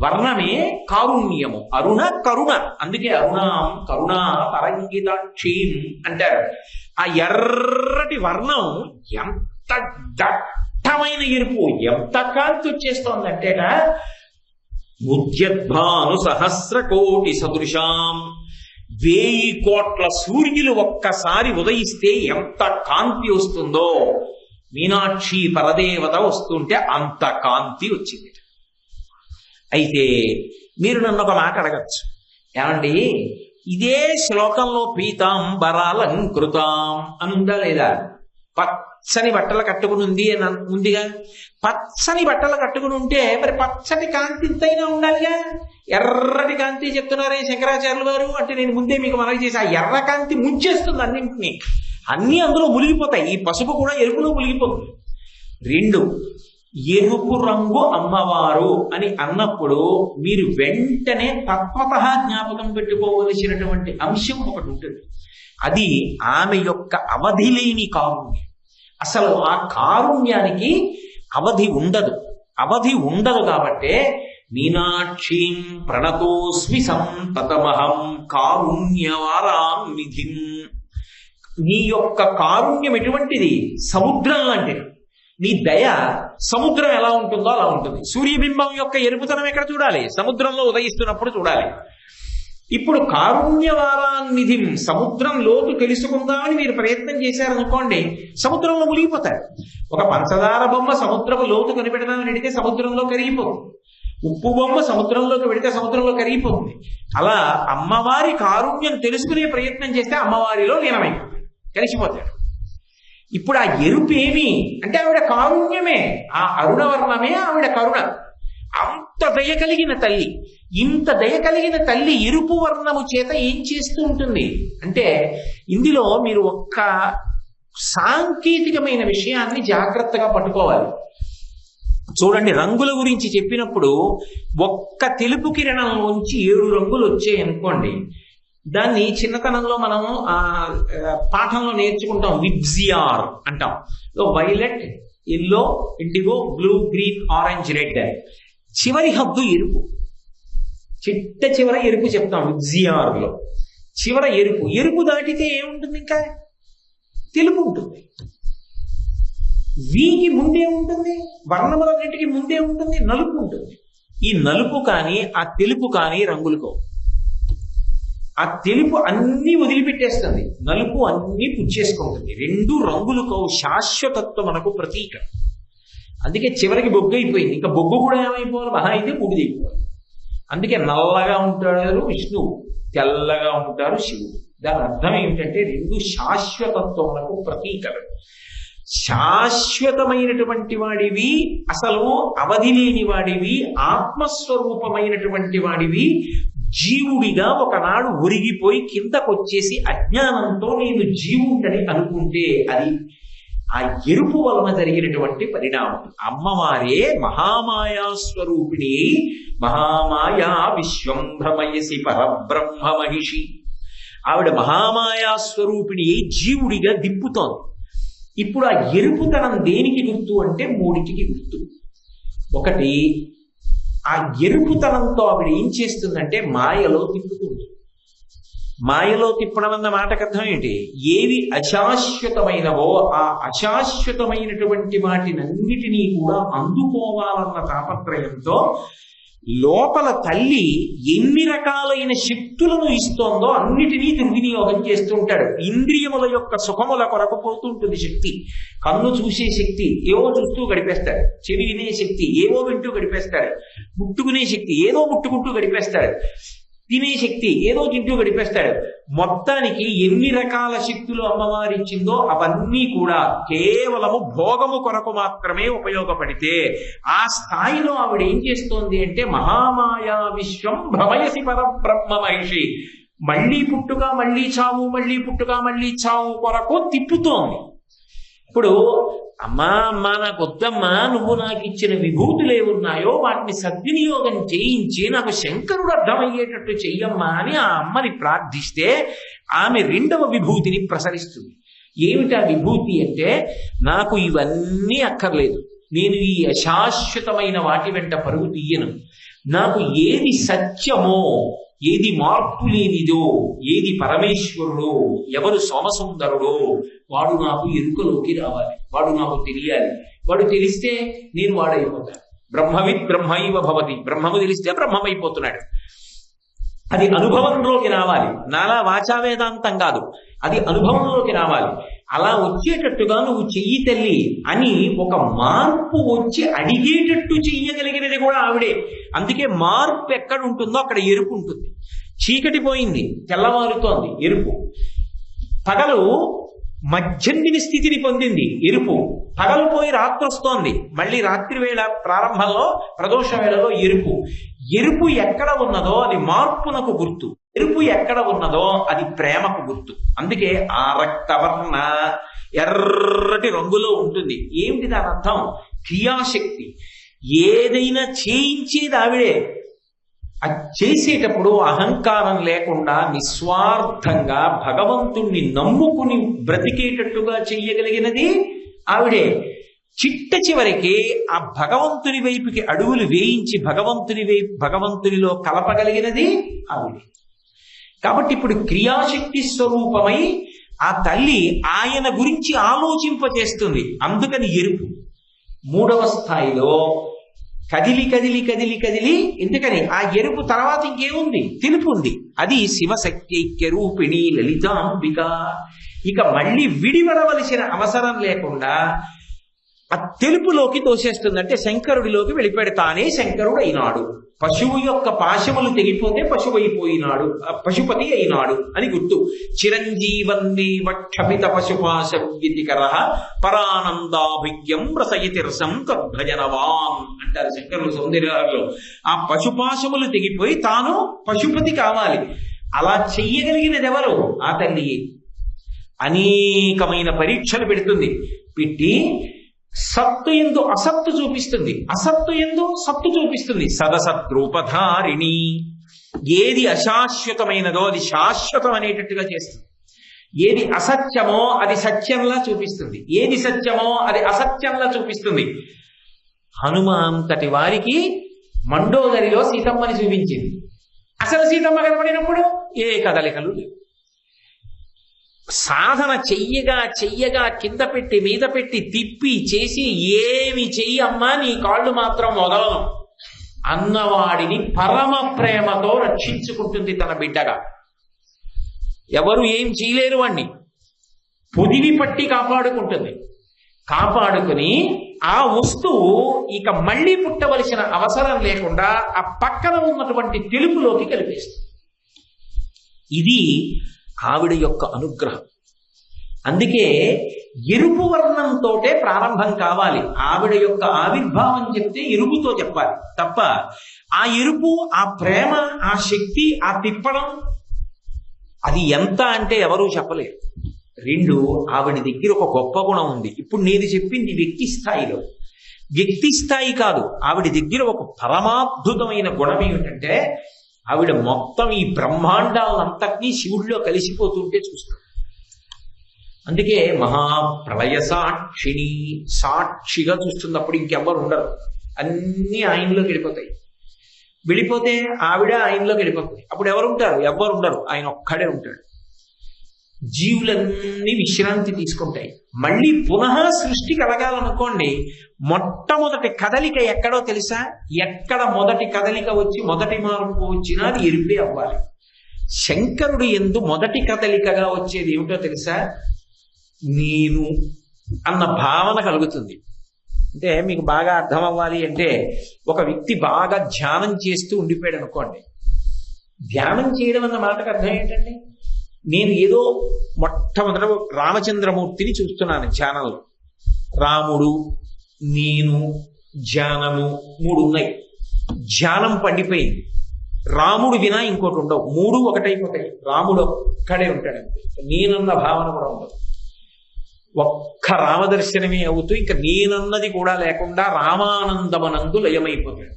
వర్ణమే కారుణ్యము. అరుణ కరుణ, అందుకే అరుణాం కరుణా తరంగితాక్షీం అంటారు. ఆ ఎర్రటి వర్ణం ఎంత దట్టమైన ఎరుపు, ఎంత కాంతి వచ్చేస్తోందంటేట ఉద్యద్భాను సహస్ర కోటి సదృశాం. 1000 కోట్ల సూర్యులు ఒక్కసారి ఉదయిస్తే ఎంత కాంతి వస్తుందో, మీనాక్షి పరదేవత వస్తుంటే అంత కాంతి వచ్చింది. అయితే మీరు నన్ను ఒక మాట అడగచ్చు, ఏమండి ఇదే శ్లోకంలో పీతాంబరాలంకృతాం అని ఉందా లేదా? పచ్చని బట్టలు కట్టుకుని ఉంది అని ఉందిగా. పచ్చని బట్టలు కట్టుకుని ఉంటే మరి పచ్చటి కాంతి ఇంతైనా ఉండాలిగా. ఎర్రటి కాంతి చెప్తున్నారే శంకరాచార్యులు గారు అంటే నేను ముందే మీకు మనవి చేసి, ఆ ఎర్ర కాంతి ముంచేస్తుంది అన్నింటినీ, అన్నీ అందులో మునిగిపోతాయి. ఈ పసుపు కూడా ఎరుపులో మునిగిపోతుంది. 2 ఎరుపు రంగు అమ్మవారు అని అన్నప్పుడు మీరు వెంటనే తత్వత జ్ఞాపకం పెట్టుకోవలసినటువంటి అంశం ఒకటి ఉంటుంది. అది ఆమె యొక్క అవధి లేని కారుణ్యం. అసలు ఆ కారుణ్యానికి అవధి ఉండదు. అవధి ఉండదు కాబట్టే మీనాక్షీం ప్రణతోస్మి సంతతమహం కారుణ్యవారాం నిధిం. నీ యొక్క కారుణ్యం ఎటువంటిది? సముద్రం లాంటిది. నీ దయ సముద్రం ఎలా ఉంటుందో అలా ఉంటుంది. సూర్యబింబం యొక్క ఎరుపుతనం ఎక్కడ చూడాలి? సముద్రంలో ఉదయిస్తున్నప్పుడు చూడాలి. ఇప్పుడు కారుణ్యవారాన్నిధిం, సముద్రం లోతు తెలుసుకుందామని మీరు ప్రయత్నం చేశారనుకోండి, సముద్రంలో మునిగిపోతారు. ఒక పంచదార బొమ్మ సముద్రపు లోతు కనిపెడదామని అడిగితే సముద్రంలో కరిగిపోతుంది. ఉప్పు బొమ్మ సముద్రంలోకి పెడితే సముద్రంలో కరిగిపోతుంది. అలా అమ్మవారి కారుణ్యం తెలుసుకునే ప్రయత్నం చేస్తే అమ్మవారిలో లీనమైపోతాడు, కలిసిపోతాడు. ఇప్పుడు ఆ ఎరుపు ఏమి అంటే ఆవిడ కారుణ్యమే, ఆ అరుణవర్ణమే ఆవిడ కరుణ. అంత దయ కలిగిన తల్లి, ఇంత దయ కలిగిన తల్లి ఎరుపు వర్ణము చేత ఏం చేస్తూ ఉంటుంది అంటే, ఇందులో మీరు ఒక్క సాంకేతికమైన విషయాన్ని జాగ్రత్తగా పట్టుకోవాలి. చూడండి, రంగుల గురించి చెప్పినప్పుడు ఒక్క తెలుపు కిరణంలోంచి 7 రంగులు వచ్చాయి అనుకోండి, దాన్ని చిన్నతనంలో మనం పాఠంలో నేర్చుకుంటాం, విబ్జిఆర్ అంటాం. Violet, yellow, IndiGo, blue, green, orange, red. చివరి హద్దు ఎరుపు, చిట్ట చివర ఎరుపు చెప్తాం విబ్జిఆర్ లో. చివర ఎరుపు. ఎరుపు దాటితే ఏముంటుంది? ఇంకా తెలుపు ఉంటుంది. వీకి ముందే ఉంటుంది, వర్ణములన్నిటికీ ముందే ఉంటుంది నలుపు ఉంటుంది. ఈ నలుపు కానీ ఆ తెలుపు కానీ రంగులుకో. ఆ తెలుపు అన్ని వదిలిపెట్టేస్తుంది, నలుపు అన్ని పుచ్చేసుకుంటుంది. రెండు రంగులుకో. శాశ్వతత్వం మనకు ప్రతీక. అందుకే చివరికి బొగ్గు అయిపోయింది. ఇంకా బొగ్గు కూడా ఏమైపోవాలి? మహా అయితే బూడిదైపోవాలి. అందుకే నల్లగా ఉంటాడు విష్ణువు, తెల్లగా ఉంటారు శివుడు. దాని అర్థం ఏమిటంటే రెండు శాశ్వతత్వములకు ప్రతీకలు. శాశ్వతమైనటువంటి వాడివి, అసలు అవధి లేని వాడివి, ఆత్మస్వరూపమైనటువంటి వాడివి జీవుడిగా ఒకనాడు ఒరిగిపోయి కిందకొచ్చేసి అజ్ఞానంతో నేను జీవుడని అనుకుంటే అది ఆ ఎరుపు వలన జరిగినటువంటి పరిణామం. అమ్మవారే మహామాయా స్వరూపిణి. మహామాయా విశ్వం భ్రమయసి పరబ్రహ్మ మహిషి. ఆవిడ మహామాయా స్వరూపిణి జీవుడిగా దిప్పుతోంది. ఇప్పుడు ఆ ఎరుపుతనం దేనికి గుర్తు అంటే మూడిటికి గుర్తు. ఒకటి, ఆ ఎరుపుతనంతో ఆవిడ ఏం చేస్తుందంటే మాయలో తిప్పుతుంది. మాయలో తిప్పడం అన్న మాటకు అర్థం ఏంటి? ఏవి అశాశ్వతమైనవో ఆ అశాశ్వతమైనటువంటి వాటినన్నిటినీ కూడా అందుకోవాలన్న తాపత్రయంతో లోపల తల్లి ఎన్ని రకాలైన శక్తులను ఇస్తోందో అన్నిటినీ దుర్వినియోగం చేస్తుంటాడు. ఇంద్రియముల యొక్క సుఖముల కొరకు పోతుంటుంది శక్తి. కన్ను చూసే శక్తి ఏవో చూస్తూ గడిపేస్తాడు, చెవి వినే శక్తి ఏవో వింటూ గడిపేస్తాడు, ముట్టుకునే శక్తి ఏదో ముట్టుకుంటూ గడిపేస్తాడు, తినే శక్తి ఏదో తింటూ గడిపేస్తాడు. మొత్తానికి ఎన్ని రకాల శక్తులు అమ్మవారి ఇచ్చిందో అవన్నీ కూడా కేవలము భోగము కొరకు మాత్రమే ఉపయోగపడితే ఆ స్థాయిలో ఆవిడ ఏం చేస్తోంది అంటే మహామాయా విశ్వం భ్రమయసి పరబ్రహ్మ మహిషి. మళ్ళీ పుట్టుక మళ్ళీ చావు, మళ్ళీ పుట్టుక మళ్ళీ చావు కొరకు తిప్పుతోంది. ఇప్పుడు అమ్మా నాకు వద్దమ్మా, నువ్వు నాకు ఇచ్చిన విభూతులు ఏమున్నాయో వాటిని సద్వినియోగం చేయించి నాకు శంకరుడు అర్థమయ్యేటట్టు చెయ్యమ్మా అని ఆ అమ్మని ప్రార్థిస్తే ఆమె రెండవ విభూతిని ప్రసరిస్తుంది. ఏమిటా విభూతి అంటే, నాకు ఇవన్నీ అక్కర్లేదు, నేను ఈ అశాశ్వతమైన వాటి వెంట పరుగు తీయను. నాకు ఏది సత్యమో, ఏది మార్పు లేనిదో, ఏది పరమేశ్వరుడో, ఎవరు సోమసుందరుడో వాడు నాకు ఎరుకలోకి రావాలి, వాడు నాకు తెలియాలి. వాడు తెలిస్తే నేను వాడైపోతాను. బ్రహ్మవిత్ బ్రహ్మైవ భవతి. బ్రహ్మము తెలిస్తే బ్రహ్మమైపోతున్నాడు. అది అనుభవంలోకి రావాలి. నాలా వాచా వేదాంతం కాదు, అది అనుభవంలోకి రావాలి. అలా వచ్చేటట్టుగా నువ్వు చెయ్యి తల్లి అని ఒక మార్పు వచ్చి అడిగేటట్టు చెయ్యగలిగినది కూడా ఆవిడే. అందుకే మార్పు ఎక్కడ ఉంటుందో అక్కడ ఎరుపు ఉంటుంది. చీకటి పోయింది, తెల్లవారుతోంది, ఎరుపు. పగలు మధ్యందిని స్థితిని పొందింది, ఎరుపు. పగలు పోయి రాత్రి వస్తోంది, మళ్ళీ రాత్రి వేళ ప్రారంభంలో ప్రదోష వేళలో ఎరుపు. ఎరుపు ఎక్కడ ఉన్నదో అది మార్పునకు గుర్తు, ఎరుపు ఎక్కడ ఉన్నదో అది ప్రేమకు గుర్తు. అందుకే ఆ రక్తవర్ణ ఎర్రటి రంగులో ఉంటుంది. ఏమిటి దాని అర్థం? క్రియాశక్తి. ఏదైనా చేయించేది ఆవిడే. అది చేసేటప్పుడు అహంకారం లేకుండా నిస్వార్థంగా భగవంతుణ్ణి నమ్ముకుని బ్రతికేటట్టుగా చెయ్యగలిగినది ఆవిడే. చిట్ట చివరికి ఆ భగవంతుని వైపుకి అడుగులు వేయించి భగవంతునిలో కలపగలిగినది ఆవిడే. కాబట్టి ఇప్పుడు క్రియాశక్తి స్వరూపమై ఆ తల్లి ఆయన గురించి ఆలోచింపజేస్తుంది. అందుకని ఎరుపు. మూడవ స్థాయిలో కదిలి కదిలి కదిలి కదిలి, ఎందుకని ఆ ఎరుపు తర్వాత ఇంకేముంది? తెలుపు ఉంది. అది శివశక్త్యైక్య రూపిణి లలితాంబిక. ఇక మళ్ళీ విడివడవలసిన అవసరం లేకుండా ఆ తెలుపులోకి తోసేస్తుంది. అంటే శంకరుడిలోకి వెళ్ళిపెడతానే శంకరుడు అయినాడు. పశువు యొక్క పాశములు తెగిపోతే పశువైపోయినాడు, పశుపతి అయినాడు అని గుర్తు. చిరంజీవన్నేవ క్షపిత పశుపాశ వ్యతికర పరానందాభిజ్ఞం రసయతి రసం తద్భజనవాన్ అంటారు శంకరులు సౌందర్యాలలో. ఆ పశుపాశములు తెగిపోయి తాను పశుపతి కావాలి. అలా చెయ్యగలిగినది ఎవరు? ఆ తల్లి. అనేకమైన పరీక్షలు పెడుతుంది. పెట్టి సత్తు ఎందు అసత్తు చూపిస్తుంది, అసత్తు ఎందు సత్తు చూపిస్తుంది. సదసద్రూపధారిణి. ఏది అశాశ్వతమైనదో అది శాశ్వతం అనేటట్టుగా చేస్తుంది. ఏది అసత్యమో అది సత్యంలా చూపిస్తుంది, ఏది సత్యమో అది అసత్యంలా చూపిస్తుంది. హనుమంతటి వారికి మండోదరిలో సీతమ్మని చూపించింది. అసలు సీతమ్మ కనపడినప్పుడు ఏ కదలికలు లేవు. సాధన చెయ్యగా కింద పెట్టి మీద పెట్టి తిప్పి చేసి ఏమి చెయ్యమ్మా నీ కాళ్ళు మాత్రం వదలను అన్నవాడిని పరమ ప్రేమతో రక్షించుకుంటుంది తన బిడ్డగా. ఎవరు ఏం చేయలేరు వాణ్ణి పొదివి పట్టి కాపాడుకుంటుంది. కాపాడుకుని ఆ వస్తువు ఇక మళ్ళీ పుట్టవలసిన అవసరం లేకుండా ఆ పక్కన ఉన్నటువంటి తెలుపులోకి కలిపేస్తుంది. ఇది ఆవిడ యొక్క అనుగ్రహం. అందుకే ఎరుపు వర్ణంతోటే ప్రారంభం కావాలి. ఆవిడ యొక్క ఆవిర్భావం చెప్తే ఎరుపుతో చెప్పాలి తప్ప ఆ ఎరుపు, ఆ ప్రేమ, ఆ శక్తి, ఆ తిప్పడం అది ఎంత అంటే ఎవరూ చెప్పలేరు. రెండు, ఆవిడ దగ్గర ఒక గొప్ప గుణం ఉంది. ఇప్పుడు నేను చెప్పింది వ్యక్తి స్థాయిలో, వ్యక్తి స్థాయి కాదు. ఆవిడ దగ్గర ఒక పరమాద్భుతమైన గుణం ఏమిటంటే ఆవిడ మొత్తం ఈ బ్రహ్మాండాలంతటినీ శివుడిలో కలిసిపోతుంటే చూస్తాడు. అందుకే మహాప్రళయ సాక్షిని, సాక్షిగా చూస్తున్నప్పుడు ఇంకెవ్వరు ఉండరు, అన్నీ ఆయనలోకి వెళ్ళిపోతాయి. వెళ్ళిపోతే ఆవిడ ఆయనలోకి వెళ్ళిపోతుంది. అప్పుడు ఎవరు ఉంటారు? ఎవ్వరు ఉండరు, ఆయన ఒక్కడే ఉంటాడు. జీవులన్నీ విశ్రాంతి తీసుకుంటాయి. మళ్ళీ పునః సృష్టి కలగాలనుకోండి, మొట్టమొదటి కదలిక ఎక్కడో తెలుసా? ఎక్కడ మొదటి కదలిక వచ్చి మొదటి మార్పు వచ్చినా అది ఎరుపే అవ్వాలి. శంకరుడు యందు మొదటి కదలికగా వచ్చేది ఏమిటో తెలుసా? నేను అన్న భావన కలుగుతుంది. అంటే మీకు బాగా అర్థం అవ్వాలి అంటే, ఒక వ్యక్తి బాగా ధ్యానం చేస్తూ ఉండిపోయాడు అనుకోండి. ధ్యానం చేయడం అన్న మాటకు అర్థం ఏంటండి? నేను ఏదో మొట్టమొదట రామచంద్రమూర్తిని చూస్తున్నాను ధ్యానంలో. రాముడు, నేను, ధ్యానము మూడు ఉన్నాయి. ధ్యానం పండిపోయింది. రాముడు వినా ఇంకోటి ఉండవు, మూడు ఒకటైపోతాయి. రాముడు ఒక్కడే ఉంటాడు అంతే. నేనన్న భావన కూడా ఉండదు. ఒక్క రామదర్శనమే అవుతూ ఇంకా నేనన్నది కూడా లేకుండా రామానందమనందు లయమైపోతాడు.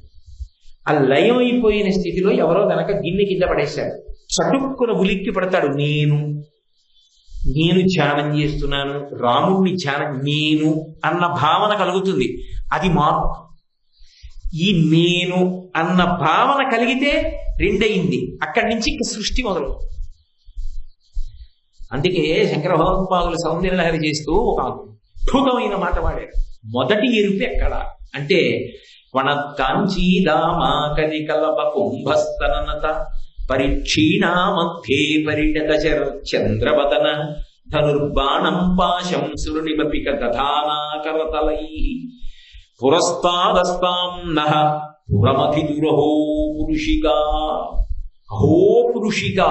ఆ లయమైపోయిన స్థితిలో ఎవరో గనక గిన్నె కింద పడేశాడు. చటుక్కున ఉలిక్కి పడతాడు. నేను ధ్యానం చేస్తున్నాను, రాముడిని ధ్యానం, నేను అన్న భావన కలుగుతుంది. అది మార్పు. ఈ నేను అన్న భావన కలిగితే రెండయింది. అక్కడి నుంచి ఇంక సృష్టి మొదలు. అందుకే శంకర భగవత్పాదులు సౌందర్యలహరి చేస్తూ ఒక అద్భుతమైన మాట వాడారు. మొదటి ఎరుపు ఎక్కడ అంటే వణత్కాంచీదామాకరి కలప కుంభస్తననత పరిక్షీణా మధ్యే పరిణత చంద్రవదన ధనుర్బాణం పాశం సురునిమపిక దధానాకరతలై పురస్తాదస్తాం నః పురమధిదురహో పురుషికా. అహో పురుషికా.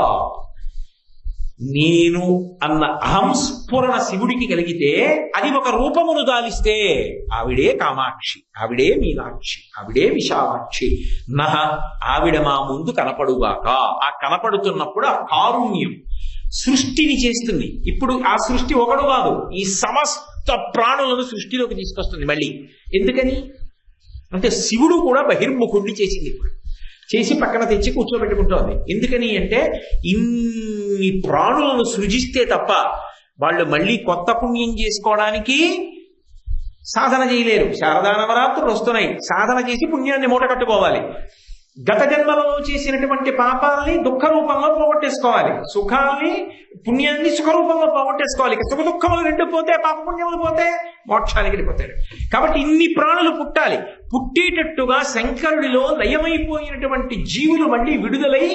నేను అన్న అహంస్ఫురణ శివుడికి కలిగితే అది ఒక రూపమును దాలిస్తే ఆవిడే కామాక్షి, ఆవిడే మీనాక్షి, ఆవిడే విశాలాక్షి. నహ, ఆవిడ మా ముందు కనపడుగాక. ఆ కనపడుతున్నప్పుడు ఆ కారుణ్యం సృష్టిని చేస్తుంది. ఇప్పుడు ఆ సృష్టి ఒకడు కాదు, ఈ సమస్త ప్రాణులను సృష్టిలోకి తీసుకొస్తుంది మళ్ళీ. ఎందుకని అంటే శివుడు కూడా బహిర్ముఖుణ్ణి చేసింది. ఇప్పుడు చేసి పక్కన తెచ్చి కూర్చోబెట్టుకుంటోంది. ఎందుకని అంటే ఇన్ని ప్రాణులను సృజిస్తే తప్ప వాళ్ళు మళ్ళీ కొత్త పుణ్యం చేసుకోవడానికి సాధన చేయలేరు. శారదా నవరాత్రులు వస్తున్నాయి, సాధన చేసి పుణ్యాన్ని మూట కట్టుకోవాలి. గత జన్మలో చేసినటువంటి పాపాలని దుఃఖ రూపంలో పోగొట్టేసుకోవాలి, సుఖాలని పుణ్యాన్ని సుఖ రూపంలో పోగొట్టేసుకోవాలి. సుఖ దుఃఖములు రెండు పోతే, పాప పుణ్యములు పోతే మోక్షానికి వెళ్ళిపోతాడు. కాబట్టి ఇన్ని ప్రాణులు పుట్టాలి. పుట్టేటట్టుగా శంకరుడిలో లయమైపోయినటువంటి జీవులు మళ్ళీ విడుదలై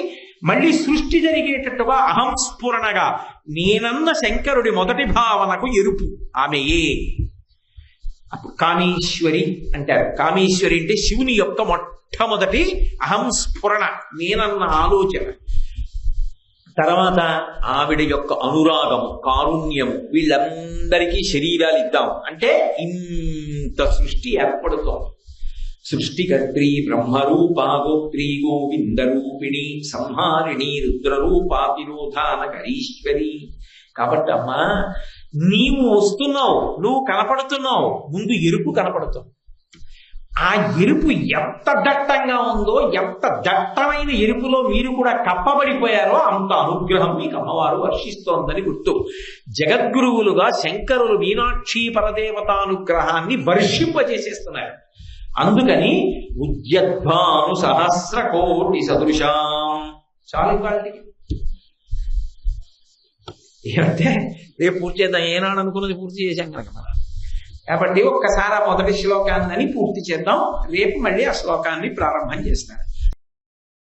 మళ్ళీ సృష్టి జరిగేటట్టుగా అహంస్ఫురణగా నేనన్న శంకరుడి మొదటి భావనకు ఎరుపు ఆమెయే. అప్పుడు కామేశ్వరి అంటారు. కామేశ్వరి అంటే శివుని యొక్క మొట్టమొదటి అహంస్ఫురణ, నేనన్న ఆలోచన. తర్వాత ఆవిడ యొక్క అనురాగము, కారుణ్యము. వీళ్ళందరికీ శరీరాలు ఇద్దాం అంటే ఇంత సృష్టి ఏర్పడుతోంది. సృష్టికర్త్రి బ్రహ్మరూపా గోత్రీ గోవిందరూపిణి సంహారిణి రుద్రరూపా తిరోధానకరీశ్వరి. కాబట్టి అమ్మా, నీవు వస్తున్నావు, నువ్వు కనపడుతున్నావు, ముందు ఎరుపు కనపడుతుంది. ఆ ఎరుపు ఎంత దట్టంగా ఉందో, ఎంత దట్టమైన ఎరుపులో మీరు కూడా కప్పబడిపోయారో అంత అనుగ్రహం మీకు అమ్మవారు వర్షిస్తోందని గుర్తు. జగద్గురువులుగా శంకరులు మీనాక్షి పరదేవతానుగ్రహాన్ని వర్షింపజేసేస్తున్నారు. అందుకని ఉద్యద్భాను సహస్ర కోటి సదృశాం. చాలు వాళ్ళకి ఏమంటే రేపు పూర్తి చేద్దాం, ఏనాడు అనుకున్నది పూర్తి చేశాం కనుక మనం. కాబట్టి ఒక్కసారి ఆ మొదటి శ్లోకాన్ని పూర్తి చేద్దాం, రేపు మళ్ళీ ఆ శ్లోకాన్ని ప్రారంభం చేస్తారు.